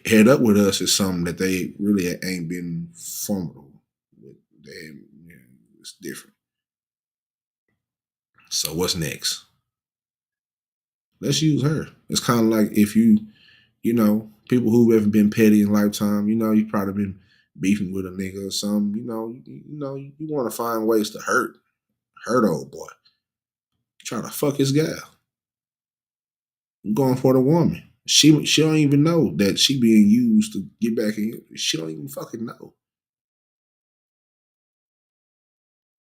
head up with us is something that they really ain't been formidable with. It's different. So what's next? Let's use her. It's kind of like if people who have been petty in lifetime, you've probably been beefing with a nigga or something. You want to find ways to hurt old boy. Trying to fuck his gal. Going for the woman. She don't even know that she being used to get back in. She don't even fucking know.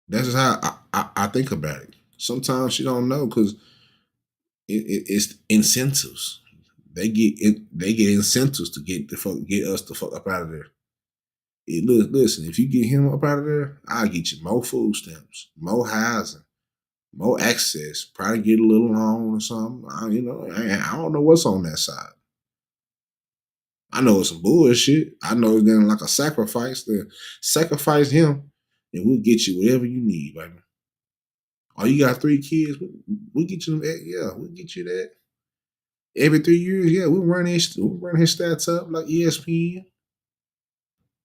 That's just how I think about it. Sometimes she don't know because it's incentives. They get incentives to get us the fuck up out of there. Listen, if you get him up out of there, I'll get you more food stamps, more housing, more access. Probably get a little loan or something. I don't know what's on that side. I know it's some bullshit. I know it's then like a sacrifice to sacrifice him, and we'll get you whatever you need, baby. Oh, you got 3 kids? We'll get you that. Yeah, we'll get you that. Every 3 years, yeah, we'll run his stats up like ESPN.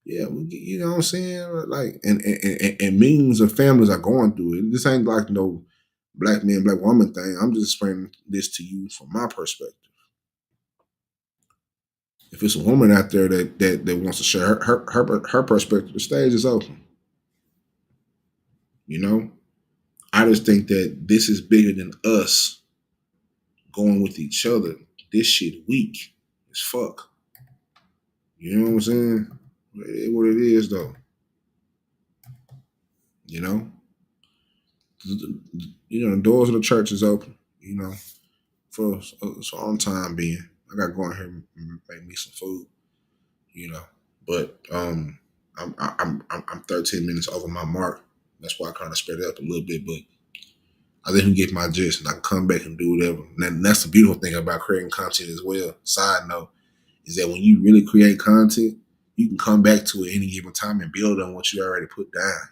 Yeah, we get, you know what I'm saying? Like, and millions of families are going through it. This ain't like no black man, black woman thing. I'm just explaining this to you from my perspective. If it's a woman out there that wants to share her perspective, the stage is open. I just think that this is bigger than us going with each other. This shit weak as fuck. You know what I'm saying? It is what it is, though. The doors of the church is open. For a long time being. I got to go in here and make me some food. But I'm 13 minutes over my mark. That's why I kind of sped it up a little bit, but I let him get my gist and I can come back and do whatever. And that's the beautiful thing about creating content as well. Side note is that when you really create content, you can come back to it any given time and build on what you already put down.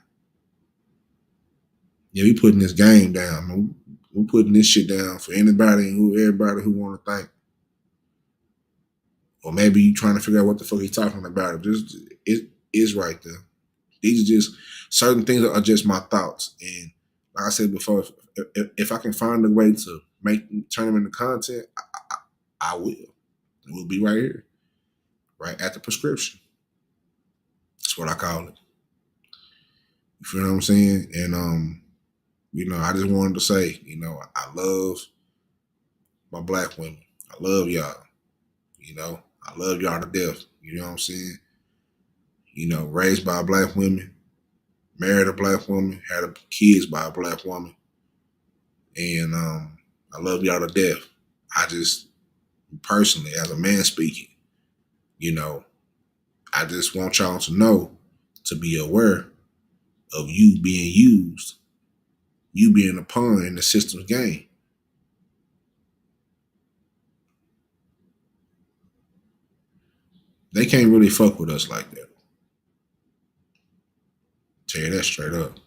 Yeah, we putting this game down. We're putting this shit down for everybody who want to think. Or maybe you trying to figure out what the fuck he's talking about. It is right there. These are just certain things that are just my thoughts. And like I said before, if I can find a way to turn them into content, I will. It will be right here, right at the prescription. That's what I call it. You feel what I'm saying? And I just wanted to say, I love my black women. I love y'all. I love y'all to death. You know what I'm saying? Raised by black women, married a black woman, had kids by a black woman, and I love y'all to death. I just personally, as a man speaking, you know, I just want y'all to know, to be aware of you being used, you being a pawn in the system's game. They can't really fuck with us like that. Tell you that straight up.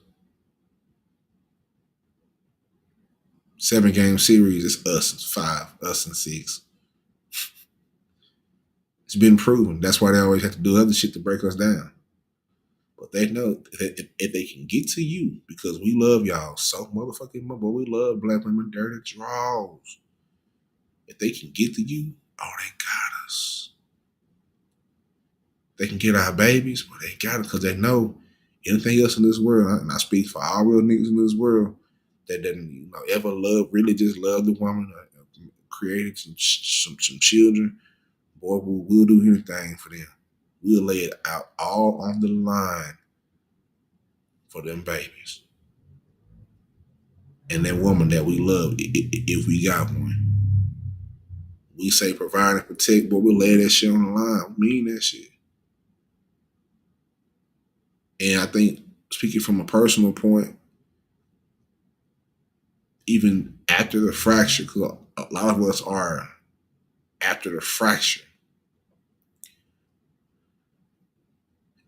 7-game series is us, it's 5, us and 6. It's been proven. That's why they always have to do other shit to break us down. But they know if they can get to you, because we love y'all so motherfucking much, but we love black women dirty draws. If they can get to you, oh, they got us. They can get our babies, but they got us because they know anything else in this world, and I speak for all real niggas in this world, that didn't ever really just love the woman, created some children, boy, we'll do anything for them. We'll lay it out all on the line for them babies. And that woman that we love, if we got one. We say provide and protect, but we'll lay that shit on the line. We mean that shit. And I think, speaking from a personal point, even after the fracture, because a lot of us are after the fracture,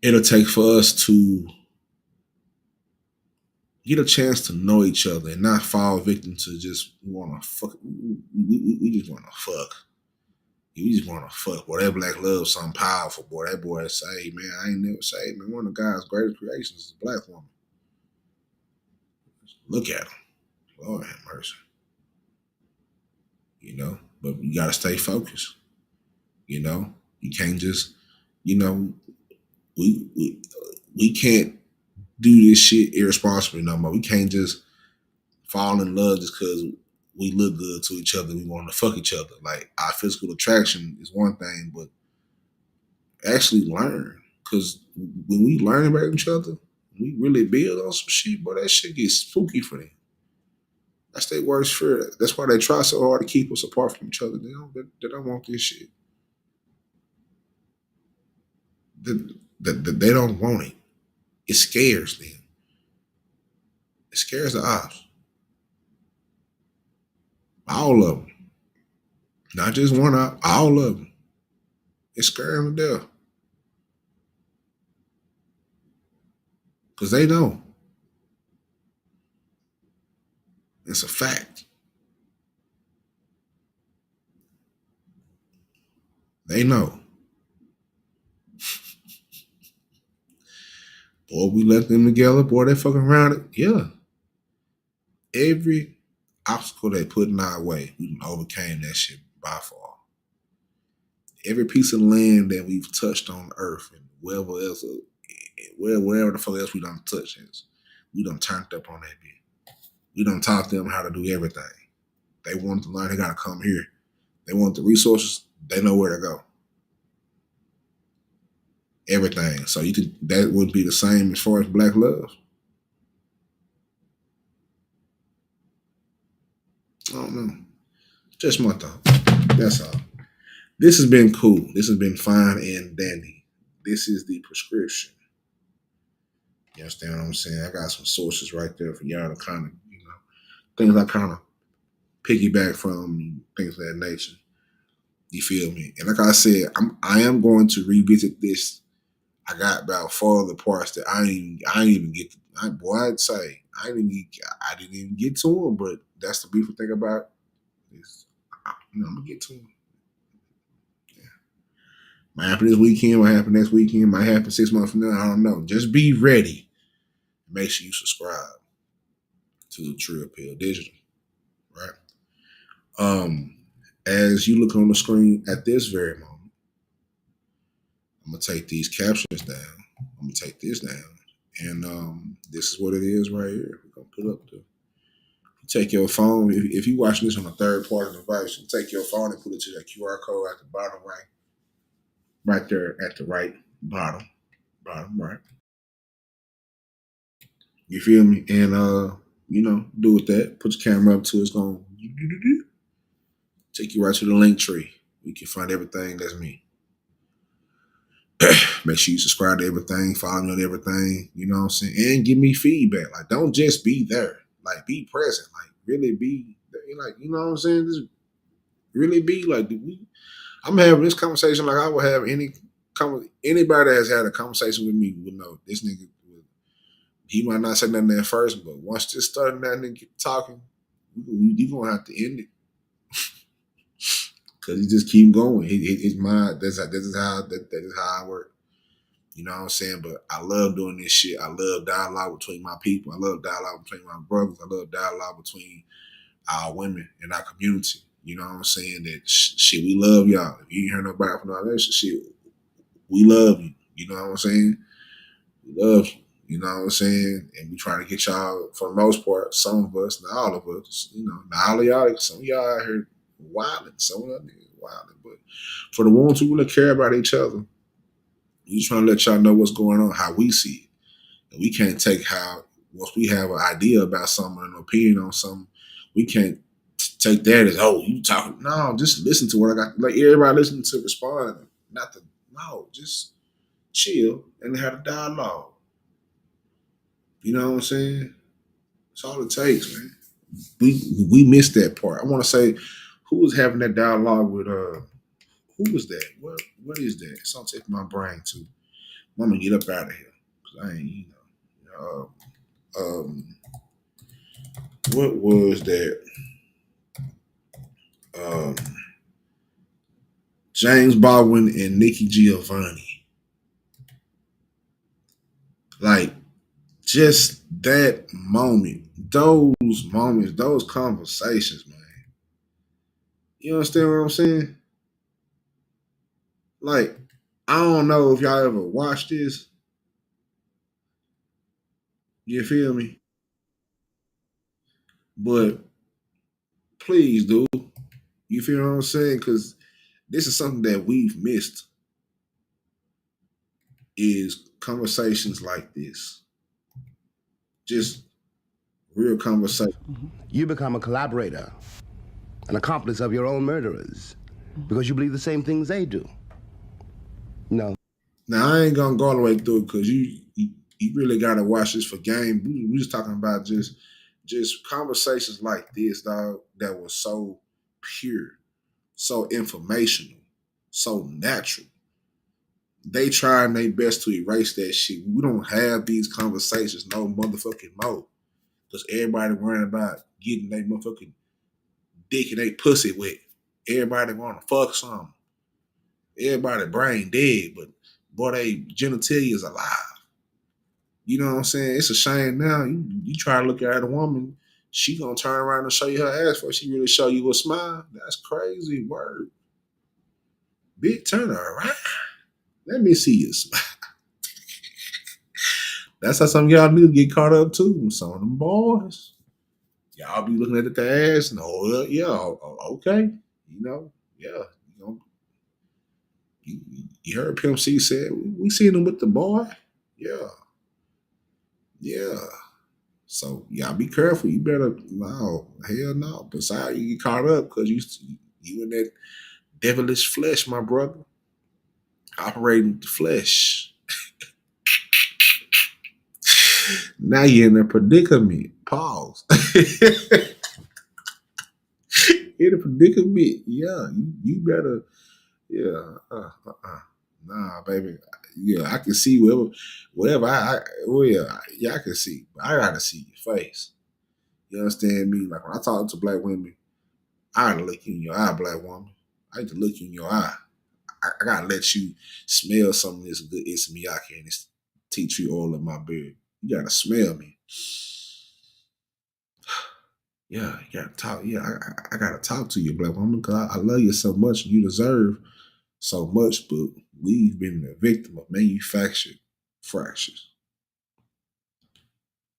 it'll take for us to get a chance to know each other and not fall victim to just want to fuck. We just want to fuck. We just want to fuck. Boy, that black love something powerful. Boy, that boy say, man, I ain't never say, man, one of God's greatest creations is a black woman. Look at him. Lord have mercy. But you got to stay focused. You can't just, we can't do this shit irresponsibly no more. We can't just fall in love just because we look good to each other. We want to fuck each other. Like, our physical attraction is one thing, but actually learn. Because when we learn about each other, we really build on some shit, but that shit gets spooky for them. That's their worst fear. That's why they try so hard to keep us apart from each other. They don't want this shit. They don't want it. It scares them. It scares the ops. All of them. Not just one op, all of them. It scares them to death. Because they know. It's a fact. They know. Boy, we let them together. Boy, they fucking around it. Yeah. Every obstacle they put in our way, we overcame that shit by far. Every piece of land that we've touched on earth and wherever else, wherever the fuck else we done touched is, we done turned up on that bit. We done taught them how to do everything. They wanted to learn, they gotta come here. They want the resources, they know where to go. Everything. So that would be the same as far as black love. I don't know. Just my thought. That's all. This has been cool. This has been fine and dandy. This is the prescription. You understand what I'm saying? I got some sources right there for y'all to kind of, things I kind of piggyback from, things of that nature. You feel me? And like I said, I am going to revisit this. I got about 4 other parts that I ain't even get to. I'd say I didn't even get to them, but that's the beautiful thing about this. I'm gonna get to them. Yeah. Might happen this weekend, might happen next weekend, might happen 6 months from now. I don't know. Just be ready. Make sure you subscribe to the Trill Pill Digital, right? Um, as you look on the screen at this very moment, I'm gonna take these captions down. I'm gonna take this down, and this is what it is right here. We're gonna put up the. Take your phone. If you're watching this on a third party device, you take your phone and put it to that QR code at the bottom right there at the right bottom right. You feel me? And do with that. Put your camera up to it. It's gonna take you right to the link tree. You can find everything. That's me. Make sure you subscribe to everything, follow me on everything, you know what I'm saying? And give me feedback. Like, don't just be there. Like, be present. Like, really be, like, you know what I'm saying? Just really be like, I'm having this conversation like I would have anybody that has had a conversation with me would know this nigga, he might not say nothing at first, but once this started that nigga talking, you going to have to end it. Because he just keep going. His mind, that is how I work. You know what I'm saying? But I love doing this shit. I love dialogue between my people. I love dialogue between my brothers. I love dialogue between our women in our community. You know what I'm saying? That shit, we love y'all. If you ain't heard nobody from all that shit, we love you. You know what I'm saying? We love you. You know what I'm saying? And we try to get y'all, for the most part, some of us, not all of us, not all of y'all, some of y'all out here wilding, some of them niggas wilding. But for the ones who really care about each other, we just trying to let y'all know what's going on, how we see it. And we can't take once we have an idea about something, an opinion on something, we can't take that as, oh, you talking. No, just listen to what I got. Like, everybody listening to respond. Just chill and have a dialogue. You know what I'm saying? That's all it takes, man. We missed that part. I want to say, who was having that dialogue with who was that? What is that? It's on tip of my brain too. I'm gonna get up out of here because I ain't, what was that? Um, James Baldwin and Nikki Giovanni. Like, just that moment, those moments, those conversations, man. You understand what I'm saying? Like, I don't know if y'all ever watched this. You feel me? But please do. You feel what I'm saying? Because this is something that we've missed, is conversations like this. Just real conversation. You become a collaborator, an accomplice of your own murderers, because you believe the same things they do. No. Now, I ain't gonna go all the way through because you really gotta watch this for game. We just talking about just conversations like this, dog, that was so pure, so informational, so natural. They trying their best to erase that shit. We don't have these conversations no motherfucking more. Because everybody worrying about getting their motherfucking dick and they pussy wet. Everybody want to fuck something. Everybody brain dead, but boy, they genitalia is alive. You know what I'm saying? It's a shame now. You try to look at a woman, she gonna turn around and show you her ass before she really show you a smile. That's crazy word. Big turn around. Let me see you smile. That's how some of y'all niggas get caught up too. Some of them boys. Y'all be looking at the ass and okay. Yeah. You heard Pimp C said, we seen him with the boy. Yeah. Yeah. So y'all be careful. You better, no, hell no. Besides, you get caught up because you in that devilish flesh, my brother. Operating the flesh. Now you're in a predicament. Pause. In a predicament. Yeah, you better. Yeah. Nah, baby. Yeah, I can see whatever. I can see. But I gotta see your face. You understand me? Like, when I talk to black women, I gotta look you in your eye, black woman. I need to look you in your eye. I gotta let you smell some of this good Ismiyake and this tea tree oil in my beard. You gotta smell me. Yeah, you gotta talk. Yeah, I gotta talk to you, black woman, because I love you so much and you deserve so much, but we've been a victim of manufactured fractures.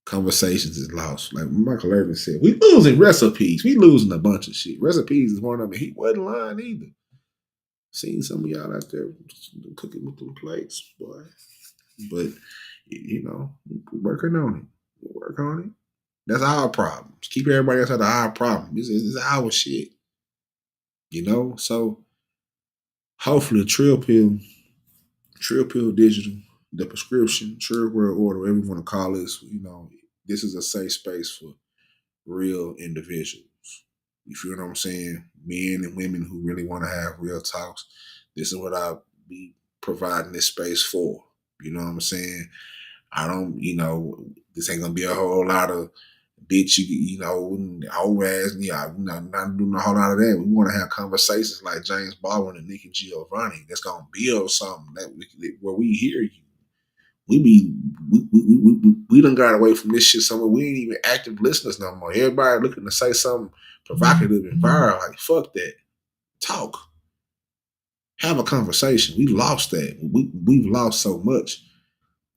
Conversations is lost. Like Michael Irvin said, we losing recipes. We losing a bunch of shit. Recipes is one of them. He wasn't lying either. Seen some of y'all out there cooking with them plates, boy. But you know, we're working on it. We'll work on it. That's our problem. Keep everybody else out of our problem. This is our shit. You know? So hopefully Trill Pill Digital, the prescription, Trill World Order, whatever you want to call this, you know, this is a safe space for real individuals. You feel what I'm saying? Men and women who really want to have real talks. This is what I'll be providing this space for. You know what I'm saying? I don't, you know, this ain't gonna be a whole lot of bitch, you know, whole ass, yeah, you know, not doing a whole lot of that. We want to have conversations like James Baldwin and Nikki Giovanni that's gonna build something where we hear you. We done got away from this shit somewhere. We ain't even active listeners no more. Everybody looking to say something provocative and viral. Like, fuck that. Talk. Have a conversation. We lost that. We've lost so much.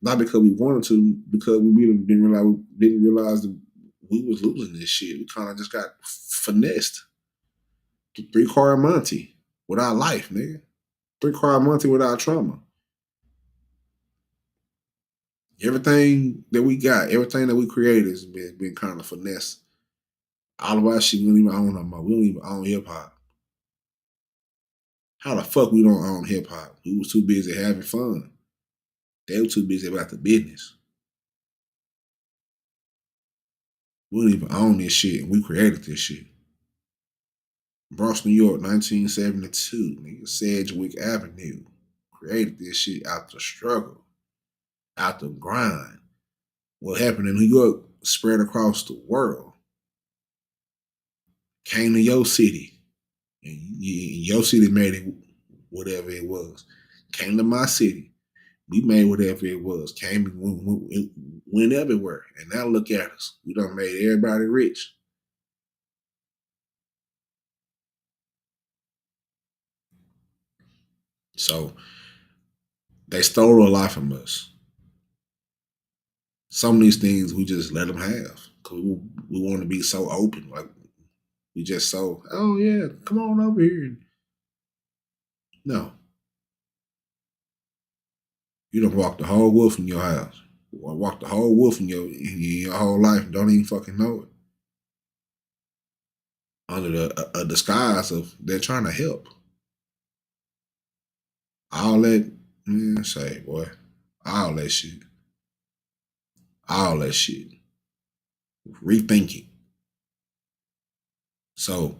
Not because we wanted to, because we didn't realize that we was losing this shit. We kind of just got finessed. 3-card Monty with our life, nigga. 3-card Monty with our trauma. Everything that we got, everything that we created has been kind of finessed. All of our shit we don't even own no more. We don't even own hip hop. How the fuck we don't own hip hop? We was too busy having fun. They were too busy about the business. We don't even own this shit, and we created this shit. Bronx, New York, 1972. Nigga, Sedgwick Avenue. Created this shit out the struggle, out the grind. What happened in New York spread across the world. Came to your city, and your city made it whatever it was. Came to my city, we made whatever it was. Came, went everywhere, and now look at us. We done made everybody rich. So they stole a lot from us. Some of these things we just let them have because we want to be so open. Like we just so, oh yeah, come on over here. No, you don't walk the whole wolf in your house. Walk the whole wolf in your whole life and don't even fucking know it. Under a disguise of they're trying to help. All that, man, say, boy, all that shit. All that shit. Rethinking. So,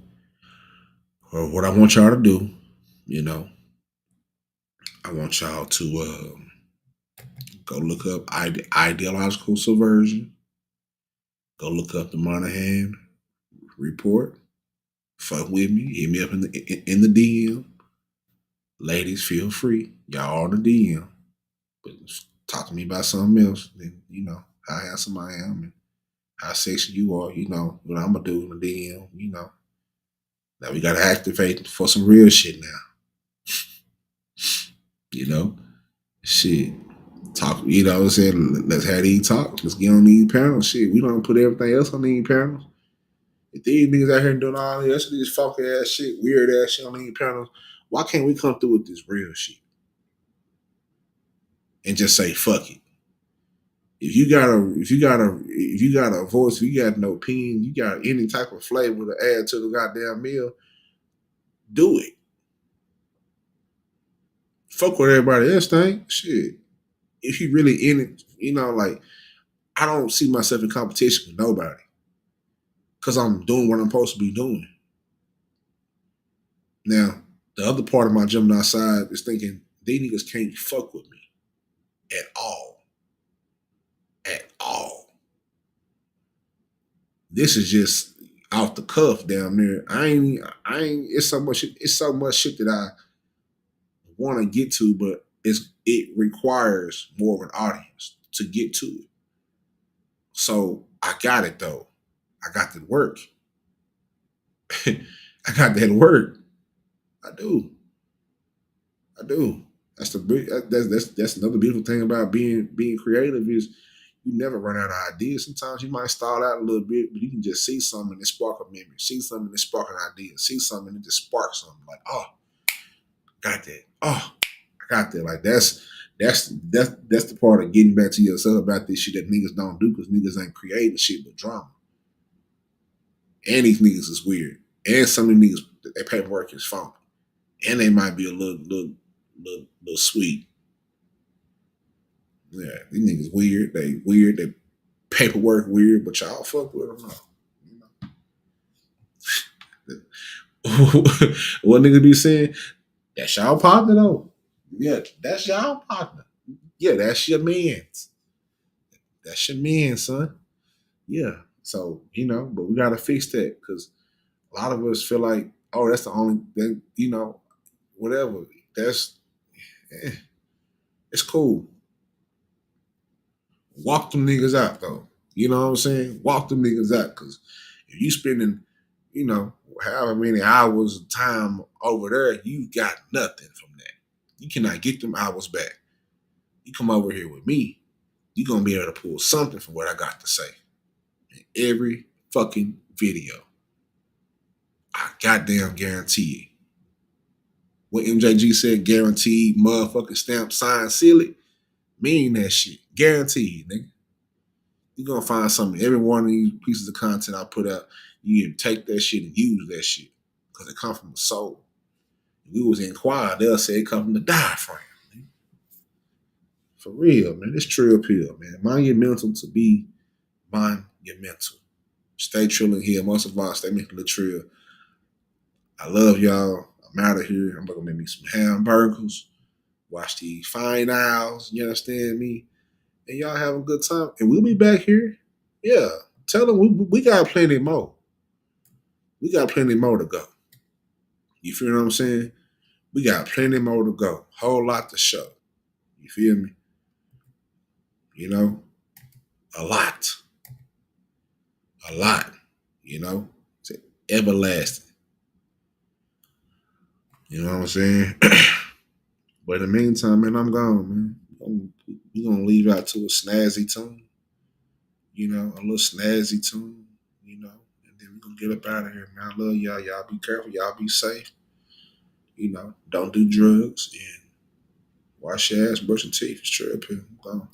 what I want y'all to do, you know, I want y'all to go look up Ideological Subversion. Go look up the Monahan report. Fuck with me. Hit me up in the DM. Ladies, feel free. Y'all on the DM. But talk to me about something else. Then, you know, how handsome I am and how sexy you are. You know, what I'm going to do in the DM. You know. Now we got to activate for some real shit now. You know? Shit. Talk, you know what I'm saying? Let's have these talks. Let's get on these panels. Shit, we don't put everything else on these panels. If these niggas out here doing all this funky ass shit, weird ass shit on these panels, why can't we come through with this real shit? And just say fuck it. If you got a voice, if you got no opinion, you got any type of flavor to add to the goddamn meal, do it. Fuck what everybody else think. Shit. If you really in it, you know, like I don't see myself in competition with nobody. Cause I'm doing what I'm supposed to be doing. Now, the other part of my Gemini side is thinking these niggas can't fuck with me at all. At all. This is just off the cuff down there. I ain't it's so much shit that I want to get to, but it requires more of an audience to get to it. So I got it though. I got that work. I got that work. I do. I do. That's the big. That's another beautiful thing about being creative is you never run out of ideas. Sometimes you might stall out a little bit, but you can just see something and spark a memory. See something and spark an idea. See something and just spark something. Like, oh, got that. Oh, I got that. Like that's the part of getting back to yourself about this shit that niggas don't do because niggas ain't creating shit but drama. And these niggas is weird. And some of the niggas, their paperwork is funky. And they might be a little sweet. Yeah, these niggas weird. They weird. They paperwork weird, but y'all fuck with them. No. What niggas be saying? That's y'all partner though. Yeah, that's y'all partner. Yeah, that's your man's. That's your man, son. Yeah. So, but we gotta fix that because a lot of us feel like, oh, that's the only thing, whatever. That's it's cool. Walk them niggas out though. You know what I'm saying? Walk them niggas out because if you spending, however many hours of time over there, you got nothing from that. You cannot get them hours back. You come over here with me, you're gonna be able to pull something from what I got to say in every fucking video. I goddamn guarantee you. What MJG said, guaranteed, motherfucking stamp, sign, seal it, mean that shit. Guaranteed, nigga. You're gonna find something. Every one of these pieces of content I put out, you can take that shit and use that shit. Because it comes from the soul. If we was in choir, they'll say it comes from the diaphragm. Man. For real, man. It's trill pill, man. Mind your mental to be mind your mental. Stay trilling here. Most of all, stay making the trill. I love y'all. I'm out of here. I'm gonna make me some hamburgers. Watch these fine owls. You understand me? And y'all have a good time. And we'll be back here. Yeah. Tell them we got plenty more. We got plenty more to go. You feel what I'm saying? We got plenty more to go. Whole lot to show. You feel me? A lot. A lot. It's everlasting. You know what I'm saying? But in the meantime, man, I'm gone, man. We're going to leave out to a snazzy tune. A little snazzy tune, and then we're going to get up out of here, man. I love y'all. Y'all be careful. Y'all be safe. Don't do drugs and wash your ass, brush your teeth. It's true. I'm gone.